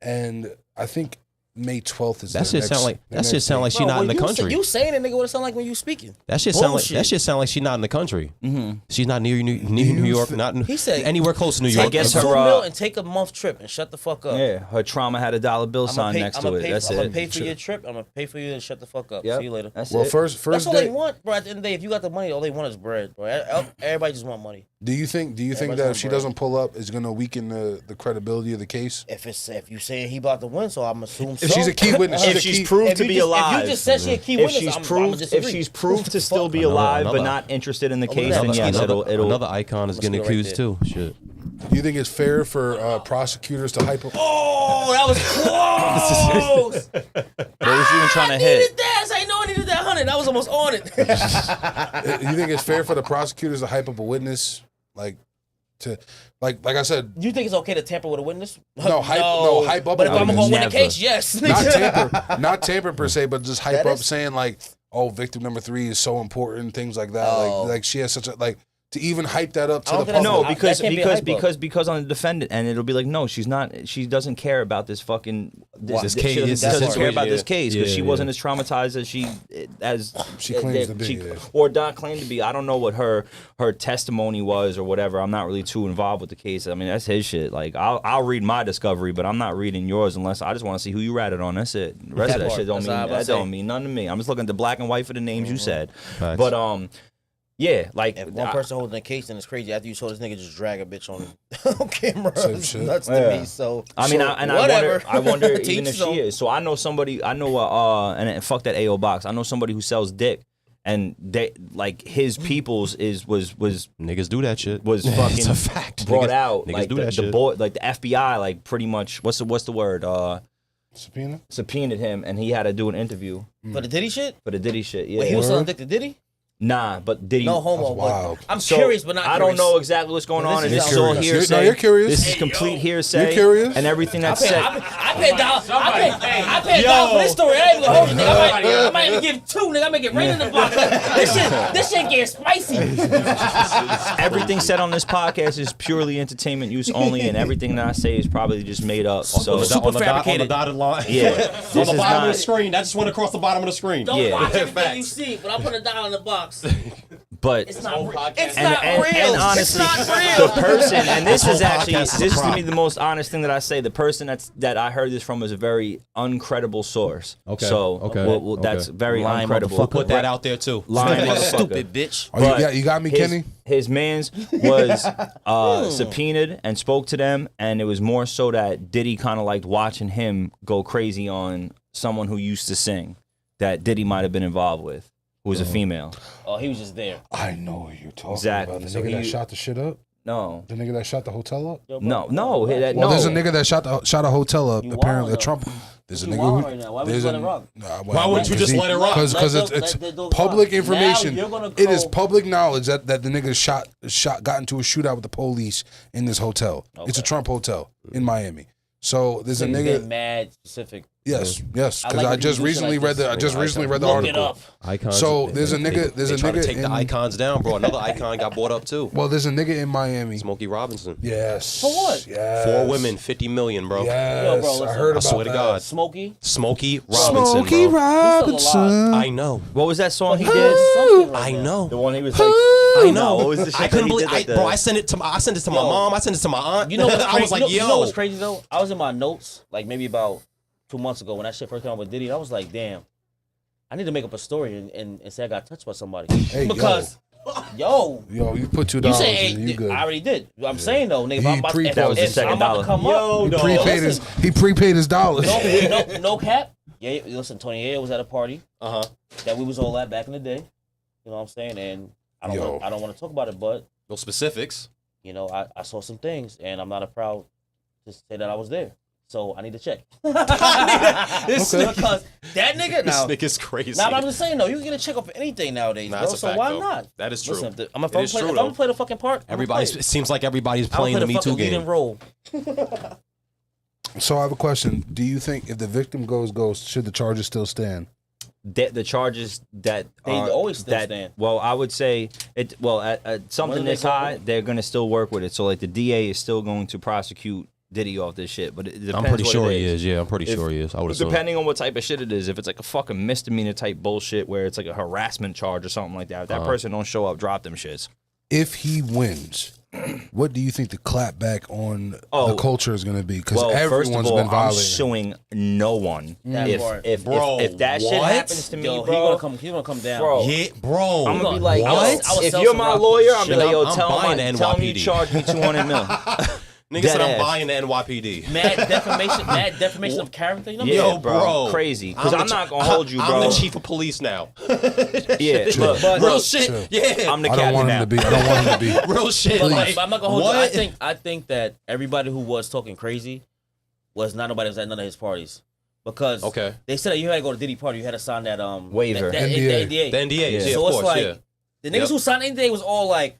And I think May 12th is That shit sound like she not in the country. You saying it, nigga, what it sound like when you speaking? That shit sound like she not in the country. She's not near New York, not He said anywhere close to New Take York. guess a her, $2 million and take a month trip and shut the fuck up. Yeah, her trauma had a dollar bill sign next to it. That's I'm gonna it. pay for your trip. I'm gonna pay for you to shut the fuck up. Yep. See you later. That's Well, it. first That's all they day. want, bro. At the end of the day, if you got the money, all they want is bread, bro. Everybody just want money. Do you think Everybody's that on if she break. doesn't pull up, it's going to weaken the credibility of the case? If you saying he about to win, so I'm assuming. If she's a key witness, If she's proved to be alive. If you just said she a key If witness, she's I'm proved, disagree. if she's proved to still be Another- alive but another- not interested in the look case, at then that. yes, it'll. Another icon is getting Let's go right accused too. Shit. Do you think it's fair for prosecutors to hype up? Oh, that was close. What was you even trying to I hit? needed that. I know I needed that 100. I was almost on it. You think it's fair for the prosecutors to hype up a witness, like I said, You think it's okay to tamper with a witness? No, hype up But a if I'm witness. gonna win the Never. case, yes. not tamper per se, but just hype That up, is- saying like, oh, victim number 3 is so important, things like that. Oh. Like she has such a to even hype that up to I the don't think public. No, that can't be a hype up. because on the defendant, and it'll be like, no, she's not. She doesn't care about this fucking This she case- doesn't, this doesn't care situation, about this yeah. case because Yeah, she yeah. wasn't as traumatized as she claims to be, yeah. or not claimed to be. I don't know what her testimony was or whatever. I'm not really too involved with the case. I mean, that's his shit. Like I'll read my discovery, but I'm not reading yours unless I just want to see who you ratted on. That's it. The rest of that shit don't mean nothing to me. I'm just looking at the black and white for the names you said. Facts. But yeah, like If one person holding a case, then it's crazy. After you saw this nigga just drag a bitch on camera, Same it's shit. nuts Yeah. to me. So I mean, whatever. I wonder To even each if his own. she is. So I know somebody. I know and fuck that AO box. I know somebody who sells dick, and they like his people's was Niggas do that shit. was It's fucking a fact. brought Niggas- out Niggas like do the that shit. boy, like the FBI, like pretty much what's the word? Subpoena? Subpoenaed him, and he had to do an interview For the Diddy shit? for the Diddy shit. Yeah, Wait, he was selling dick to Diddy? nah, but Diddy. No homo. That's wild. I'm So, curious, but not I curious. don't know exactly what's going Well, on, this and is this is all curious. hearsay. No, you're curious. This is complete hearsay. You're curious? and everything that's I said. paid $1 I paid $1 for this story. I ain't gonna hold you, nigga. I might even give 2, nigga. I might get right in the box. This shit getting spicy. Everything said on this podcast is purely entertainment use only, and everything that I say is probably just made up. So Super on the fabricated. dotted line. yeah, on this the is bottom of not. the screen. That just went across the bottom of the screen. Don't Yeah. watch everything you see, but I put $1 in the box. But It's not real. It's and, not and, real. and honestly, It's not real. the person, and this This is whole actually podcast is a this is to prop. me the most honest thing that I say. The person that I heard this from is a very uncredible source. Okay, So okay, that's very Lying uncredible. motherfucker. Put that out there too. Lying motherfucker. Stupid bitch. Oh, But you got me, his, Kenny? His man's was subpoenaed and spoke to them, and it was more so that Diddy kind of liked watching him go crazy on someone who used to sing that Diddy might have been involved with, who was a female. Oh, he was just there. I know who you're talking Exactly. about. The So nigga that he- shot the shit up? No, The nigga that shot the hotel up? no. Well, No. there's a nigga that shot a hotel up. You Apparently, a wild, Trump. There's a You nigga wild who. right now. Why would you there's let it rock? Why wouldn't you just let it rock? Because Let it's the dogs public rock. Now information. you're gonna It is go- public knowledge that the nigga got into a shootout with the police in this hotel. It's a Trump hotel in Miami. So there's a Niggas nigga. get mad specific. Yes, I because like I when just you do shit recently like read this. the. I just recently read the Look it article. up. Icons. So there's a nigga. There's They a trying to nigga. take the icons down, bro. Another icon got bought up too. Well, there's a nigga in Miami. Smokey Robinson. Yes. For what? Yes. 4 women, 50 million, bro. Yes. Yo, bro, I listen. heard I about swear to that. God. Smokey. Smokey Robinson, Smokey bro. Robinson. I know. What was that song he He did? did something like I that. know. The one he was like, I know. What was the shit I couldn't that he believe, did, like bro. the- I sent it to my mom. I sent it to my aunt. You know what's crazy? I was like, you know what's yo. crazy though? I was in my notes like maybe about 2 months ago when that shit first came out with Diddy. I was like, damn, I need to make up a story and say I got touched by somebody because yo. Yo, you put $2 You say in, you good. I already did. I'm saying though, nigga, if He I'm about, prepaid. if, That was the if second I'm about dollar. to come up, He prepaid his dollars. no cap. Yeah, listen, Tony A was at a party Uh huh. that we was all at back in the day. You know what I'm saying? And I don't want to talk about it, but No specifics. you know, I saw some things, and I'm not proud to say that I was there. So I need to check. This Okay. Because that nigga This now. nigga's crazy. Nah, but I'm just saying though, you can get a check up for anything nowadays, Nah, bro. that's a So fact, why though. not? That is true. Listen, It I'm gonna is true, play, though. play the fucking part. It seems like everybody's I'm playing play the Me fucking Too leading game. role. So I have a question. Do you think if the victim goes ghost, should the charges still stand? the charges that They are, always still that, stand. Well, I would say it. Well, at something When they this go- high, they're gonna still work with it. So like the DA is still going to prosecute Diddy off this shit. But it depends I'm pretty what sure it he is. Yeah, I'm pretty If- sure he is. I would assume. Depending on what type of shit it is, if it's like a fucking misdemeanor type bullshit where it's like a harassment charge or something like that, if that person don't show up, drop them shits. If he wins, what do you think the clapback on Oh. the culture is going to be? Because Well, first everyone's of all, been I'm violating. suing no one. That part. If that shit what? happens to me, Yo, bro, he gonna come down. Bro, Yeah, bro. I'm gonna be like, What? yo, I would if sell you're some my rock lawyer, I'm shit. gonna be like, yo, I'm tell buying me the you NYPD. charge me 200 mil. Nigga Dead said I'm ass. buying the NYPD. Mad defamation of character. You know what Yeah, I'm Yo, bro, bro. crazy. Because I'm not gonna hold you, bro. I'm the chief of police now. Yeah, look, But- Real look, shit. Yeah. I'm the I don't captain want him now. to be. I don't want him to be. Real shit. But Like, I'm not gonna hold you. what? I think that everybody who was talking crazy was not nobody was at none of his parties. Because Okay. they said that you had to go to Diddy party, you had to sign that Waiver. that NDA. NDA. The NDA. Yeah, So of it's course. like Yeah. the niggas Yep. who signed the NDA was all like,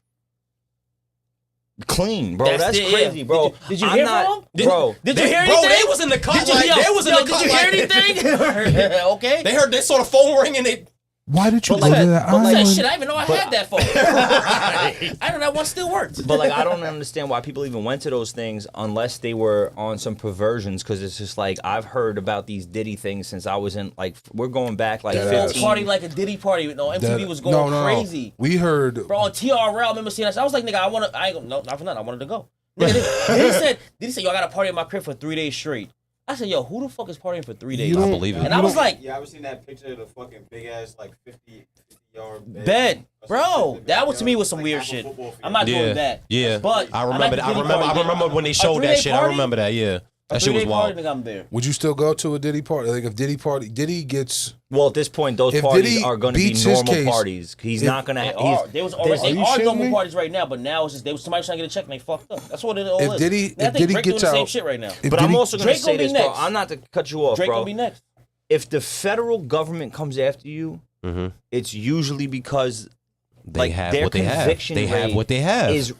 Clean, bro. That's it, crazy, yeah. bro. Did you I'm hear not, from him? bro? Did you hear Bro, anything? they was in the cut. Did you, Like, yo, they was in yo, the cut. Did you hear like- anything? Okay. They heard. They saw the phone ring and they. Why did you But go like- to that but like- island? Shit, I didn't even know I had that phone. I didn't know that one still worked. But like, I don't understand why people even went to those things unless they were on some perversions. Because it's just like I've heard about these Diddy things since I was in like we're going back like Dead 15. ass. Party like a Diddy party. No, MTV That- was going no. crazy. We heard. Bro, on TRL, I remember seeing that. I was like, nigga, I ain't no, not for nothing. I wanted to go. Nigga, Diddy said, yo, I got a party at my crib for 3 days straight. I said, yo, who the fuck is partying for 3 days? You I don't- believe it. And I was like, Yeah, I ever seen that picture of the fucking big ass like 50-yard bed. or some Bro, shit, that was to me was It's some like weird half a shit. football field. I'm not doing that. Yeah. But I remember that. I remember when they showed that shit. I remember that. Yeah. That shit was wild. Nigga, I'm there. Would you still go to a Diddy party? Like if Diddy gets. Well, at this point, those If parties Diddy are going to be beats his normal case- parties. He's if- not going They to. are. They was already Are they you are shitting normal me? parties right now, but now it's just they was somebody trying to get a check and they fucked up. That's what it all If is. Diddy- Man, I if think Diddy Drake doing gets the same out- shit right now. if But I'm Diddy- also going Drake to say gonna be this, bro. next. I'm not to cut you off, Drake bro. gonna be next. If the federal government comes after you, it's usually because They like have their what they have. conviction They have rate what they have. is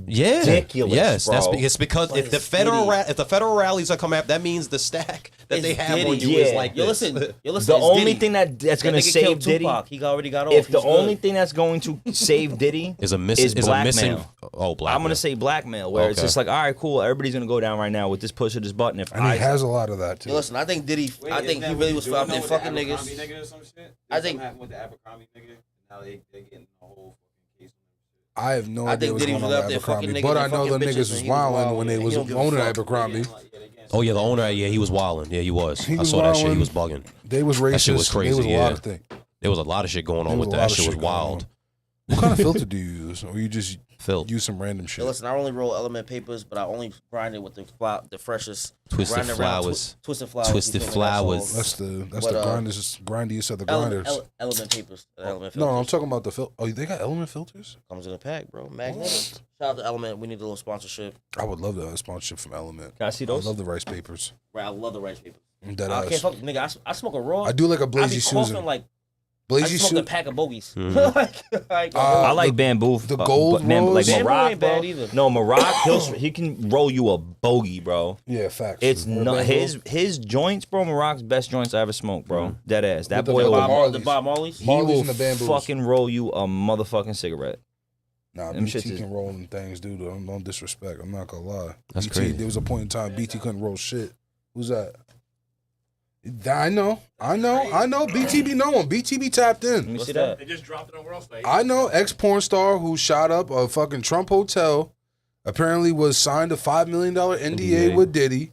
Yeah. ridiculous. Yes. bro. It's because But if the it's federal Diddy. if the federal rallies are coming up, that means the stack that they It's have on Diddy. you is Yeah. like Yo, this. listen. Yo, listen. the it's only Diddy. thing that's going to That nigga save killed Diddy. Tupac. He already got off. If the He's good. only thing that's going to save Diddy Is a missing. is Is a blackmail. missing. Oh, blackmail. I'm gonna say blackmail, where it's Okay. just like, all right, cool, everybody's gonna go down right now with this push of this button. If And he has a lot of that too. Yo, listen, I think Diddy. Wait, I think isn't he that really what was he's out doing there now with fucking the niggas. Abercrombie nigga or some shit? I think- Something happened with the Abercrombie nigga. Now they getting the whole fucking case. I have no I idea think what's Diddy going was on out with there fucking Abercrombie, niggas but I and know the fucking niggas bitches, was and he was wilding when wilding, they and was he don't give a owning fuck. Abercrombie. Oh yeah, the owner. Yeah, he was wilding. Yeah, he was. He I was saw that shit. He wilding. was bugging. They was racist. That shit was crazy. There was a yeah. lot of things. There was a lot of shit going There on was with a that. lot of Shit was shit going wild. on. What kind of filter do you use, or you just Phil. use some random shit? Yo, listen, I only roll element papers, but I only grind it with the freshest. Twisted grind it around flowers. Twisted flowers. Twisted you feel me? flowers. That's the But, grindiest of the Element, grinders. element papers. Element filters. No, I'm talking about the filter. Oh, they got element filters? Comes in a pack, bro. Magnetic. Shout out to Element. We need a little sponsorship. I would love that sponsorship from Element. Can I see I those? love the rice papers. Right, I love the rice papers. Dead I can't ass. fuck, nigga. I smoke a raw. I do like a I be Blazy coughing Susan. like I Blazy smoked a Susan. pack of bogeys. Mm-hmm. like, I like the- bamboo. the gold man, like rolls? Bamboo Maroc, ain't bro. bad either. No, Maroc, he can roll you a bogey, bro. Yeah, facts. It's What not bamboo? his joints, bro. Maroc's best joints I ever smoked, bro. Dead ass. That With the boy will Bob the Marleys. Bob Marleys. he Marleys will and the bamboos. fucking roll you a motherfucking cigarette. Nah, Them BT shits is- can roll them things, dude. Don't disrespect. I'm not gonna lie. That's BT, crazy. There was a point in time BT couldn't roll shit. Who's that? I know. BT be knowing. BT be tapped Let in. me What's see that? that. They just dropped it on World State. I know ex-porn star who shot up a fucking Trump hotel. Apparently was signed a $5 million NDA with Diddy.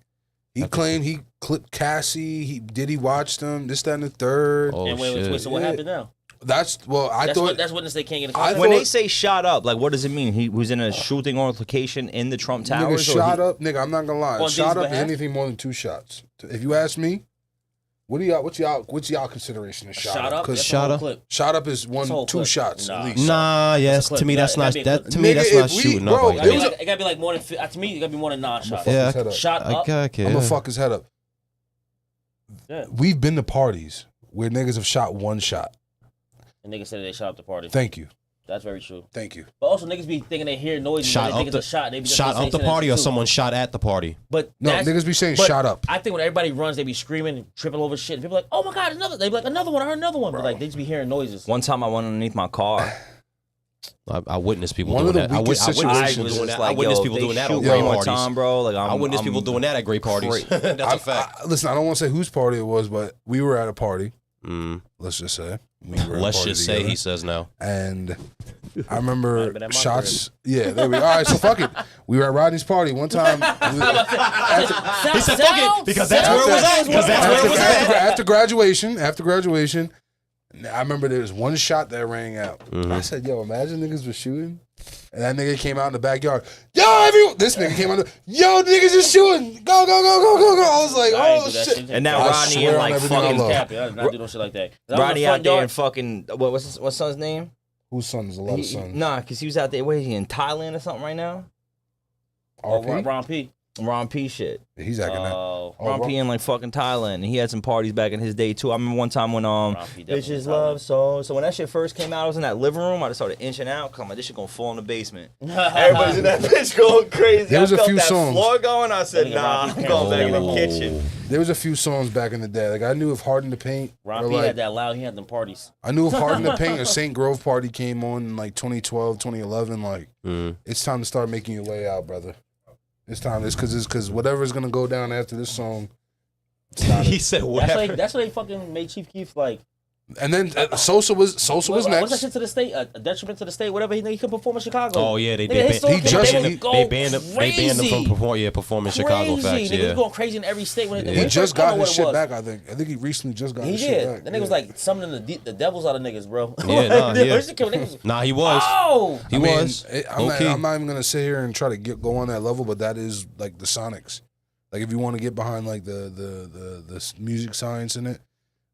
He claimed he clipped Cassie. Diddy watched him. This, that, and the third. Oh And wait, shit. so what Yeah. happened now? That's I thought. That's witness they can't get in I contact. When thought- they say shot up, like what does it mean? He was in a shooting altercation in the Trump Nigga Towers. shot up, nigga. I'm not gonna lie. On Shot Diddy's up is behalf? anything more than 2 shots. If you ask me, what's y'all consideration of shot up? Because That's Shot a whole up? clip. shot up is That's a whole 2 clip. shots Nah. at least. Nah, yes. clip. To me, that's That- not. that'd be a That clip. to me, that's Nigga, not if we- shooting bro, up. Like there that. was It gotta be like more than. To me, it gotta be more than 9 shots. Yeah, His head up. Shot up. Okay. I'm gonna fuck his head up. Yeah. We've been to parties where niggas have shot 1 shot. And niggas said they shot up the party. Thank you. That's very true. Thank you. But also niggas be thinking they hear noises. Shot and they think up it's a shot. They be just Shot gonna up the say party, or too. someone shot at the party. But No, that's- niggas be saying but shot up. I think when everybody runs, they be screaming and tripping over shit. And people are like, oh my god, another. They be like, another one. I heard another one. But like they just be hearing noises. One time I went underneath my car. I witnessed people One of doing the that. weakest I situations. was doing just that. I like, witnessed yo, people they doing that shoot on one great more parties. time, bro. Like I witnessed people doing that at great parties. Great. That's a fact. Listen, I don't want to say whose party it was, but we were at a party. Mm. Let's just say. We were at a Let's party just say together. he says now. And I Might remember have been at my shots. Yeah, there we go. All right, so fuck it. We were at Rodney's party one time. He said, "Fuck it," because that's where it was at. Because that's where it was at. After graduation, I remember there was 1 shot that rang out. Mm-hmm. I said, "Yo, imagine niggas was shooting." And that nigga came out in the backyard. Yo, everyone! This nigga came out. Yo, niggas is shooting. Go, go, go, go, go, go. I was like, I ain't oh do that shit. shit. And now I Rodney swear and on like everything I fucking love. Cap, I did not do no shit like that. I was in Rodney the out front there yard. and fucking what's son's name? Whose son is a lot of sons? Nah, cause he was out there. Where is he in Thailand or something right now? Oh, RP? Ron P. Ron P shit. He's acting that. Ron P in like fucking Thailand, and he had some parties back in his day too. I remember one time when bitches love so when that shit first came out, I was in that living room. I just started inching out. Come on, this shit gonna fall in the basement. Everybody's in that bitch going crazy. There was I a felt few that songs. floor going. I said, nah, I'm going back in the kitchen. There was a few songs back in the day. Like I knew if Hard in the Paint. Ron P had that loud. He had them parties. I knew if Hard in the Paint or St. Grove Party came on in like 2012, 2011. Like it's time to start making your way out, brother. It's time. It's because whatever's gonna go down after this song. He said whatever. That's what they fucking made Chief Keef like. And then Sosa was next. What's that shit to the state? A detriment to the state. Whatever he could perform in Chicago. Oh yeah, they banned him from performing Chicago facts. He was going crazy in every state. He just got his shit back. I think he recently just got his shit back. That nigga was like summoning the devils out of niggas, bro. Nah, he was. Oh, he was. I'm not even gonna sit here and try to go on that level, but that is like the Sonics. Like if you want to get behind like the music science in it.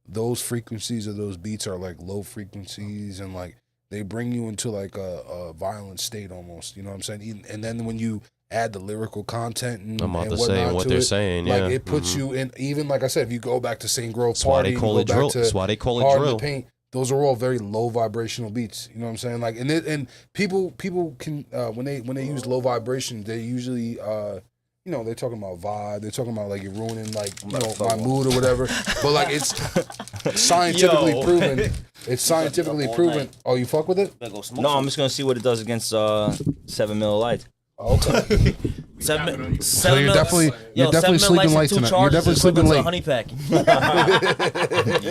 Those frequencies of those beats are like low frequencies and like they bring you into like a violent state almost, you know what I'm saying? And then when you add the lyrical content and I'm about and to say what they're it, saying, like it puts you in, even like I said, if you go back to St. Grove That's why Party, they call it drill. That's why they call it Hard in drill. the Paint, those are all very low vibrational beats, you know what I'm saying? Like and people can when they use low vibration, they usually you know, they're talking about vibe. They're talking about like you're ruining like my mood or whatever. But like it's scientifically proven. It's scientifically proven. Oh, you fuck with it? No, I'm just gonna see what it does against 7 mil lights. Okay. So you're definitely sleeping late tonight. You're definitely sleeping late. Honey pack.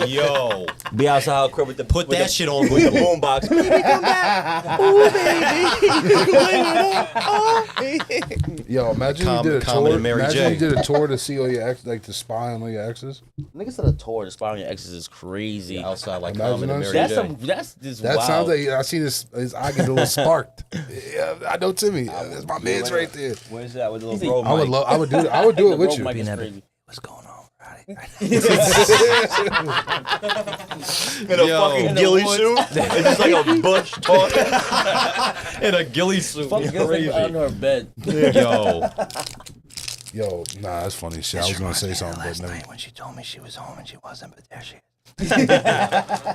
Yo, be outside crib with the put that shit on with the boombox. Baby, come back. Ooh, baby. Yo, imagine you did a tour. Imagine you did a tour to see all your ex, like to spy on all your exes. Niggas said a tour to spy on your exes is crazy. Yeah, outside like Imagine Common and that Mary shit. J. That's just That wild. sounds like I see his eye get a little sparked. Yeah, I know Timmy. That's my man's right there. Where's that with the little bro mic? I would do it with you. What's going on, Roddy? In a fucking ghillie suit. It's just like a bush talking. In a ghillie suit. Crazy. Under her bed. Yo, nah, that's funny shit. I was gonna say something, but never. When she told me she was home and she wasn't, but there she is.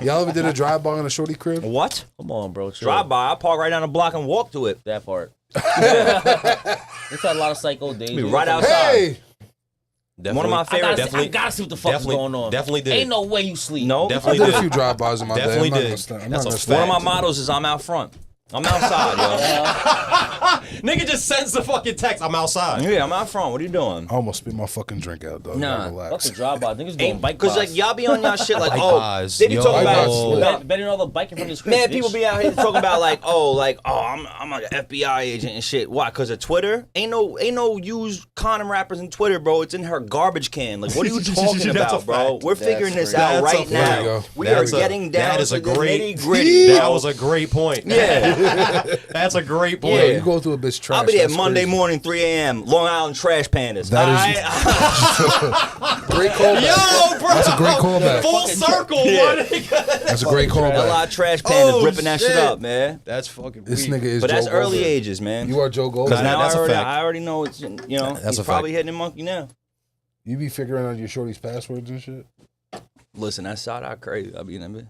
Y'all ever did a drive-by on a shorty crib? What? Come on, bro. Chill. Drive by. I park right down the block and walk to it. That part. It's had a lot of psycho days. Be right outside. Hey! One of my favorite. I gotta see what the fuck is going on. Definitely did. Ain't no way you sleep. No. Definitely I did did. a few drive-bys in my Definitely day. did. I'm That's not a gonna One of fact. my mottos is I'm out front. I'm outside, yo. Nigga just sends the fucking text. I'm outside. Yeah, I'm out front. What are you doing? I almost spit my fucking drink out, dog. Nah. Fuck the drive-by. Niggas going bike Because bys. like y'all be on y'all shit like, Bike oh, bys, they be yo. talking Bike about bys. Betting all the biking from the script. man, bitch. people be out here talking about like, oh, I'm like an FBI agent and shit. Why? Because of Twitter? Ain't no used condom rappers in Twitter, bro. It's in her garbage can. Like, what are you talking That's about, a bro? fact. We're figuring this That's out a right fact. There you now. go. We are That's a- getting down that is to a the great- nitty-gritty. That was a great point. Yeah. That's a great point. Yo, you go through a bitch trash. I'll be there that's Monday crazy. morning, 3 a.m. Long Island Trash Pandas. That Great callback. Yo, bro. That's a great callback. Full circle, Yeah. my nigga. That's a great A callback. lot of Trash Pandas Oh, ripping that shit shit. up, man. That's fucking This weak. nigga is But that's Joe early Goldberg. ages, man. You are Joe Because Goldberg. now that's a fact. I already know it's, That's he's a probably fact. hitting a monkey now. You be figuring out your shorty's passwords and shit? Listen, that's shot out crazy. I'll be in that bit.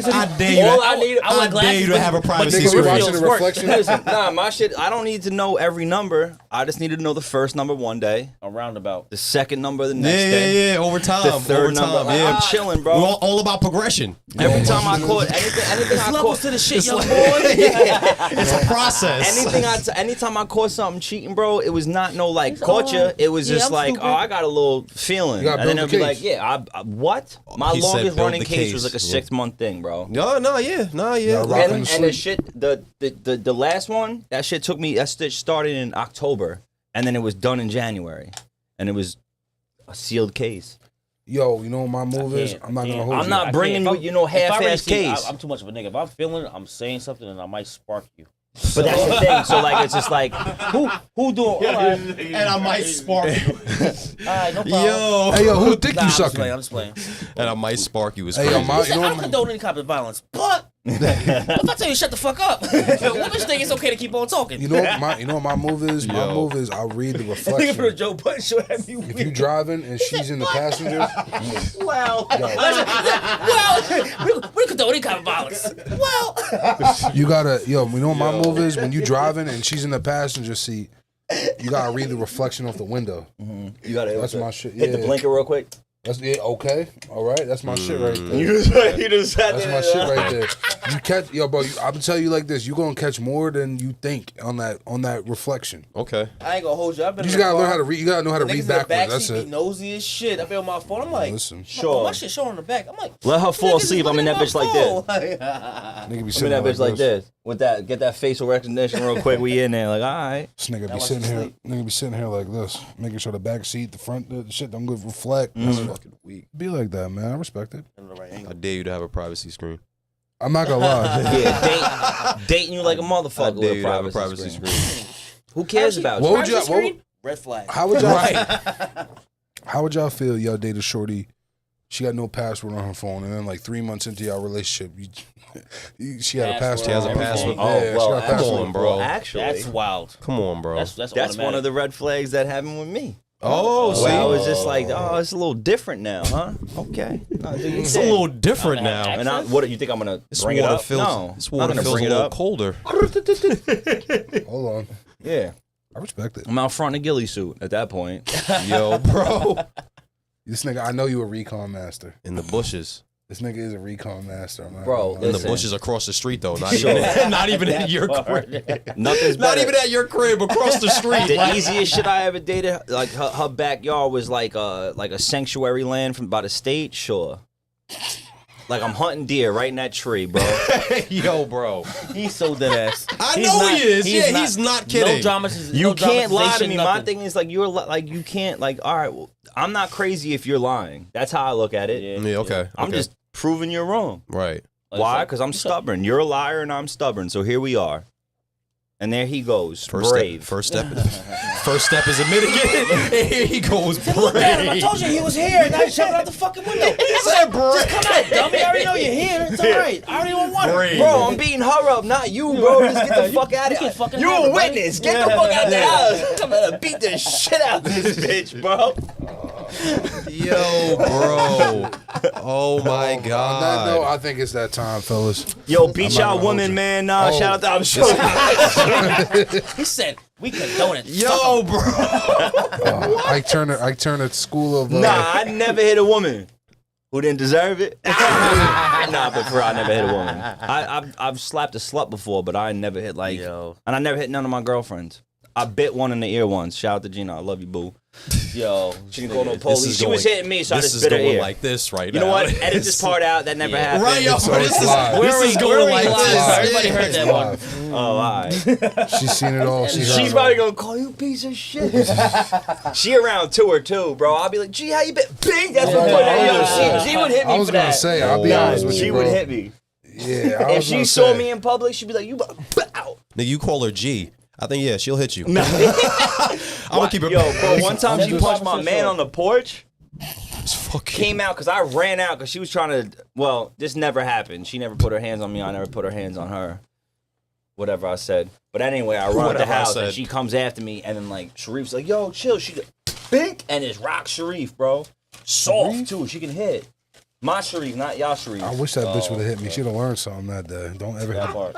I dare you. All I need- I want I dare you to have a privacy Nigga, we screen. watching the Work. reflection. Listen, nah, my shit, I don't need to know every number. I just need to know the first number one day, A roundabout. the second number the Yeah, next day, yeah, yeah. Over time. the third over number. time. Like, Yeah. I'm chilling, bro. We're all about progression. Every time I caught anything I Levels caught to the shit, young boy. It's a process. anytime I caught something cheating, bro, it was not no like caught you. It was yeah, just I'm like, stupid. oh, I got a little feeling, You gotta and then build it'll the be case. like, yeah, what? My He said longest build running the case was like a case. Yeah. 6-month thing, bro. No, yeah. Yeah, rock And, and and the sleep. shit, the last one, that shit took me. That stitch started in October, and then it was done in January, and it was a sealed case. Yo, you know what my move is? I'm not gonna hold I'm you. not bringing If you, half-ass case. I'm too much of a nigga. If I'm feeling, I'm saying something, and I might spark you. But that's the thing. So like, it's just like, who doing? All right, And I might spark you. all right, no problem. Yo. Hey, yo, who dick Nah, you I'm just sucking? playing. I'm just playing. And I might spark you. Is Hey, crazy. yo, my, you know I what don't my, condone any kind of violence, but If I tell you shut the fuck up, women think it's okay to keep on talking. You know what my move is? My move is I'll read the Nigga reflection. for the Joe Budden show had me If you driving and she's in the passenger, well, we condoning kind of violence. Well, you gotta, you know what my move is? When you driving and she's in the passenger seat, you gotta read the reflection off the window. You gotta. That's my shit. Hit the blinker real quick. That's okay. All right, that's my shit right there. You just That's my shit right there. You catch, bro. I'm gonna tell you like this: you gonna catch more than you think on that reflection. Okay. I ain't gonna hold you. I've been You just gotta learn how to read. You gotta know how to read backwards. That's it. Be nosy as shit. I be on my phone. I'm like, Listen, Sure. my shit showing on the back. I'm like, Let her fall asleep. I'm in that bitch like this. nigga be I'm in sitting that there bitch like this. With that, get that facial recognition real quick. We in there, like, all right. This nigga be sitting here. Nigga be sitting here like this, making sure the back seat, the front, the shit don't go reflect. That's fucking weak. Be like that, man. I respect it. I dare you to have a privacy screen. I'm not gonna lie. Yeah, dating you like a motherfucker I dare with you to have a privacy privacy screen. screen. Who cares about What you? would y'all? red flag. How would y'all? How would y'all feel? Y'all date a shorty. She got no password on her phone, and then like 3 months into y'all relationship, she had a password. She has a on her password. phone. Oh, Yeah, she well, got a password. Come on, bro. Actually, That's wild. Come on, bro. That's that's automatic. one of the red flags that happened with me. Oh, see? Where I was just like, oh, it's a little different now, huh? Okay. No, do you It's a think? little different now. And what you think I'm gonna This bring it water up? feels, No, this I'm water not gonna feels a bring it little up. colder. Hold on. Yeah, I respect it. I'm out front in a ghillie suit at that point. Yo, bro. This nigga, I know you a recon master. In the bushes. This nigga is a recon master. I'm not Bro, gonna lie. In the Listen. bushes across the street, though. Not Sure. even, not even at your crib. Nothing's Not better. even at your crib, across the street. The easiest shit I ever dated, like her backyard was like a sanctuary land from by the state. Sure, like I'm hunting deer right in that tree, bro. Yo, bro. He's so dead ass. I know he is. Yeah, he's not kidding. No dramas. You can't lie to me. My Nothing. thing is like you can't like. All right, well, I'm not crazy if you're lying. That's how I look at it. Yeah, okay. I'm okay. just proving you're wrong. Right. Why? Because I'm stubborn. You're a liar and I'm stubborn. So here we are. And there he goes, brave. First step is admitting it. And here he goes, Look at him. I brave. told you he was here. Now he's jumping out the fucking window. He said brave. Just come out, dummy. I already know you're here. It's all right. I already don't want it. Brave. Bro, I'm beating her up, not you, bro. Just get the fuck out of can here. fucking You're have a it, buddy. witness. Get the fuck out the house. I'm gonna beat the shit out of this bitch, bro. Yo, bro. Oh my On that note, God. I think it's that time, fellas. Yo, beat I'm not y'all gonna women, hold you. man. Nah, Oh. shout out to I'm sure. He said, we condone it. Yo, bro. Ike Turner School of. Nah, I never hit a woman who didn't deserve it. Nah, but for real, I never hit a woman. I've slapped a slut before, but I never hit like, Yo. and I never hit none of my girlfriends. I bit one in the ear once. Shout out to Gina. I love you, boo. Yo. She didn't call no This police. is She was going- hitting me, so I This just is bit her going ear. like this right You now. know what? Edit this part out. That never happened. Right, yo, So this it's is live. this is going like live. this. Everybody heard that one. Live. Oh, all right. She's seen it all. She's She's probably gonna call you a piece of shit. She around to her too, bro. I'll be like, gee, how you been? Bing. That's what. She would hit me I was for gonna that. say, I'll be Nah, honest with she you, would bro. hit me. Yeah, I If was she gonna saw say. me in public, she'd be like, you out. Nigga, you call her G. I think, yeah, she'll hit you. Nah. I'm gonna keep it. Yo, bro, one time I'm she just- punched my man on the porch. It's fucking. Came out because I ran out because she was trying to. Well, this never happened. She never put her hands on me. I never put her hands on her. Whatever I said. But anyway, I run out the Whatever I house said. and she comes after me, and then like Sharif's like, "Yo, chill." She go, bink, and it's Rock Sharif, bro. Soft too. She can hit. My Sharif, not y'all Sharif. I wish that bitch would have hit me. She'd have learned something that day. Don't ever hit That me. part.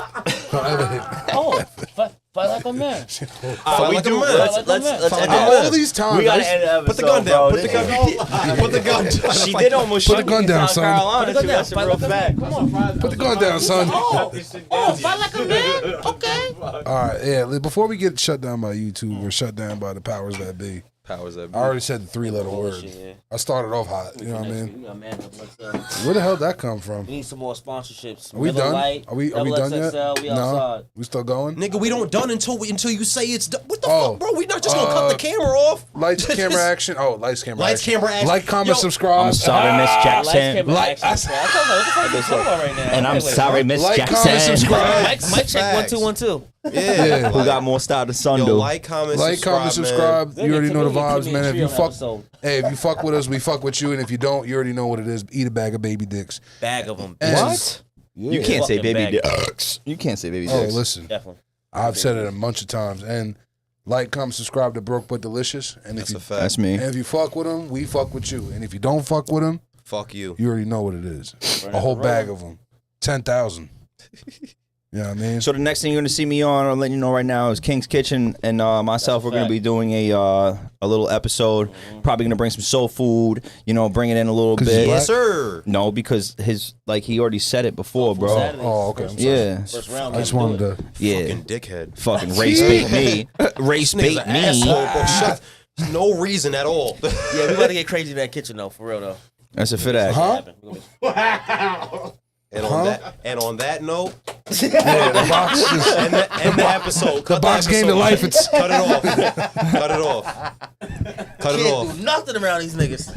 Don't ever hit me. Oh, fight like a man. We like a do. man. Let's end All it. these times. We gotta end the episode. Put the gun down. bro. Put the gun. Put the gun down. She did almost Put shoot the gun me down, in South son. Carolina. Put Too. the gun That's a down. real Fight like a fact. man. Come on. Put the gun down, son. Oh, fight like a man. Okay. All right, yeah. Before we get shut down by YouTube or shut down by the powers that be, Powers that I already said the three-letter word. yeah. I started off hot. You know what I mean? We got man up, let's, Where the hell did that come from? we need some more sponsorships. Are we Miller done? Lite, Are we Double done yet? XXL, we No, outside. we still going. Nigga, we don't done until you say it's done. What the Oh. fuck, bro? We not just gonna cut the camera off. Lights, camera, action. Oh, lights, camera, Lights, action. camera, action. Like, comment, Yo, subscribe. I'm sorry, Miss Jackson. Lights, camera, action. I told her, what the fuck are you talking about right now? And I'm Wait, sorry, Miss Like, Jackson. comment, subscribe. Mike check Facts. 1212. Yeah. Who got more style than Sun Yo, do? like, comment, Like, comment, subscribe. You already know the vibes, man. If you fuck, Episode. hey, if you fuck with us, we fuck with you. And if you don't, you already know what it is. Eat a bag of baby dicks. Bag of them. And What? You can't say Fucking baby bag. dicks. You can't say baby Oh, dicks. listen, Definitely. I've said it a bunch of times. And like, comment, subscribe to Broke But Delicious. And if That's you a fact. That's me. and if you fuck with them, we fuck with you. And if you don't fuck with them, Fuck you. you already know what it is. Right A whole after bag of them, 10,000. You know what I mean? So the next thing you're gonna see me on, I'll let you know right now, is King's Kitchen, and myself. That's a We're gonna fact. be doing a little episode. Probably gonna bring some soul food. You know, bring it in a little 'Cause he's bit. black? Yes, sir. No, because he already said it before, bro. Saturdays, Oh, okay, first- I'm sorry. Yeah, First round. I just gotta do wanted it. to. yeah. Fucking dickhead. Fucking race bait me. Race Nigga's bait an asshole, me. bro. Shut. No reason at all. Yeah, we about to get crazy in that kitchen though, for real though. That's a fit act. Huh? Happen. We're gonna be- And on that note, Yeah, the box just, end the episode. the box came to life. It's Cut it off. Cut it off. Cut it Can't off. do nothing around these niggas.